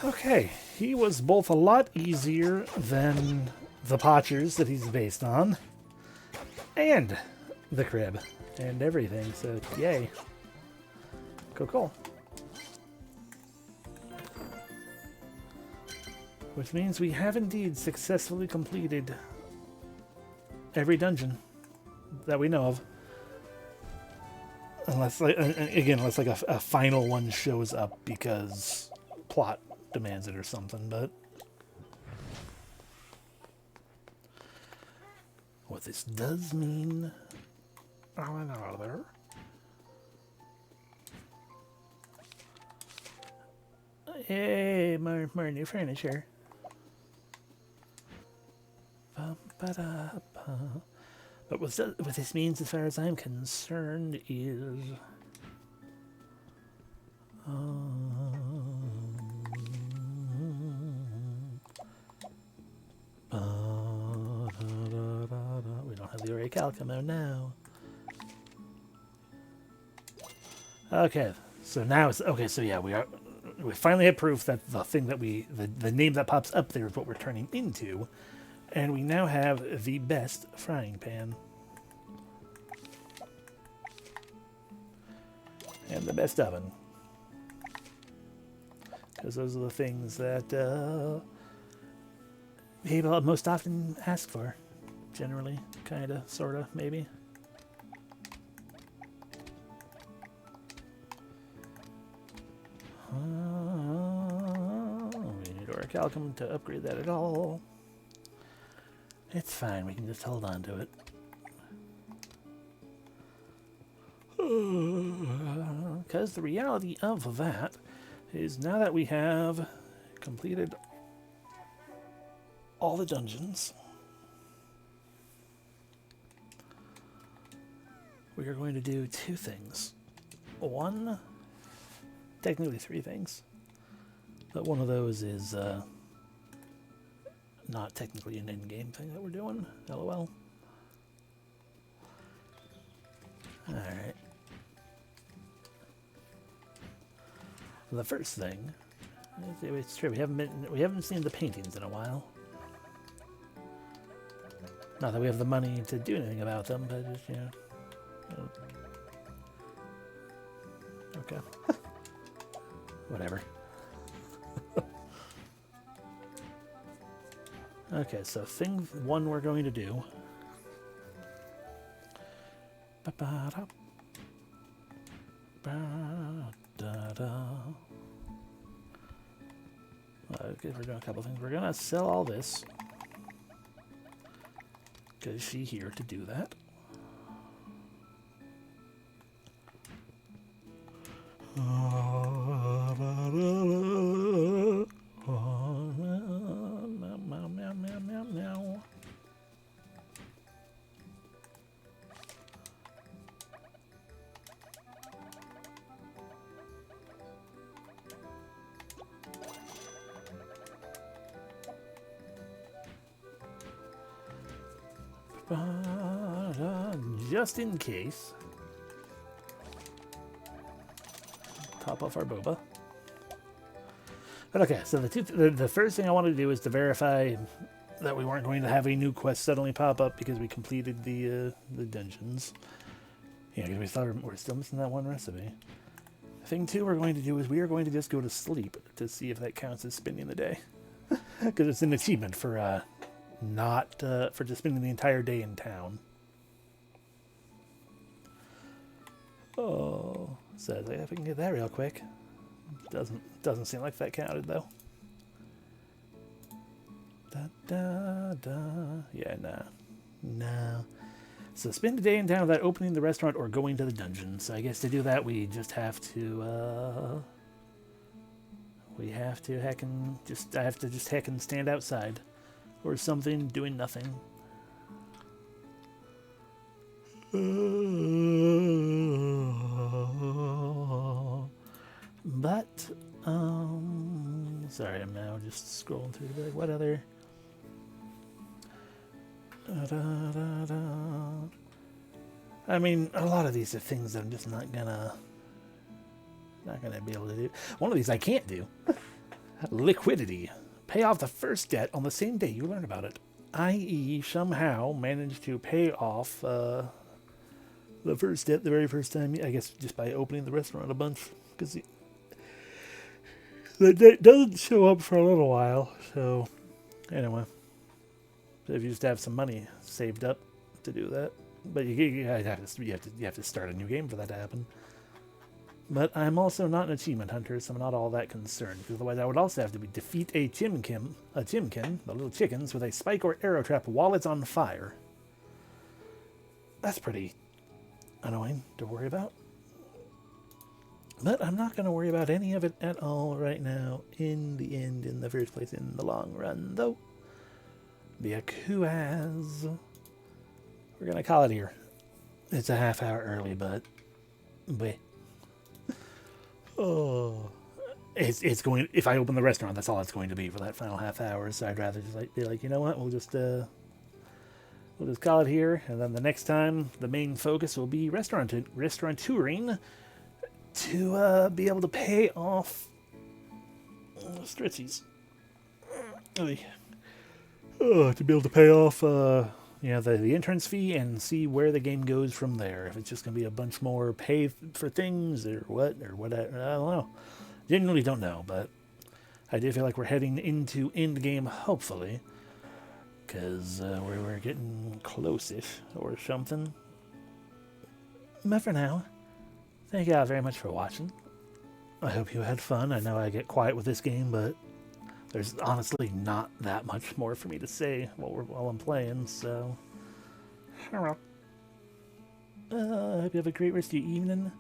Okay, he was both a lot easier than the Potchers that he's based on, and the crib, and everything, so yay. Cool. Which means we have indeed successfully completed every dungeon that we know of. Unless, like, again, unless like a final one shows up because plot demands it or something, but what this does mean, hey, more new furniture. But what this means, as far as I'm concerned, is we don't have the Orichalcum now. Okay, so now it's okay. So yeah, we finally have proof that the thing that the name that pops up there is what we're turning into. And we now have the best frying pan. And the best oven. Because those are the things that people most often ask for. Generally. Kinda, sorta, maybe. We need orichalcum to upgrade that at all. It's fine, we can just hold on to it. Because the reality of that is now that we have completed all the dungeons, we are going to do two things. One, technically three things, but one of those is not technically an in-game thing that we're doing. LOL. Alright. The first thing, it's true, we haven't seen the paintings in a while. Not that we have the money to do anything about them, but just, you know. Okay. Whatever. Okay, so thing one we're going to do. Okay, we're doing a couple things. We're gonna sell all this. Because she's here to do that. Just in case. Top off our boba. But okay, so the first thing I wanted to do is to verify that we weren't going to have a new quest suddenly pop up because we completed the dungeons. Yeah, because we thought we're still missing that one recipe. Thing two we're going to do is we are going to just go to sleep to see if that counts as spending the day. Because it's an achievement for for just spending the entire day in town. Oh, so if we can get that real quick. Doesn't seem like that counted though. Yeah, no. So spend a day in town without opening the restaurant or going to the dungeon. So I guess to do that we just have to I have to just heckin' stand outside or something doing nothing. But sorry, I'm now just scrolling through the what other I mean, a lot of these are things that I'm just not gonna be able to do. One of these I can't do. Liquidity. Pay off the first debt on the same day you learn about it. I.e., somehow manage to pay off the first debt the very first time. I guess just by opening the restaurant a bunch, because the debt doesn't show up for a little while. So anyway, if you just have some money saved up to do that, but you have to start a new game for that to happen. But I'm also not an achievement hunter, so I'm not all that concerned, because otherwise I would also have to defeat a chimkin, the little chickens, with a spike or arrow trap while it's on fire. That's pretty annoying to worry about. But I'm not going to worry about any of it at all right now, in the first place, in the long run, though. Because we're going to call it here. It's a half hour early, but bleh. Oh, it's going. If I open the restaurant, that's all it's going to be for that final half hour. So I'd rather just be like, you know what, we'll just call it here, and then the next time the main focus will be restaurateuring to be able to pay off Stritzies. to be able to pay off, the entrance fee and see where the game goes from there. If it's just going to be a bunch more pay for things or what, I don't know. Genuinely don't know, but I do feel like we're heading into endgame, hopefully, because we're getting close-ish or something. But for now, thank you all very much for watching. I hope you had fun. I know I get quiet with this game, but there's honestly not that much more for me to say while I'm playing, so... I hope you have a great rest of your evening.